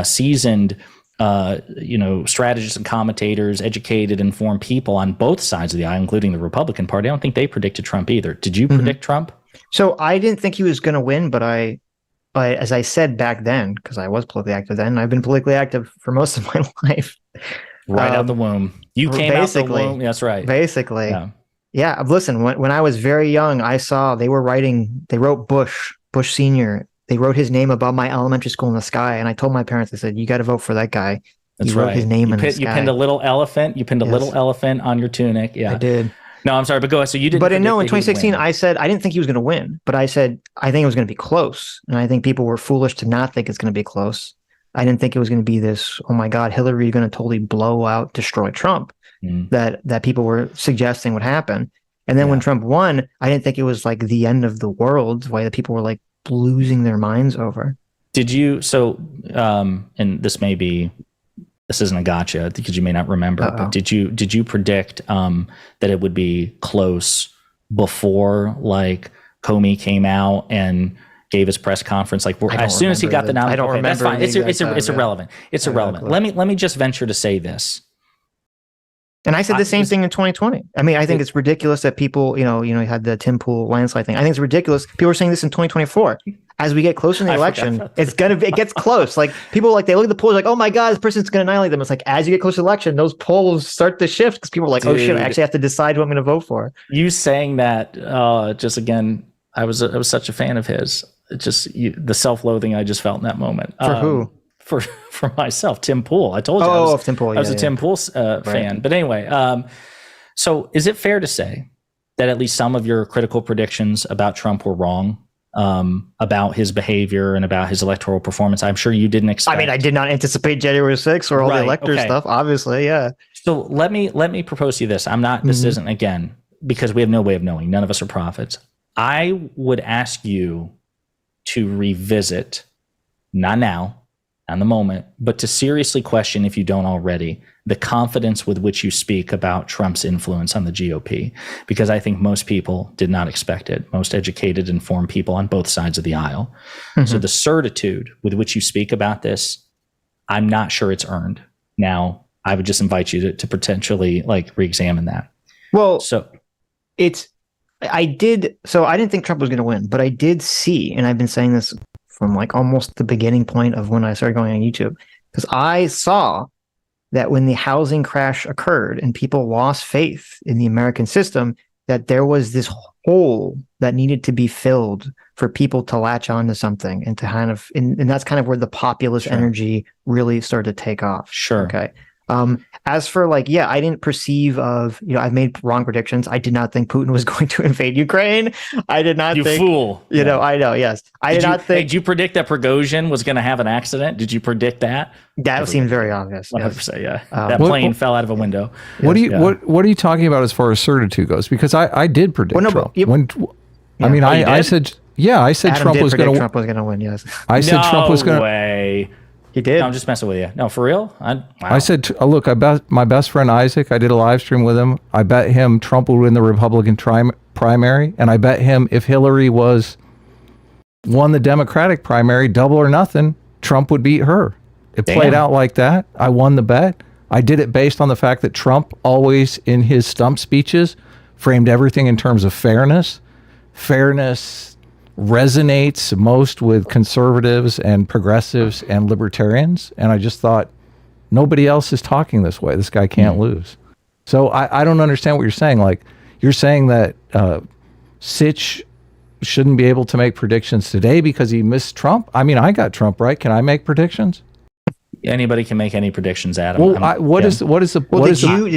seasoned, strategists and commentators, educated, informed people on both sides of the aisle, including the Republican Party, I don't think they predicted Trump either. Did you predict Trump? So I didn't think he was going to win, but as I said back then, because I was politically active then, I've been politically active for most of my life. Right out the womb. You came out the womb. That's right. Basically. Yeah. Listen, when I was very young, I saw they wrote Bush Sr. They wrote his name above my elementary school in the sky. And I told my parents, I said, you got to vote for that guy. That's wrote his name in the sky. You pinned a little elephant. You pinned a little elephant on your tunic. Yeah. I did. No, I'm sorry, but go ahead. So you didn't. But in 2016, I said, I didn't think he was going to win, but I said, I think it was going to be close. And I think people were foolish to not think it's going to be close. I didn't think it was going to be this, oh my God, Hillary is going to totally destroy Trump, that people were suggesting would happen. And then when Trump won, I didn't think it was the end of the world, why the people were losing their minds over. Did you, and this isn't a gotcha because you may not remember, but did you predict that it would be close before Comey came out and gave his press conference. Like as soon as he got the nomination, I don't remember. That's fine. It's Yeah. irrelevant. It's irrelevant. Let me just venture to say this. And I said the same thing in 2020. I mean, I think it's ridiculous that people, you had the Tim Pool landslide thing. I think it's ridiculous. People are saying this in 2024. As we get closer in the election, it gets close. Like people they look at the polls like, oh my God, this person's going to annihilate them. It's like, as you get closer to the election, those polls start to shift because people are like, oh shit, I actually have to decide who I'm going to vote for. You saying that, just again, I was such a fan of his. The self-loathing I just felt in that moment. For who? For myself, Tim Pool. I told you. Tim Pool. I was a Tim Pool fan. But anyway, so is it fair to say that at least some of your critical predictions about Trump were wrong, about his behavior and about his electoral performance? I'm sure you didn't expect. I mean, I did not anticipate January 6th or all the elector stuff, obviously, yeah. So let me propose to you this. This isn't, again, because we have no way of knowing. None of us are prophets. I would ask you to revisit, not now, not in the moment, but to seriously question, if you don't already, the confidence with which you speak about Trump's influence on the GOP, because I think most people did not expect it. Most educated, informed people on both sides of the aisle. So the certitude with which you speak about this, I'm not sure it's earned. Now, I would just invite you to potentially re-examine that. Well, I didn't think Trump was going to win, but I did see, and I've been saying this from almost the beginning point of when I started going on YouTube, because I saw that when the housing crash occurred and people lost faith in the American system, that there was this hole that needed to be filled for people to latch on to something and to and that's kind of where the populist energy really started to take off. Sure. Okay. As for I didn't perceive I've made wrong predictions. I did not think Putin was going to invade Ukraine. I did not think. You fool. I know. Yes. I did not think. Did you predict that Prigozhin was going to have an accident? Did you predict that? That seemed very obvious. 100%. Yeah. That plane fell out of a window. What are you talking about as far as certitude goes? Because I did predict Trump. I said Adam Trump was going to win. Yes. I said Trump was going to. No way. He did. No, I'm just messing with you. No, for real? Wow. I said, look, I bet my best friend Isaac, I did a live stream with him. I bet him Trump would win the Republican primary. And I bet him if Hillary won the Democratic primary, double or nothing, Trump would beat her. It played out like that. I won the bet. I did it based on the fact that Trump always in his stump speeches framed everything in terms of fairness. Fairness resonates most with conservatives and progressives and libertarians. And I just thought, nobody else is talking this way. This guy can't lose. So I don't understand what you're saying. You're saying that Sitch shouldn't be able to make predictions today because he missed Trump. I mean, I got Trump right. Can I make predictions? Anybody can make any predictions, Adam. Well, did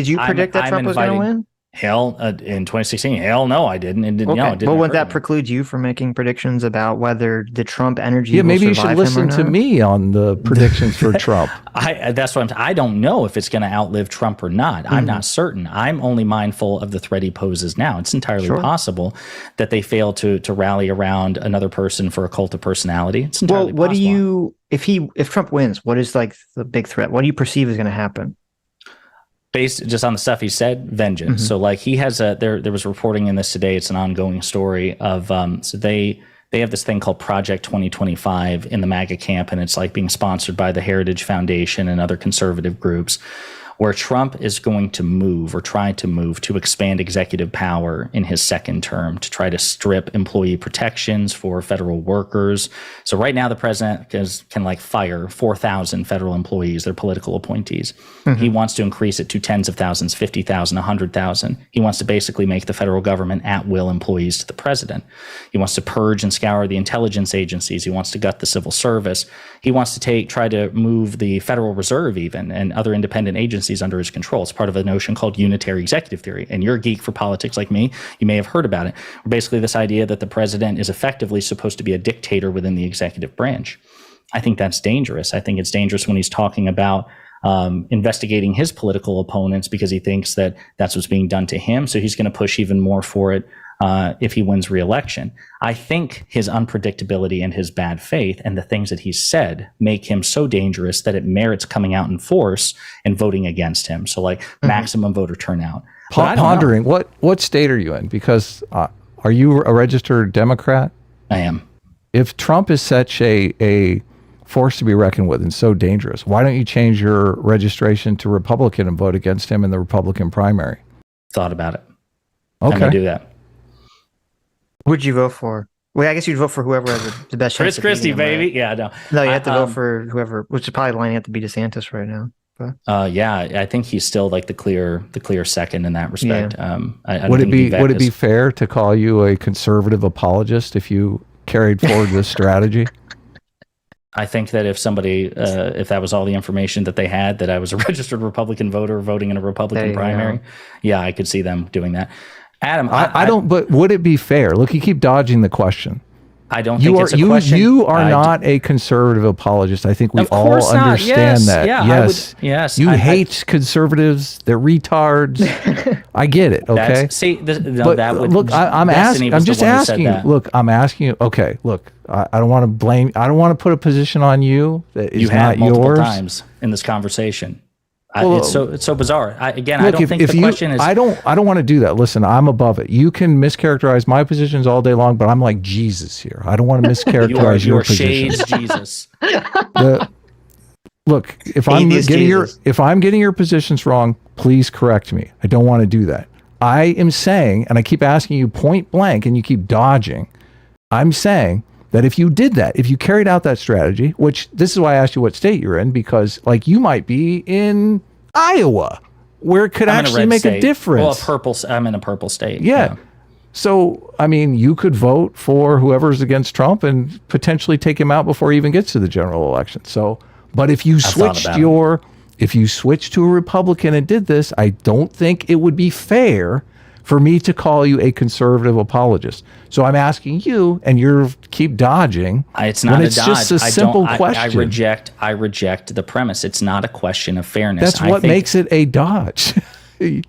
you predict that Trump was going to win? Hell, in 2016, hell no, I didn't. It didn't. Okay. No, it didn't. Well, would that preclude you from making predictions about whether the Trump energy? Yeah, maybe you should listen to me on the predictions for Trump. That's what I don't know if it's going to outlive Trump or not. I'm not certain. I'm only mindful of the threat he poses now. It's entirely possible that they fail to rally around another person for a cult of personality. It's entirely possible. What do you if Trump wins? What is the big threat? What do you perceive is going to happen? Based just on the stuff he said, vengeance. So he has there was reporting in this today. It's an ongoing story of so they have this thing called Project 2025 in the MAGA camp, and it's being sponsored by the Heritage Foundation and other conservative groups, where Trump is going to move or try to move to expand executive power in his second term to try to strip employee protections for federal workers. So right now the president can fire 4,000 federal employees, their political appointees. He wants to increase it to tens of thousands, 50,000, 100,000. He wants to basically make the federal government at-will employees to the president. He wants to purge and scour the intelligence agencies. He wants to gut the civil service. He wants to try to move the Federal Reserve even and other independent agencies under his control. It's part of a notion called unitary executive theory. And you're a geek for politics like me. You may have heard about it. Basically, this idea that the president is effectively supposed to be a dictator within the executive branch. I think that's dangerous. I think it's dangerous when he's talking about investigating his political opponents because he thinks that that's what's being done to him. So he's going to push even more for it if he wins re-election. I think his unpredictability and his bad faith and the things that he's said make him so dangerous that it merits coming out in force and voting against him. So maximum voter turnout. Pondering, what state are you in? Because Are you a registered Democrat? I am. If Trump is such a force to be reckoned with and so dangerous, why don't you change your registration to Republican and vote against him in the Republican primary? Thought about it. Okay. I'm gonna do that. Who'd you vote for? Well, I guess you'd vote for whoever has the best chance. Chris Christie, baby. Right? Yeah, no. No, you have to vote for whoever, which is probably lining up to be DeSantis right now. But. Yeah, I think he's still like the clear second in that respect. Yeah. I would it be fair to call you a conservative apologist if you carried forward this strategy? I think that if somebody, if that was all the information that they had, that I was a registered Republican voter voting in a Republican primary, yeah, I could see them doing that. Adam, I don't. But would it be fair? Look, you keep dodging the question. I don't think it's a question. You are not a conservative apologist. I think we all understand that. Yeah, yes. Yes. You hate conservatives. They're retards. I get it. Okay. That would. Look, I'm asking. I'm just asking you. Look, I'm asking you. Okay. Look, I don't want to blame. I don't want to put a position on you that is not yours. You have multiple times in this conversation. It's so bizarre. I don't think the question is. I don't want to do that. Listen, I'm above it. You can mischaracterize my positions all day long, but I'm like Jesus here. I don't want to mischaracterize your positions. Shades Jesus. Look, if I'm getting your positions wrong, please correct me. I don't want to do that. I am saying, and I keep asking you point blank, and you keep dodging. I'm saying that if you did that, if you carried out that strategy, which this is why I asked you what state you're in, because like you might be in Iowa, where it could actually make a difference. Well, I'm in a purple state. Yeah. So, I mean, you could vote for whoever's against Trump and potentially take him out before he even gets to the general election. So, but if you switched to a Republican and did this, I don't think it would be fair for me to call you a conservative apologist. So I'm asking you, and you keep dodging. It's not a dodge. It's just a simple question. I reject the premise. It's not a question of fairness. That's what makes it a dodge. you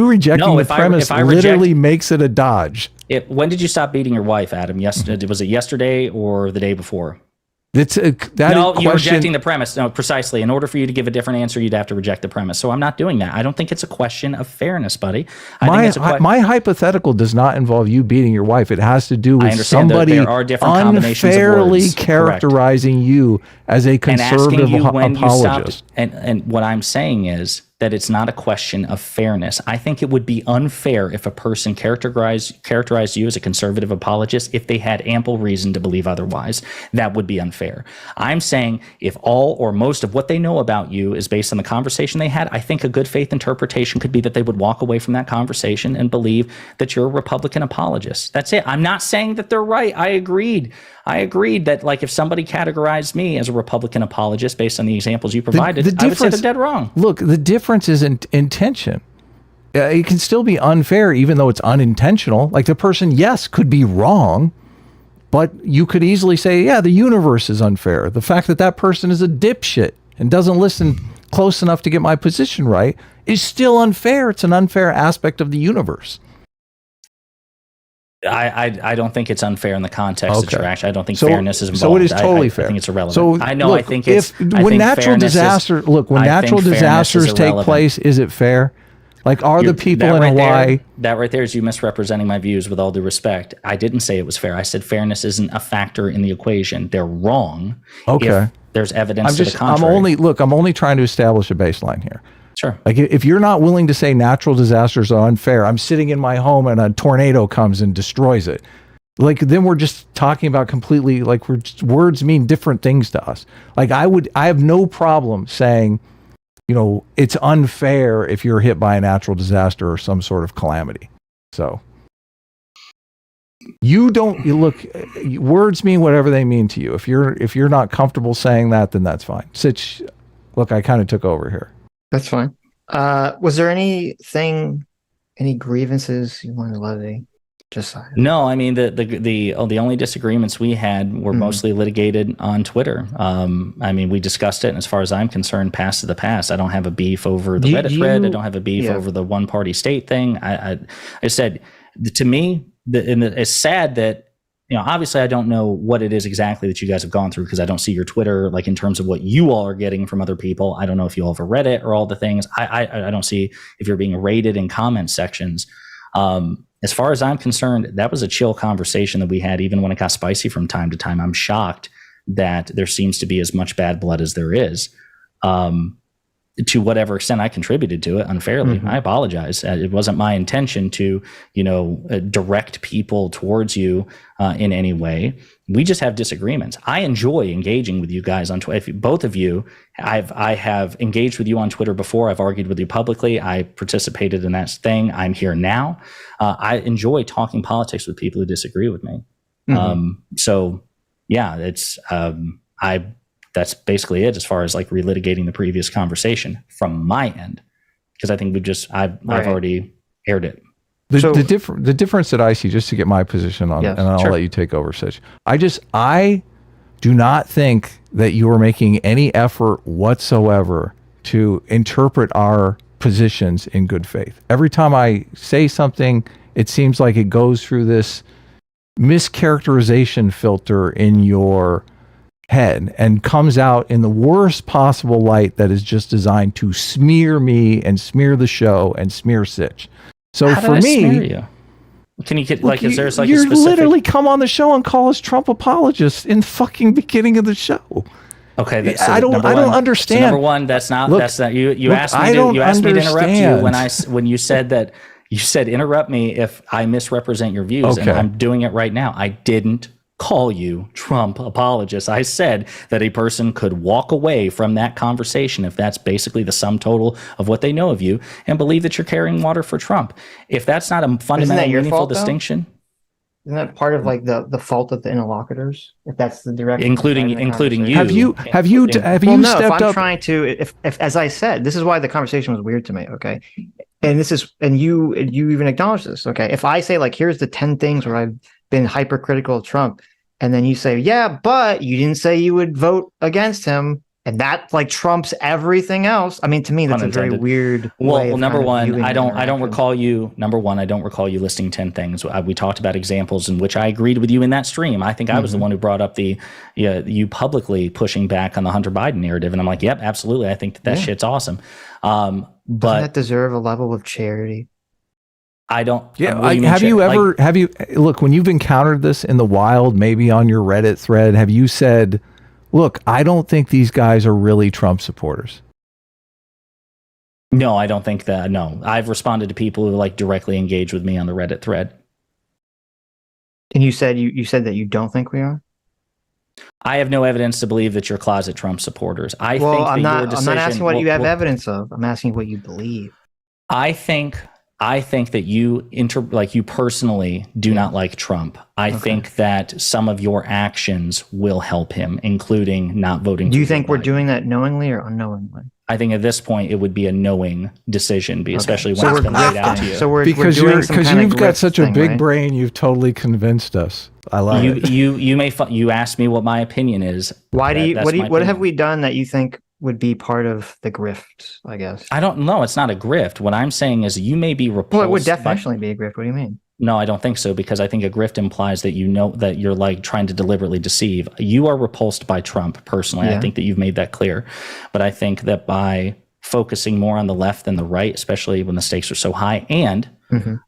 rejecting the premise literally makes it a dodge. When did you stop beating your wife, Adam? Was it yesterday or the day before? You're rejecting the premise. No, precisely. In order for you to give a different answer, you'd have to reject the premise. So I'm not doing that. I don't think it's a question of fairness, buddy. My hypothetical does not involve you beating your wife. It has to do with somebody unfairly characterizing you as a conservative apologist. And what I'm saying is that it's not a question of fairness. I think it would be unfair if a person characterized you as a conservative apologist if they had ample reason to believe otherwise. That would be unfair. I'm saying if all or most of what they know about you is based on the conversation they had, I think a good faith interpretation could be that they would walk away from that conversation and believe that you're a Republican apologist. That's it. I'm not saying that they're right. I agreed that like if somebody categorized me as a Republican apologist based on the examples you provided, I would say they're dead wrong. Look, the difference is in intention. It can still be unfair even though it's unintentional. Like the person, yes, could be wrong, but you could easily say, yeah, the universe is unfair. The fact that person is a dipshit and doesn't listen close enough to get my position right is still unfair. It's an unfair aspect of the universe. I don't think it's unfair in the context that you're actually. I don't think fairness is involved. So it is totally fair. I think it's irrelevant. So I know. Look, I think it's when natural disasters take place, is it fair? Like, are the people in Hawaii? That right there is you misrepresenting my views. With all due respect, I didn't say it was fair. I said fairness isn't a factor in the equation. They're wrong. Okay. If there's evidence to the contrary. I'm only trying to establish a baseline here. Sure. Like if you're not willing to say natural disasters are unfair, I'm sitting in my home and a tornado comes and destroys it. Like then we're just talking about completely words mean different things to us. Like I have no problem saying, it's unfair if you're hit by a natural disaster or some sort of calamity. So words mean whatever they mean to you. If you're not comfortable saying that, then that's fine. Sitch, look, I kind of took over here. That's fine. Was there any grievances you wanted to levy? No, I mean the only disagreements we had were mostly litigated on Twitter. I mean, we discussed it, and as far as I'm concerned, past to the past. I don't have a beef over the Reddit thread. I don't have a beef over the one party state thing. I said, to me, it's sad that. Obviously I don't know what it is exactly that you guys have gone through because I don't see your Twitter, like in terms of what you all are getting from other people. I don't know if you all have read it or all the things. I don't see if you're being rated in comment sections. as far as I'm concerned, that was a chill conversation that we had, even when it got spicy from time to time. I'm shocked that there seems to be as much bad blood as there is. To whatever extent I contributed to it unfairly, I apologize. It wasn't my intention to, direct people towards you in any way. We just have disagreements. I enjoy engaging with you guys on Twitter. Both of you, I have engaged with you on Twitter before. I've argued with you publicly. I participated in that thing. I'm here now. I enjoy talking politics with people who disagree with me. So yeah, it's that's basically it as far as like relitigating the previous conversation from my end, because I think I've already aired it. The difference that I see, just to get my position on it, and I'll let you take over, Sitch. I do not think that you are making any effort whatsoever to interpret our positions in good faith. Every time I say something, it seems like it goes through this mischaracterization filter in your head and comes out in the worst possible light that is just designed to smear me and smear the show and smear Sitch. So How for did I me, smear you? Can you get like? Is there like you're a specific? Literally come on the show and call us Trump apologists in fucking beginning of the show. Okay, so I don't understand. So number one, that's not you asked me to interrupt you when you said that. You said interrupt me if I misrepresent your views, and I'm doing it right now. I didn't call you Trump apologist. I said that a person could walk away from that conversation if that's basically the sum total of what they know of you and believe that you're carrying water for Trump. If that's not a fundamentally meaningful distinction. Isn't that part of like the fault of the interlocutors? If that's the direction, including you. Have you no, stepped up? Trying to, if as I said, this is why the conversation was weird to me. Okay, and you even acknowledge this. Okay, if I say like, here's the 10 things where I've been hypercritical of Trump, and then you say, yeah, but you didn't say you would vote against him, and that like trumps everything else. I mean, to me, that's a very weird. Well, number one, I don't recall you. Number one, I don't recall you listing 10 things. We talked about examples in which I agreed with you in that stream. I think I was the one who brought up you publicly pushing back on the Hunter Biden narrative, and I'm like, yep, absolutely. I think that shit's awesome. But doesn't that deserve a level of charity? I don't. Yeah. Have you look, when you've encountered this in the wild, maybe on your Reddit thread, have you said, look, I don't think these guys are really Trump supporters? No, I don't think that. No, I've responded to people who like directly engage with me on the Reddit thread. And you said that you don't think we are? I have no evidence to believe that you're closet Trump supporters. I'm not asking what you have evidence of. I'm asking what you believe. I think that you personally do not like Trump. I think that some of your actions will help him, including not voting. Do you think we're doing that knowingly or unknowingly? I think at this point it would be a knowing decision, especially when it's been laid out to you. So because you've got such a big brain, you've totally convinced us. I love it. You asked me what my opinion is. What have we done that you think would be part of the grift, I guess? I don't know. It's not a grift. What I'm saying is you may be repulsed. Well, it would definitely be a grift. What do you mean? No, I don't think so, because I think a grift implies that you know that you're like trying to deliberately deceive. You are repulsed by Trump personally. Yeah. I think that you've made that clear. But I think that by focusing more on the left than the right, especially when the stakes are so high, and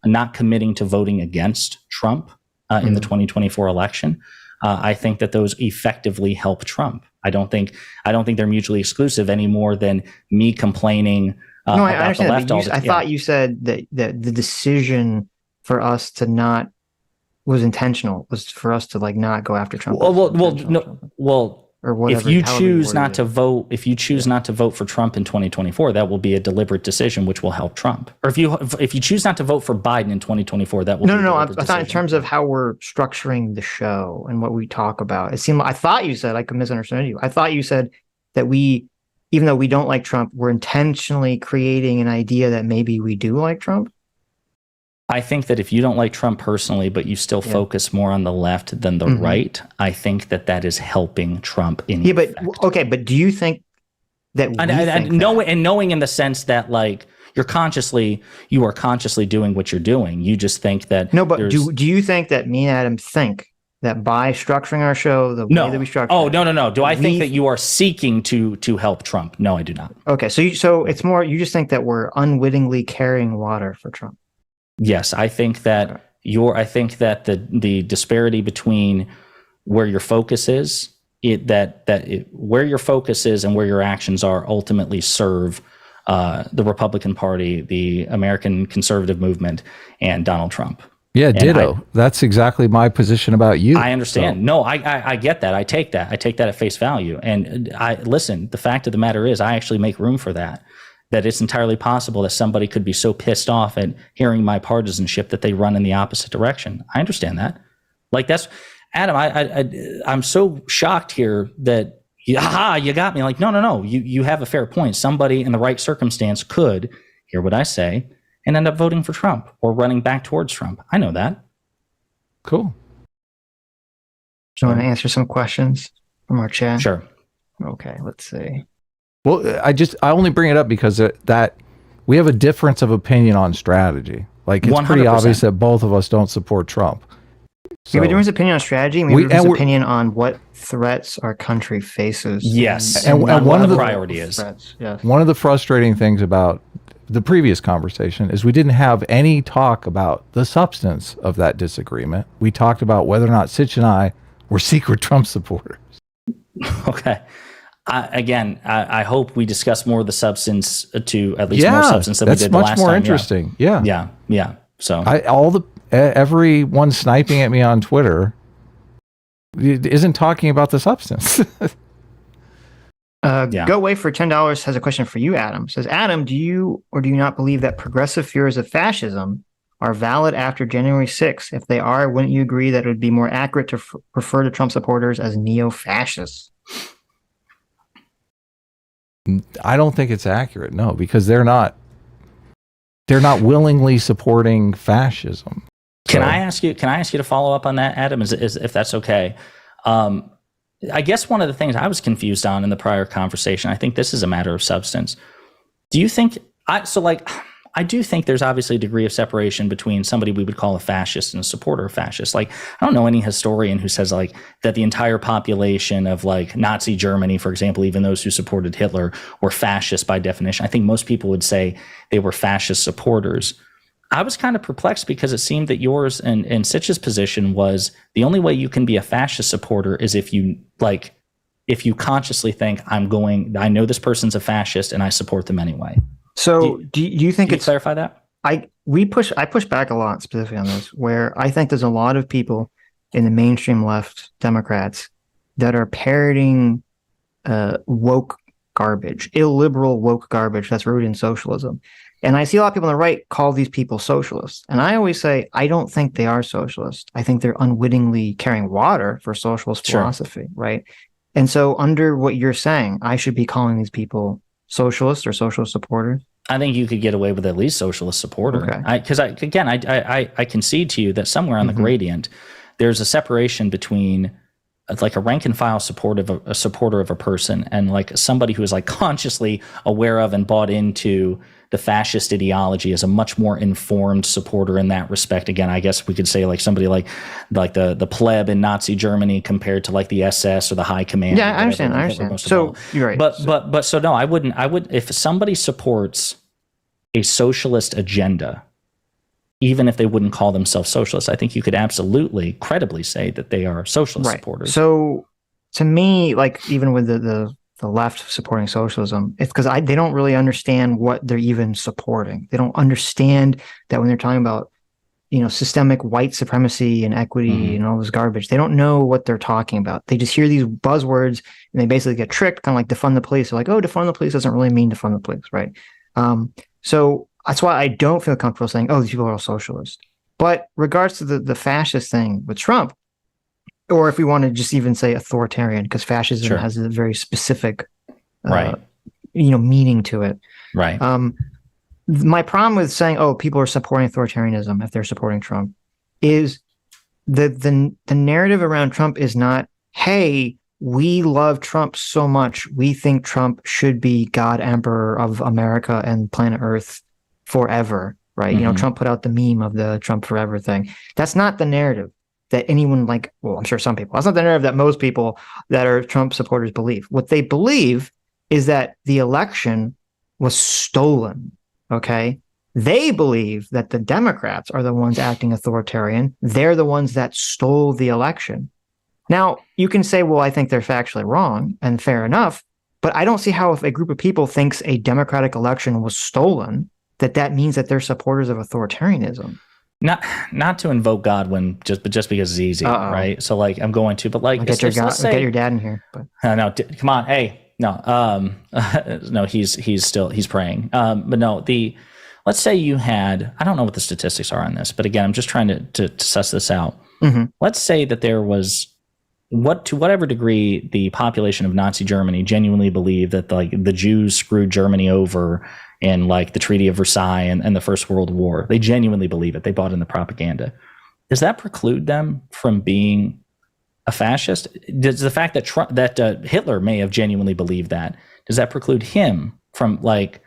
not committing to voting against Trump in the 2024 election, I think that those effectively help Trump. I don't think they're mutually exclusive any more than me complaining no, I about understand the left. that, I thought you said that the decision for us to not was intentional, was for us to like not go after Trump. Or whatever, if you choose not to vote, not to vote for Trump in 2024, that will be a deliberate decision, which will help Trump. Or if you choose not to vote for Biden in 2024, that will be a deliberate decision. I thought in terms of how we're structuring the show and what we talk about. I thought you said, I could misunderstand you. I thought you said that even though we don't like Trump, we're intentionally creating an idea that maybe we do like Trump. I think that if you don't like Trump personally, but you still focus more on the left than the right, I think that is helping Trump in effect. But do you think that knowing in the sense that like you are consciously doing what you're doing, you just think that do you think that me and Adam think that by structuring our show the way that we structure no. Do I think that you are seeking to help Trump? No, I do not. Okay, so it's more you just think that we're unwittingly carrying water for Trump. Yes, I think that the disparity between where your focus is, where your focus is and where your actions are ultimately serve the Republican Party, the American conservative movement, and Donald Trump. Yeah, ditto. That's exactly my position about you. I understand. So. No, I get that. I take that at face value. And listen, the fact of the matter is I actually make room for that it's entirely possible that somebody could be so pissed off at hearing my partisanship that they run in the opposite direction. I understand that. Like that's, Adam, I'm so shocked here that, you got me. Like, no. You have a fair point. Somebody in the right circumstance could hear what I say and end up voting for Trump or running back towards Trump. I know that. Cool. Do you want to answer some questions from our chat? Sure. Okay, let's see. Well, I only bring it up because that we have a difference of opinion on strategy. Like it's 100%. Pretty obvious that both of us don't support Trump. So, we have a different opinion on strategy. We have a different opinion on what threats our country faces. Yes, and one of the priority is. Yes. One of the frustrating things about the previous conversation is we didn't have any talk about the substance of that disagreement. We talked about whether or not Sitch and I were secret Trump supporters. Okay. I hope we discuss more of the substance to at least more substance than we did the last time. That's much more interesting. Yeah. So everyone sniping at me on Twitter isn't talking about the substance. Go away for $10 has a question for you, Adam. Says, Adam, do you or do you not believe that progressive fears of fascism are valid after January 6th? If they are, wouldn't you agree that it would be more accurate to refer to Trump supporters as neo-fascists? I don't think it's accurate, no, because they're not willingly supporting fascism. Can I ask you to follow up on that, Adam, is if that's okay? I guess one of the things I was confused on in the prior conversation, I think this is a matter of substance. Do you think I do think there's obviously a degree of separation between somebody we would call a fascist and a supporter of fascists. Like, I don't know any historian who says like that the entire population of like Nazi Germany, for example, even those who supported Hitler, were fascist by definition. I think most people would say they were fascist supporters. I was kind of perplexed because it seemed that yours and Sitch's position was the only way you can be a fascist supporter is if you consciously think I know this person's a fascist and I support them anyway. So do you think it's clarify that? I push back a lot specifically on this, where I think there's a lot of people in the mainstream left Democrats that are parroting woke garbage, illiberal woke garbage that's rooted in socialism. And I see a lot of people on the right call these people socialists. And I always say, I don't think they are socialists. I think they're unwittingly carrying water for socialist philosophy, right? And so under what you're saying, I should be calling these people socialists or socialist supporters? I think you could get away with at least socialist supporter. Because I concede to you that somewhere on the gradient, there's a separation between like a rank and file supporter of a person and like somebody who is like consciously aware of and bought into the fascist ideology as a much more informed supporter in that respect. Again, I guess we could say like somebody like the pleb in Nazi Germany compared to like the SS or the high command. Yeah, I understand. So you're right. But so no, I would if somebody supports a socialist agenda, even if they wouldn't call themselves socialists, I think you could absolutely credibly say that they are socialist supporters. So to me, like even with the left supporting socialism, it's because they don't really understand what they're even supporting. They don't understand that when they're talking about, systemic white supremacy and equity and all this garbage, they don't know what they're talking about. They just hear these buzzwords and they basically get tricked, kind of like defund the police. They're like, oh, defund the police doesn't really mean defund the police, right? So that's why I don't feel comfortable saying, oh, these people are all socialists. But regards to the fascist thing with Trump, or if we want to just even say authoritarian, because fascism has a very specific meaning to it. Right. My problem with saying, oh, people are supporting authoritarianism if they're supporting Trump is the narrative around Trump is not, hey, we love Trump so much, we think Trump should be God Emperor of America and planet Earth forever, right? Trump put out the meme of the Trump forever thing. That's not the narrative that anyone I'm sure some people, that's not the narrative that most people that are Trump supporters believe. What they believe is that the election was stolen, okay? They believe that the Democrats are the ones acting authoritarian. They're the ones that stole the election. Now, you can say, well, I think they're factually wrong, and fair enough, but I don't see how if a group of people thinks a democratic election was stolen, that means that they're supporters of authoritarianism. Not to invoke God but just because it's easy, right? So like I'm going to, but like get your dad in here. But no, come on, hey, no, no, he's praying. But no, let's say you had, I don't know what the statistics are on this, but again, I'm just trying to suss this out. Mm-hmm. Let's say that there was to whatever degree the population of Nazi Germany genuinely believed that like the Jews screwed Germany over in like the Treaty of Versailles and the First World War. They genuinely believe it. They bought in the propaganda. Does that preclude them from being a fascist? Does the fact that Hitler may have genuinely believed that, does that preclude him from like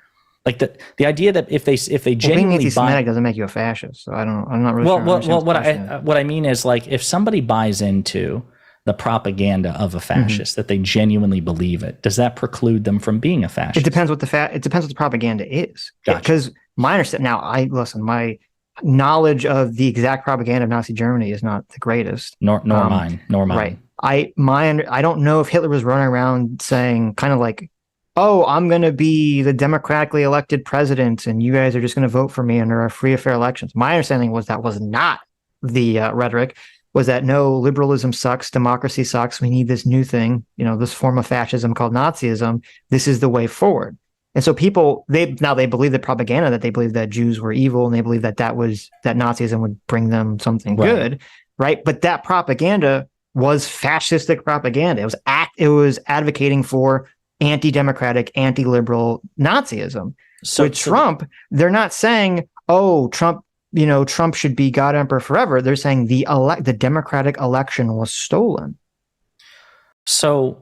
the idea that if they genuinely being anti-Semitic doesn't make you a fascist? So I'm not really sure. What I mean is like if somebody buys into the propaganda of a fascist, that they genuinely believe it, does that preclude them from being a fascist? It depends what the propaganda is. Because my understanding my knowledge of the exact propaganda of Nazi Germany is not the greatest. Nor mine. Right. I don't know if Hitler was running around saying kind of like, oh, I'm going to be the democratically elected president and you guys are just going to vote for me under our free and fair elections. My understanding was that was not the rhetoric. Was that no, liberalism sucks, democracy sucks, we need this new thing, this form of fascism called Nazism. This is the way forward. And so people, they believe the propaganda, that they believe that Jews were evil and they believe that Nazism would bring them something good, right? But that propaganda was fascistic propaganda. It was advocating for anti-democratic, anti-liberal Nazism. So with Trump, they're not saying, oh, Trump should be God Emperor forever. They're saying the democratic election was stolen. So,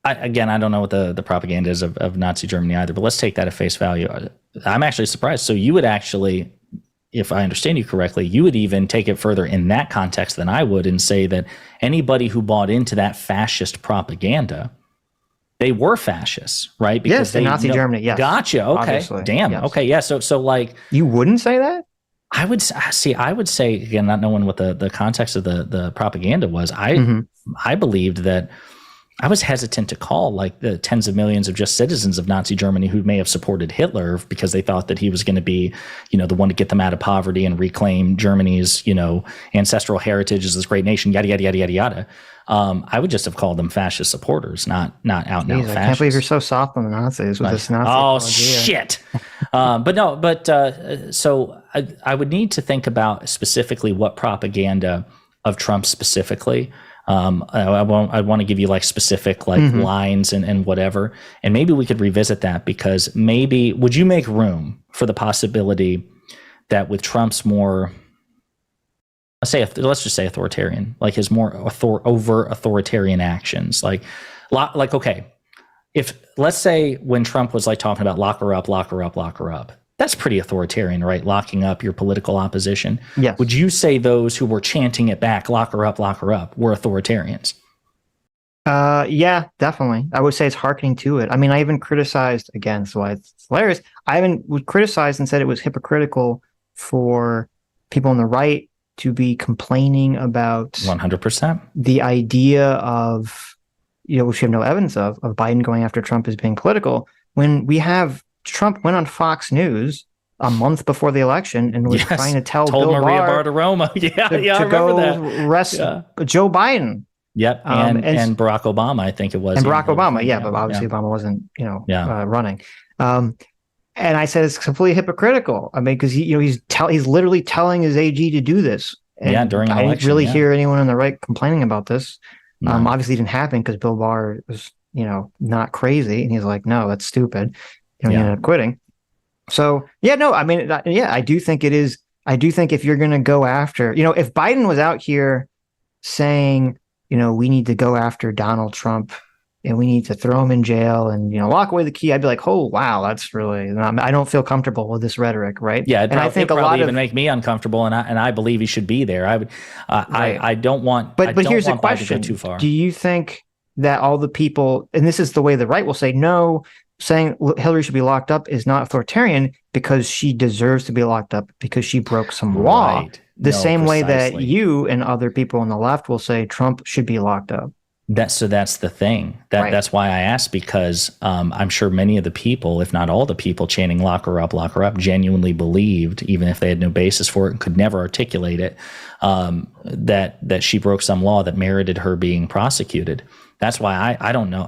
I don't know what the propaganda is of Nazi Germany either, but let's take that at face value. I'm actually surprised. So you would actually, if I understand you correctly, you would even take it further in that context than I would and say that anybody who bought into that fascist propaganda, they were fascists, right? Because Nazi Germany, yes. Gotcha. Okay. Obviously, damn. Yes. Okay. Yeah. So like, you wouldn't say that? I would say again, not knowing what the context of the propaganda was. I believed that. I was hesitant to call like the tens of millions of just citizens of Nazi Germany who may have supported Hitler because they thought that he was going to be, the one to get them out of poverty and reclaim Germany's, ancestral heritage as this great nation, yada, yada, yada, yada, yada. I would just have called them fascist supporters, not out and out fascists. I can't believe you're so soft on the Nazis with this Nazi apologia. Shit. So I would need to think about specifically what propaganda of Trump specifically. I want to give you like specific lines and whatever, and maybe we could revisit that because maybe would you make room for the possibility that with Trump's more, let's just say authoritarian, like his more over authoritarian actions, like okay, if let's say when Trump was like talking about lock her up. That's pretty authoritarian, right? Locking up your political opposition. Yes. Would you say those who were chanting it back, lock her up, were authoritarians? Yeah, definitely. I would say it's hearkening to it. I mean, I even criticized, again, so it's hilarious. I even would criticize and said it was hypocritical for people on the right to be complaining about 100% the idea of, which we have no evidence of Biden going after Trump as being political, when we have Trump went on Fox News a month before the election and was trying to told Bill Maria Barr Bartiromo to go arrest Joe Biden. Yep, and Barack Obama, I think it was. And Barack Obama, but obviously Obama wasn't, running. And I said it's completely hypocritical. I mean, because he's literally telling his AG to do this. And during an I election, didn't really hear anyone on the right complaining about this. No. Obviously, it didn't happen because Bill Barr was, not crazy, and he's like, no, that's stupid. He ended up quitting. So, I do think it is. I do think if you're going to go after, if Biden was out here saying, we need to go after Donald Trump and we need to throw him in jail and, lock away the key, I'd be like, oh, wow, that's really not, I don't feel comfortable with this rhetoric. Right. Yeah. I think a lot even make me uncomfortable. And I believe he should be there. I would, I don't want, but here's the question. To go too far. Do you think that all the people, and this is the way the right will say, no, saying Hillary should be locked up is not authoritarian because she deserves to be locked up because she broke some law. Right. The No, same way that precisely. you and other people on the left will say Trump should be locked up. That's the thing. Right. That's why I asked, because I'm sure many of the people, if not all the people chanting lock her up, genuinely believed, even if they had no basis for it and could never articulate it, that she broke some law that merited her being prosecuted. That's why I don't know.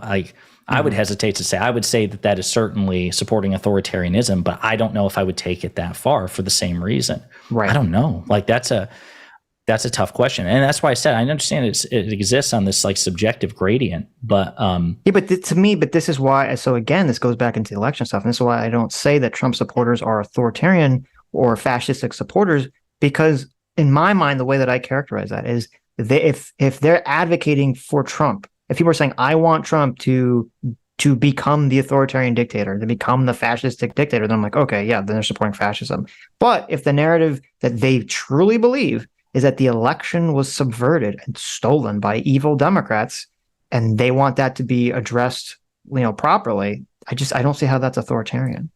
I would hesitate to say. I would say that is certainly supporting authoritarianism, but I don't know if I would take it that far for the same reason. Right. I don't know. Like that's a tough question, and that's why I said I understand it exists on this like subjective gradient, but yeah, but to me, this is why. So again, this goes back into the election stuff, and this is why I don't say that Trump supporters are authoritarian or fascistic supporters, because in my mind, the way that I characterize that is if they're advocating for Trump, if people are saying I want Trump to become the authoritarian dictator, to become the fascistic dictator, then I'm like, okay, yeah, then they're supporting fascism. But if the narrative that they truly believe is that the election was subverted and stolen by evil Democrats, and they want that to be addressed, properly, I don't see how that's authoritarian.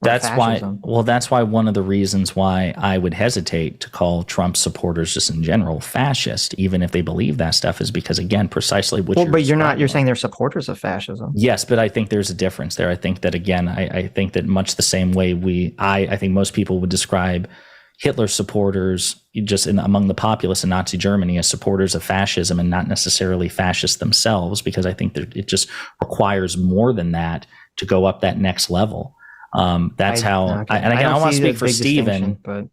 That's fascism. that's why one of the reasons why I would hesitate to call Trump supporters just in general fascist, even if they believe that stuff, is because, again, precisely what you're saying they're supporters of fascism. Yes, but I think there's a difference there. I think that, again, I think that much the same way I think most people would describe Hitler supporters just among the populace in Nazi Germany as supporters of fascism and not necessarily fascists themselves, because I think that it just requires more than that to go up that next level. That's how, and again, I want to speak for Stephen, but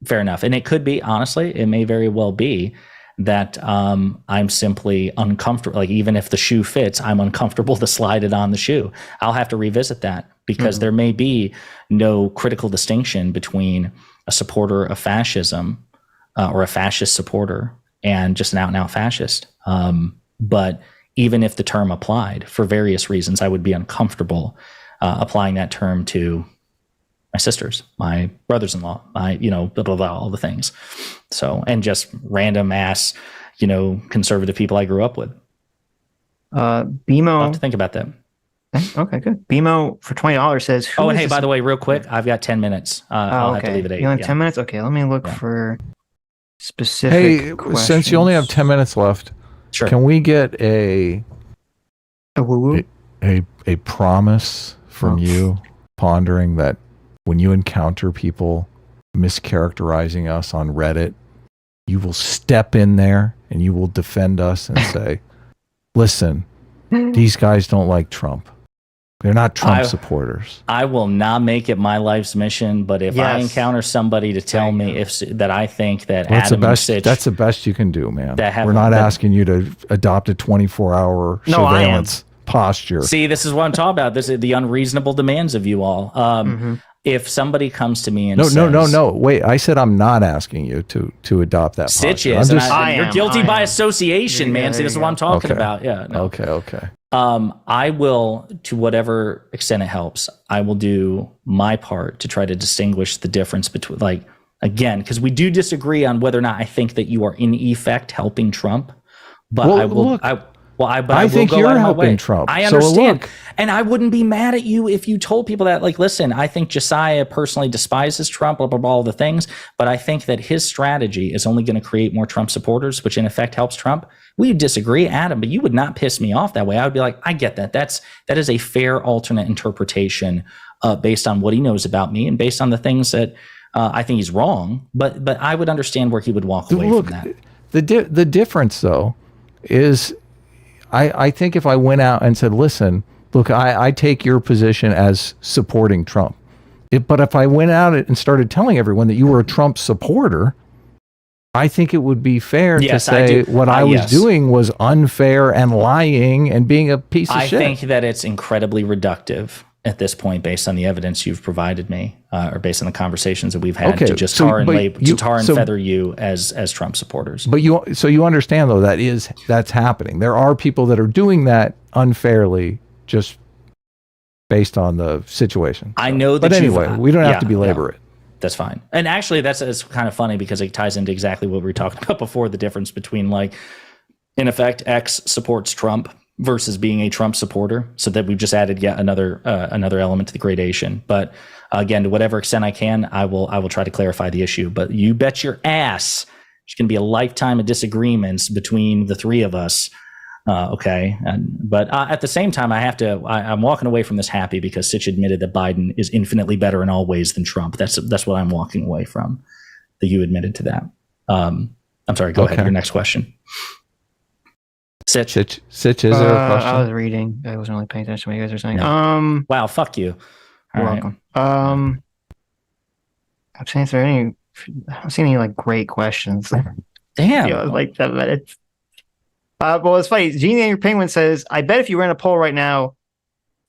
fair enough. And it could be, honestly, it may very well be that I'm simply uncomfortable. Like, even if the shoe fits, I'm uncomfortable to slide it on the shoe. I'll have to revisit that, because there may be no critical distinction between a supporter of fascism or a fascist supporter and just an out and out fascist. But even if the term applied for various reasons, I would be uncomfortable applying that term to my sisters, my brothers-in-law, my, blah, blah, blah, all the things. So, and just random ass, conservative people I grew up with. BMO. I'll have to think about that. Okay, good. BMO for $20 says, oh, and hey, by the way, real quick, I've got 10 minutes. I'll have to leave it at 8. You only 10 minutes? Okay, let me look for specific questions. Since you only have 10 minutes left, Sure. Can we get a woo-woo? A promise from you, Pondering, that when you encounter people mischaracterizing us on Reddit, you will step in there and you will defend us and say, listen, these guys don't like Trump. They're not Trump supporters. I will not make it my life's mission, but if I encounter somebody to tell me that I think that Adam and Sitch, that's the best you can do, man. We're not asking you to adopt a 24-hour surveillance posture. See, this is what I'm talking about. This is the unreasonable demands of you all. If somebody comes to me and says, no, wait, I said I'm not asking you to adopt that Sitch posture. is, you're guilty by association, man. See, this is what I'm talking about. Yeah. No. Okay. I will, to whatever extent it helps, I will do my part to try to distinguish the difference between, like, again, because we do disagree on whether or not I think that you are in effect helping Trump, but I will. I think you're helping Trump. I understand. And I wouldn't be mad at you if you told people that, like, listen, I think Josiah personally despises Trump, blah, blah, blah, all the things, but I think that his strategy is only going to create more Trump supporters, which in effect helps Trump. We disagree, Adam, but you would not piss me off that way. I would be like, I get that. That is a fair alternate interpretation based on what he knows about me and based on the things that I think he's wrong. But I would understand where he would walk away from that. The difference, though, is I think if I went out and said, listen, look, I take your position as supporting Trump. But if I went out and started telling everyone that you were a Trump supporter, I think it would be fair to say what I was doing was unfair and lying and being a piece of shit. I think that it's incredibly reductive at this point, based on the evidence you've provided me, or based on the conversations that we've had, to just tar and feather you as Trump supporters. But you understand, though, that's happening. There are people that are doing that unfairly, just based on the situation. I know that. But anyway, we don't have to belabor it. That's fine. And actually, it's kind of funny because it ties into exactly what we were talking about before, the difference between, like, in effect, X supports Trump versus being a Trump supporter. So that we've just added yet another element to the gradation. But again, to whatever extent I can, I will try to clarify the issue. But you bet your ass there's going to be a lifetime of disagreements between the three of us. Okay. But at the same time, I'm walking away from this happy because Sitch admitted that Biden is infinitely better in all ways than Trump. That's what I'm walking away from, that you admitted to that. I'm sorry. Go ahead. Your next question. Sitch, is there a question? I was reading. I wasn't really paying attention to what you guys are saying. No. Wow. Fuck you. You're welcome. I'm saying, is there any, I don't see any like great questions. Damn. You know, like 7 minutes. Well, it's funny. Genie and Your Penguin says, I bet if you ran a poll right now,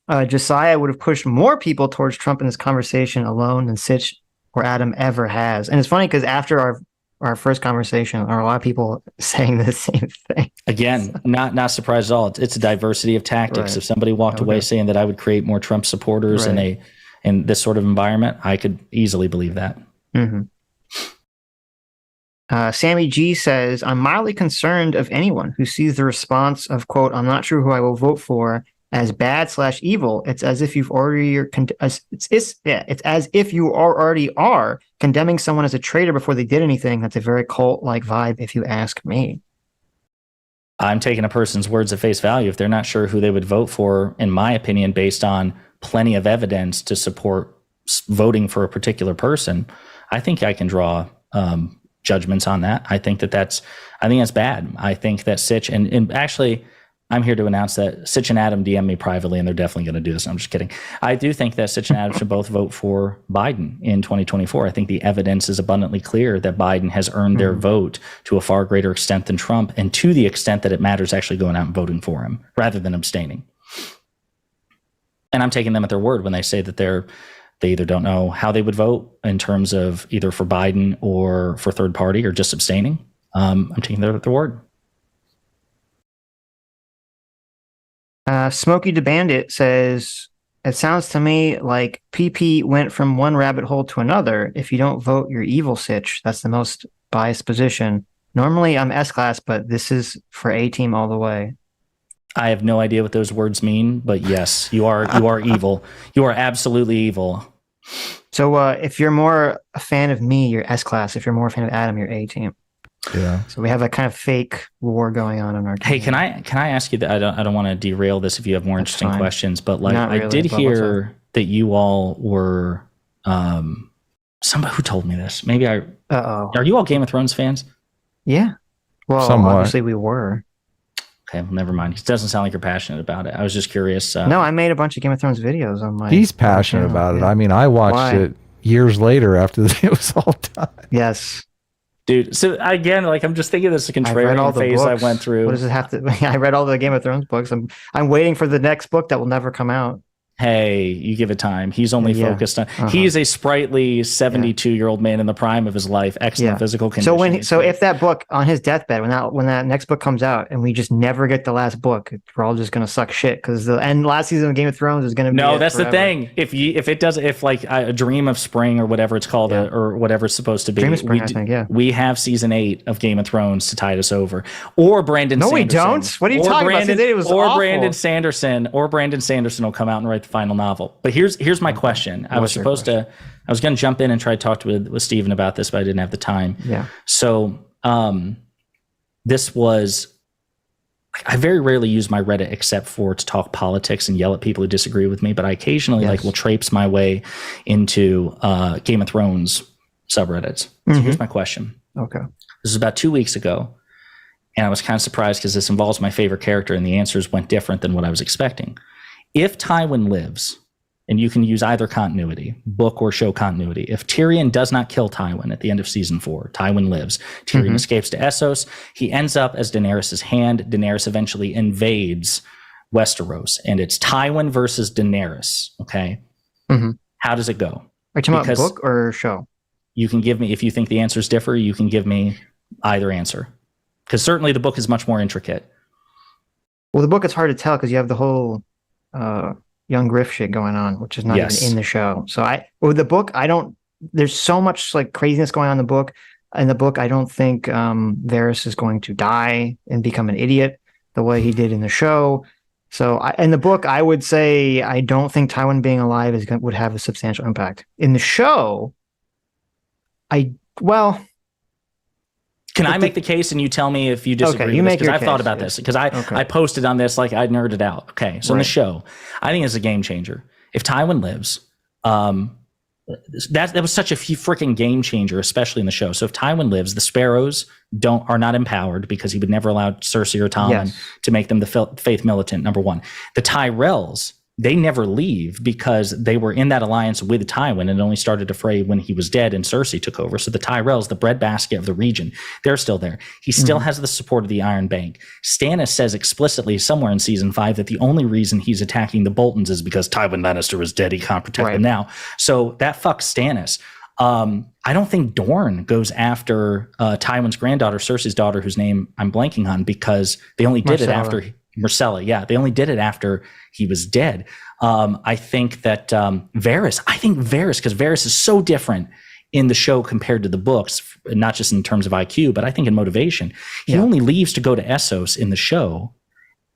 Josiah would have pushed more people towards Trump in this conversation alone than Sitch or Adam ever has. And it's funny because after our first conversation, there are a lot of people saying the same thing. Again, not surprised at all. It's a diversity of tactics. Right. If somebody walked away saying that I would create more Trump supporters in this sort of environment, I could easily believe that. Mm-hmm. Sammy G says, I'm mildly concerned of anyone who sees the response of, quote, I'm not sure who I will vote for as bad/evil. It's as if you've already it's as if you already are condemning someone as a traitor before they did anything. That's a very cult-like vibe, if you ask me. I'm taking a person's words at face value. If they're not sure who they would vote for, in my opinion, based on plenty of evidence to support voting for a particular person, I think I can draw judgments on that. I think that's bad. I think that Sitch and actually I'm here to announce that Sitch and Adam DM me privately, and they're definitely going to do this. I'm just kidding. I do think that Sitch and Adam should both vote for Biden in 2024. I think the evidence is abundantly clear that Biden has earned their vote to a far greater extent than Trump, and to the extent that it matters actually going out and voting for him rather than abstaining. And I'm taking them at their word when they say that they either don't know how they would vote in terms of either for Biden or for third party or just abstaining. I'm taking them at their word. Smokey the Bandit says, it sounds to me like PP went from one rabbit hole to another. If you don't vote, you're evil, Sitch. That's the most biased position. Normally I'm S-class, but this is for A-team all the way. I have no idea what those words mean, but yes, you are evil. You are absolutely evil. So if you're more a fan of me, you're S-class. If you're more a fan of Adam, you're A-team. Yeah. So we have a kind of fake war going on in our team. Hey, can I ask you that? I don't want to derail this if you have more interesting questions, but like really, I did hear that you all were somebody who told me this. Maybe are you all Game of Thrones fans? Yeah. Well, somewhat. Obviously we were. Okay, well, never mind. It doesn't sound like you're passionate about it. I was just curious. No, I made a bunch of Game of Thrones videos on my. He's passionate about it. I mean, I watched it years later after it was all done. Yes. Dude, so again, like I'm just thinking this contrarian phase I went through. What does it have to? I read all the Game of Thrones books. I'm waiting for the next book that will never come out. Hey, you give it time. He's only focused on. He's a sprightly 72-year-old man in the prime of his life, excellent physical condition. So if that book on his deathbed, when that next book comes out, and we just never get the last book, we're all just gonna suck shit because the last season of Game of Thrones is gonna be. No, that's forever. The thing. If like a Dream of Spring or whatever it's called, or whatever it's supposed to be, Dream of Spring, I think, we have season 8 of Game of Thrones to tide us over, or Brandon. No, Sanderson. We don't. What are you talking about? Season 8 was awful. Brandon Sanderson will come out and write the final novel. But here's my question. I was going to jump in and try to talk with Steven about this, but I didn't have the time. Yeah. So this was, I very rarely use my Reddit except for to talk politics and yell at people who disagree with me, but I occasionally will traipse my way into Game of Thrones subreddits. So here's my question. Okay. This is about 2 weeks ago, and I was kind of surprised because this involves my favorite character, and the answers went different than what I was expecting. If Tywin lives, and you can use either continuity, book or show continuity. If Tyrion does not kill Tywin at the end of season 4, Tywin lives. Tyrion escapes to Essos. He ends up as Daenerys' hand. Daenerys eventually invades Westeros, and it's Tywin versus Daenerys. Okay. How does it go? Are you talking about book or show? You can give me, if you think the answers differ, you can give me either answer. Because certainly the book is much more intricate. Well, the book is hard to tell because you have the whole young Griff shit going on, which is not even in the show. So the book, there's so much like craziness going on in the book. In the book, I don't think Varys is going to die and become an idiot the way he did in the show. So in the book, I would say I don't think Tywin being alive would have a substantial impact. In the show, well, can I make the case and you tell me if you disagree? Okay, you with make this? your I've thought case, about this because I posted on this like I nerded out. Okay, so in the show, I think it's a game changer. If Tywin lives, that was such a freaking game changer, especially in the show. So if Tywin lives, the Sparrows are not empowered because he would never allow Cersei or Tommen to make them the faith militant. Number one, the Tyrells, they never leave because they were in that alliance with Tywin and only started to fray when he was dead and Cersei took over. So the Tyrells, the breadbasket of the region, they're still there. He still has the support of the Iron Bank. Stannis says explicitly somewhere in season 5 that the only reason he's attacking the Boltons is because Tywin Lannister is dead. He can't protect them now. So that fucks Stannis. I don't think Dorne goes after Tywin's granddaughter, Cersei's daughter, whose name I'm blanking on, because they only did it after Myrcella. Yeah, they only did it after he was dead. I think that Varys, because Varys is so different in the show compared to the books, not just in terms of IQ, but I think in motivation. He only leaves to go to Essos in the show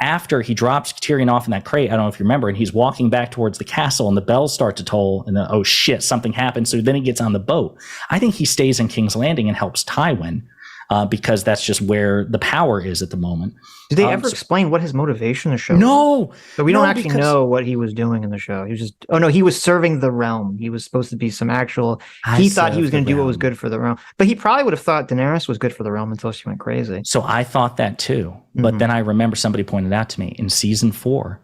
after he drops Tyrion off in that crate. I don't know if you remember, and he's walking back towards the castle and the bells start to toll and then, oh shit, something happened. So then he gets on the boat. I think he stays in King's Landing and helps Tywin. Because that's just where the power is at the moment. Did they ever explain what his motivation in the show No. So we don't actually know what he was doing in the show. He was just, he was serving the realm. He was supposed to be some actual, he thought he was going to do what was good for the realm. But he probably would have thought Daenerys was good for the realm until she went crazy. So I thought that too. But then I remember somebody pointed out to me in season 4,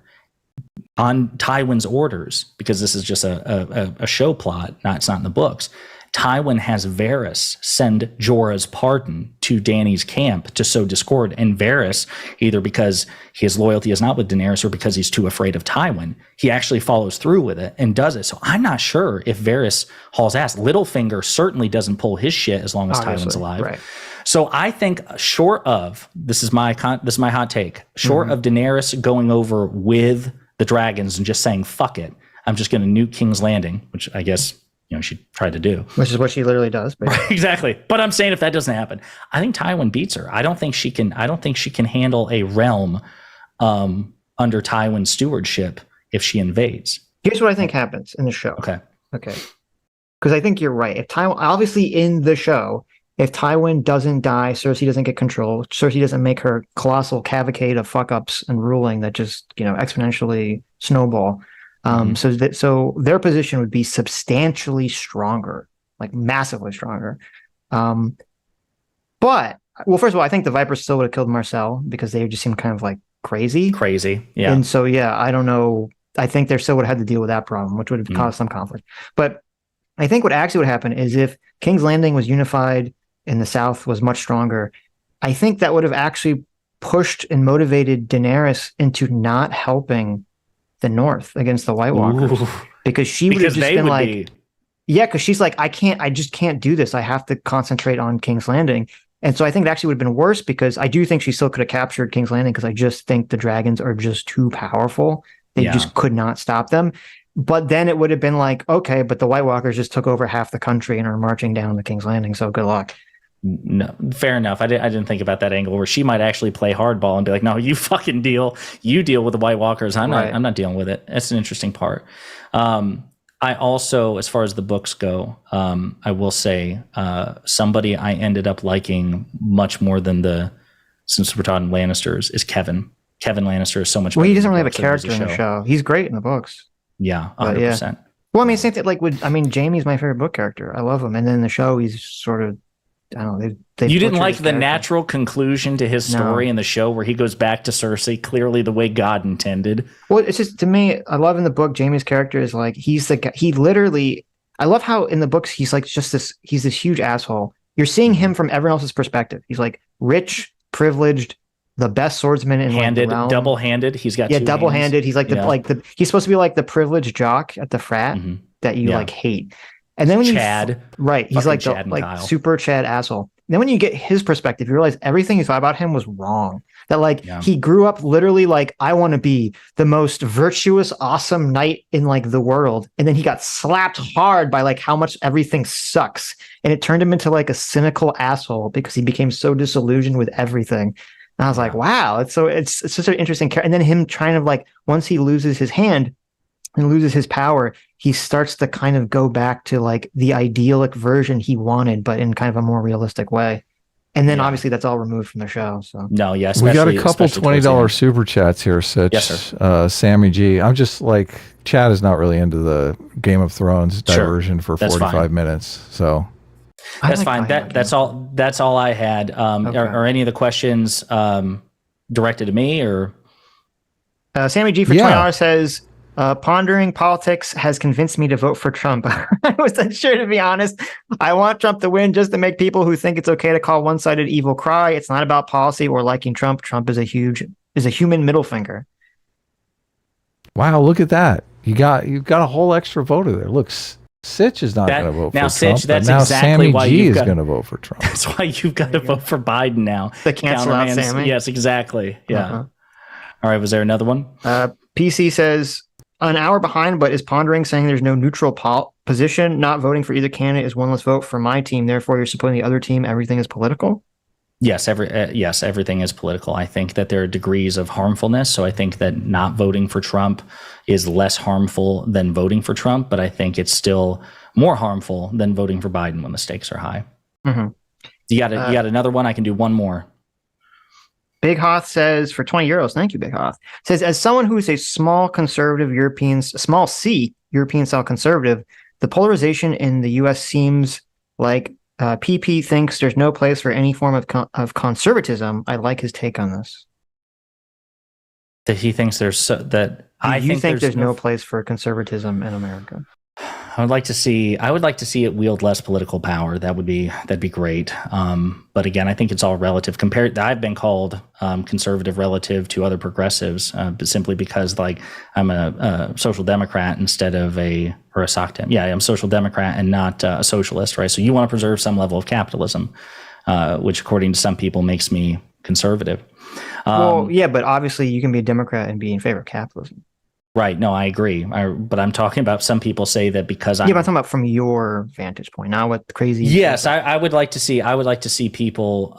on Tywin's orders, because this is just a show plot, it's not in the books, Tywin has Varys send Jorah's pardon to Dany's camp to sow discord. And Varys, either because his loyalty is not with Daenerys or because he's too afraid of Tywin, he actually follows through with it and does it. So I'm not sure if Varys hauls ass. Littlefinger certainly doesn't pull his shit as long as Tywin's alive. Right. So I think short of, this is my hot take, short of Daenerys going over with the dragons and just saying, fuck it, I'm just going to nuke King's Landing, which I guess she tried to do. Which is what she literally does. But right, exactly. But I'm saying if that doesn't happen, I think Tywin beats her. I don't think she can handle a realm under Tywin's stewardship if she invades. Here's what I think happens in the show. Okay. Because I think you're right. If Tywin, obviously in the show, if Tywin doesn't die, Cersei doesn't get control, Cersei doesn't make her colossal cavalcade of fuck-ups and ruling that just, exponentially snowball. So their position would be substantially stronger, like massively stronger. But, well, first of all, I think the Vipers still would have killed Marcel because they just seemed kind of like crazy. Yeah. And so, I don't know. I think they still would have had to deal with that problem, which would have caused some conflict. But I think what actually would happen is if King's Landing was unified and the South was much stronger, I think that would have actually pushed and motivated Daenerys into not helping the North against the White Walkers. Because she would have just been like, because she's like, I just can't do this. I have to concentrate on King's Landing. And so I think it actually would have been worse because I do think she still could have captured King's Landing because I just think the dragons are just too powerful. They just could not stop them. But then it would have been like, okay, but the White Walkers just took over half the country and are marching down to King's Landing. So good luck. No, fair enough. I didn't think about that angle where she might actually play hardball and be like, "No, you fucking deal. You deal with the White Walkers. I'm not dealing with it." That's an interesting part. I also, as far as the books go, I will say somebody I ended up liking much more than since we're talking Lannisters is Kevin. Kevin Lannister is so much. Well, he doesn't really have a character in the show. He's great in the books. Yeah, 100%. Well, I mean, same thing. Like Jamie's my favorite book character. I love him, and then in the show, he's sort of. I don't know. You didn't like the natural conclusion to his story in the show where he goes back to Cersei, clearly the way God intended. Well, it's just, to me, I love in the book, Jamie's character is like, he's the guy, he literally, I love how in the books, he's like he's this huge asshole. You're seeing him from everyone else's perspective. He's like rich, privileged, the best swordsman in the realm. Double-handed. He's got double-handed. He's like he's supposed to be like the privileged jock at the frat that you like hate. And then when Chad, right, he's like the super Chad asshole. Then when you get his perspective, you realize everything you thought about him was wrong. That he grew up literally like, I want to be the most virtuous, awesome knight in like the world, and then he got slapped hard by like how much everything sucks, and it turned him into like a cynical asshole because he became so disillusioned with everything. And I was like, wow, it's such an interesting character. And then him trying to like, once he loses his hand and loses his power, he starts to kind of go back to like the idyllic version he wanted, but in kind of a more realistic way. And then obviously that's all removed from the show. So no, yeah, we got a couple $20 super chats here, Sitch. Yes, sir. Sammy G. I'm just like, Chad is not really into the Game of Thrones diversion for 45 minutes. So that's fine. That's all I had. Are any of the questions directed to me or? Sammy G for $20 says, pondering politics has convinced me to vote for Trump. I wasn't sure, to be honest. I want Trump to win just to make people who think it's okay to call one-sided evil cry. It's not about policy or liking Trump. Trump is a human middle finger. Wow, look at that. You've got a whole extra voter there. Look, Sitch is not going to vote for Trump. Sitch, that's now exactly Sammy why G is going to vote for Trump. That's why you've got to vote for Biden now. The cancel out Sammy. Yes, exactly. Yeah. All right, was there another one? PC says, an hour behind, but is Pondering saying there's no neutral position? Not voting for either candidate is one less vote for my team. Therefore, you're supporting the other team. Everything is political? Yes, everything is political. I think that there are degrees of harmfulness. So I think that not voting for Trump is less harmful than voting for Trump, but I think it's still more harmful than voting for Biden when the stakes are high. Mm-hmm. You got another one? I can do one more. Big Hoth says, for €20, thank you, Big Hoth, says, as someone who is a small conservative small C European style conservative, the polarization in the U.S. seems like PP thinks there's no place for any form of conservatism. I like his take on this. That he thinks there's I think there's no place for conservatism in America. I would like to see it wield less political power. That'd be great. But again, I think it's all relative. I've been called conservative relative to other progressives, but simply because like I'm a social democrat instead of a soc dem. Yeah, I'm a social democrat and not a socialist, right? So you want to preserve some level of capitalism, which according to some people makes me conservative. Well, yeah, but obviously you can be a Democrat and be in favor of capitalism. Right. No, I agree. But I'm talking about some people say that because I'm talking about from your vantage point, not what crazy. Yes, I would like to see. I would like to see people.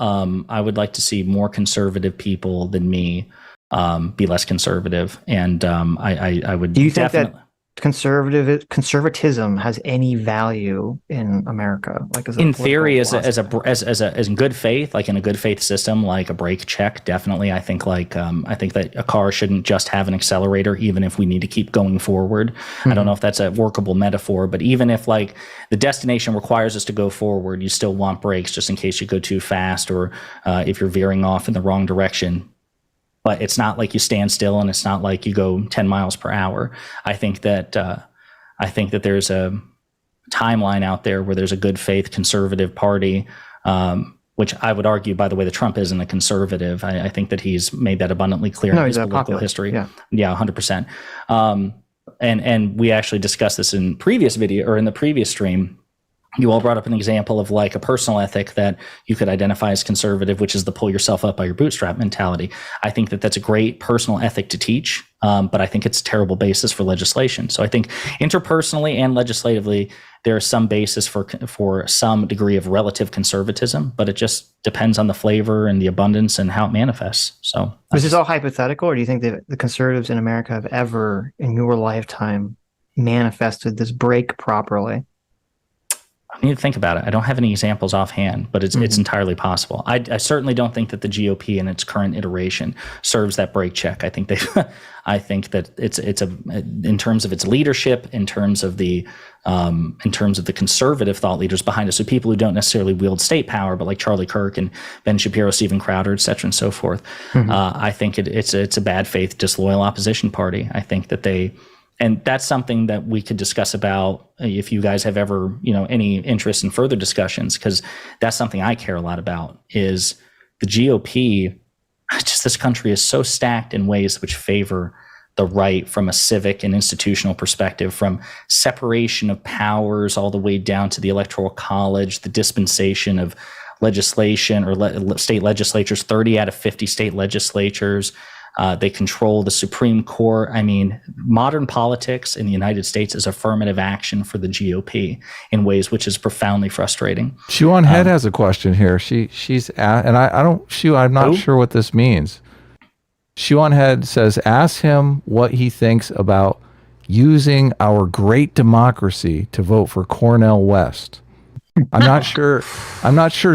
I would like to see more conservative people than me be less conservative, and I would. Do you think that conservatism has any value in America? Like, in theory, as in good faith, like in a good faith system, like a brake check, definitely. I think that a car shouldn't just have an accelerator, even if we need to keep going forward. Mm-hmm. I don't know if that's a workable metaphor, but even if like the destination requires us to go forward, you still want brakes just in case you go too fast or if you're veering off in the wrong direction. But it's not like you stand still, and it's not like you go 10 miles per hour. I think that there's a timeline out there where there's a good faith conservative party, which I would argue, by the way, that Trump isn't a conservative. I think that he's made that abundantly clear in his political history. Yeah, 100%. And we actually discussed this in previous video or in the previous stream. You all brought up an example of like a personal ethic that you could identify as conservative, which is the pull yourself up by your bootstrap mentality. I think that that's a great personal ethic to teach, but I think it's a terrible basis for legislation. So I think interpersonally and legislatively, there is some basis for some degree of relative conservatism, but it just depends on the flavor and the abundance and how it manifests. So is this all hypothetical, or do you think that the conservatives in America have ever in your lifetime manifested this break properly? I need to think about it. I don't have any examples offhand, but it's entirely possible. I certainly don't think that the GOP in its current iteration serves that brake check. I think I think that it's in terms of its leadership, in terms of the conservative thought leaders behind it. So people who don't necessarily wield state power, but like Charlie Kirk and Ben Shapiro, Steven Crowder, et cetera, and so forth. I think it's a bad faith, disloyal opposition party. I think that and that's something that we could discuss about if you guys have ever, any interest in further discussions, because that's something I care a lot about is the GOP. Just this country is so stacked in ways which favor the right from a civic and institutional perspective, from separation of powers all the way down to the Electoral College, the dispensation of legislation or state legislatures, 30 out of 50 state legislatures, They control the Supreme Court. I mean, modern politics in the United States is affirmative action for the GOP in ways which is profoundly frustrating. Shuan Head has a question here. She's and I don't Shu. I'm not sure what this means. Shuan Head says, ask him what he thinks about using our great democracy to vote for Cornel West. I'm not sure,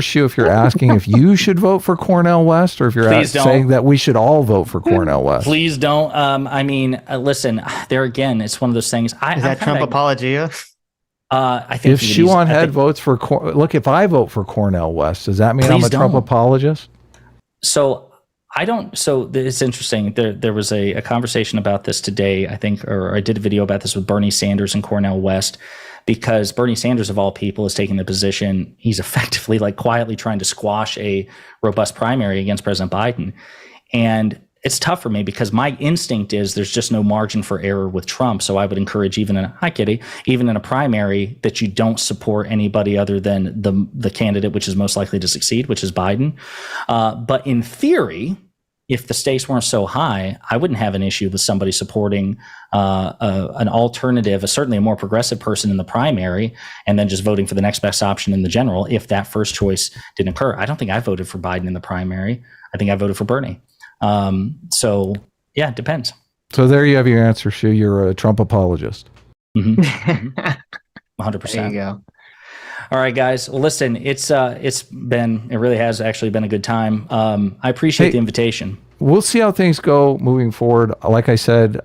Shu, if you're asking if you should vote for Cornel West or if you're saying that we should all vote for Cornel West. Please don't. I mean, listen, there again, it's one of those things. Is that Trump apologia? I think if Shuan Head votes for, look, if I vote for Cornel West, does that mean I'm a Trump apologist? So I don't. So it's interesting. There was a conversation about this today, I think, or I did a video about this with Bernie Sanders and Cornel West, because Bernie Sanders, of all people, is taking the position he's effectively like quietly trying to squash a robust primary against President Biden. And it's tough for me because my instinct is there's just no margin for error with Trump. So I would encourage even in a primary that you don't support anybody other than the candidate which is most likely to succeed, which is Biden. But in theory, if the stakes weren't so high, I wouldn't have an issue with somebody supporting an alternative, certainly a more progressive person in the primary, and then just voting for the next best option in the general if that first choice didn't occur. I don't think I voted for Biden in the primary. I think I voted for Bernie. So yeah, it depends. So there you have your answer, Shu. You're a Trump apologist. 100%. There you go. All right, guys. Well, listen, it really has actually been a good time. I appreciate the invitation. We'll see how things go moving forward. Like I said,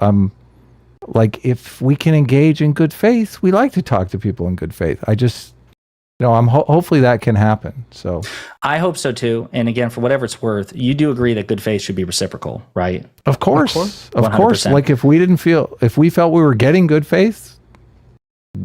like if we can engage in good faith, we like to talk to people in good faith. I just, I'm hopefully that can happen. So I hope so too. And again, for whatever it's worth, you do agree that good faith should be reciprocal, right? Of course. Of course. Like if we felt we were getting good faith,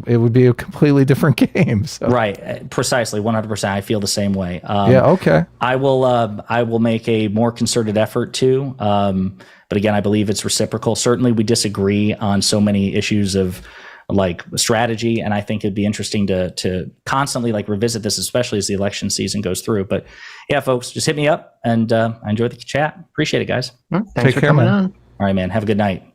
it would be a completely different game. So. Right. Precisely. 100%. I feel the same way. Yeah. Okay. I will make a more concerted effort too. But again, I believe it's reciprocal. Certainly we disagree on so many issues of like strategy. And I think it'd be interesting to constantly like revisit this, especially as the election season goes through. But yeah, folks, just hit me up and I enjoyed the chat. Appreciate it, guys. Thanks for coming on. All right, man. Have a good night.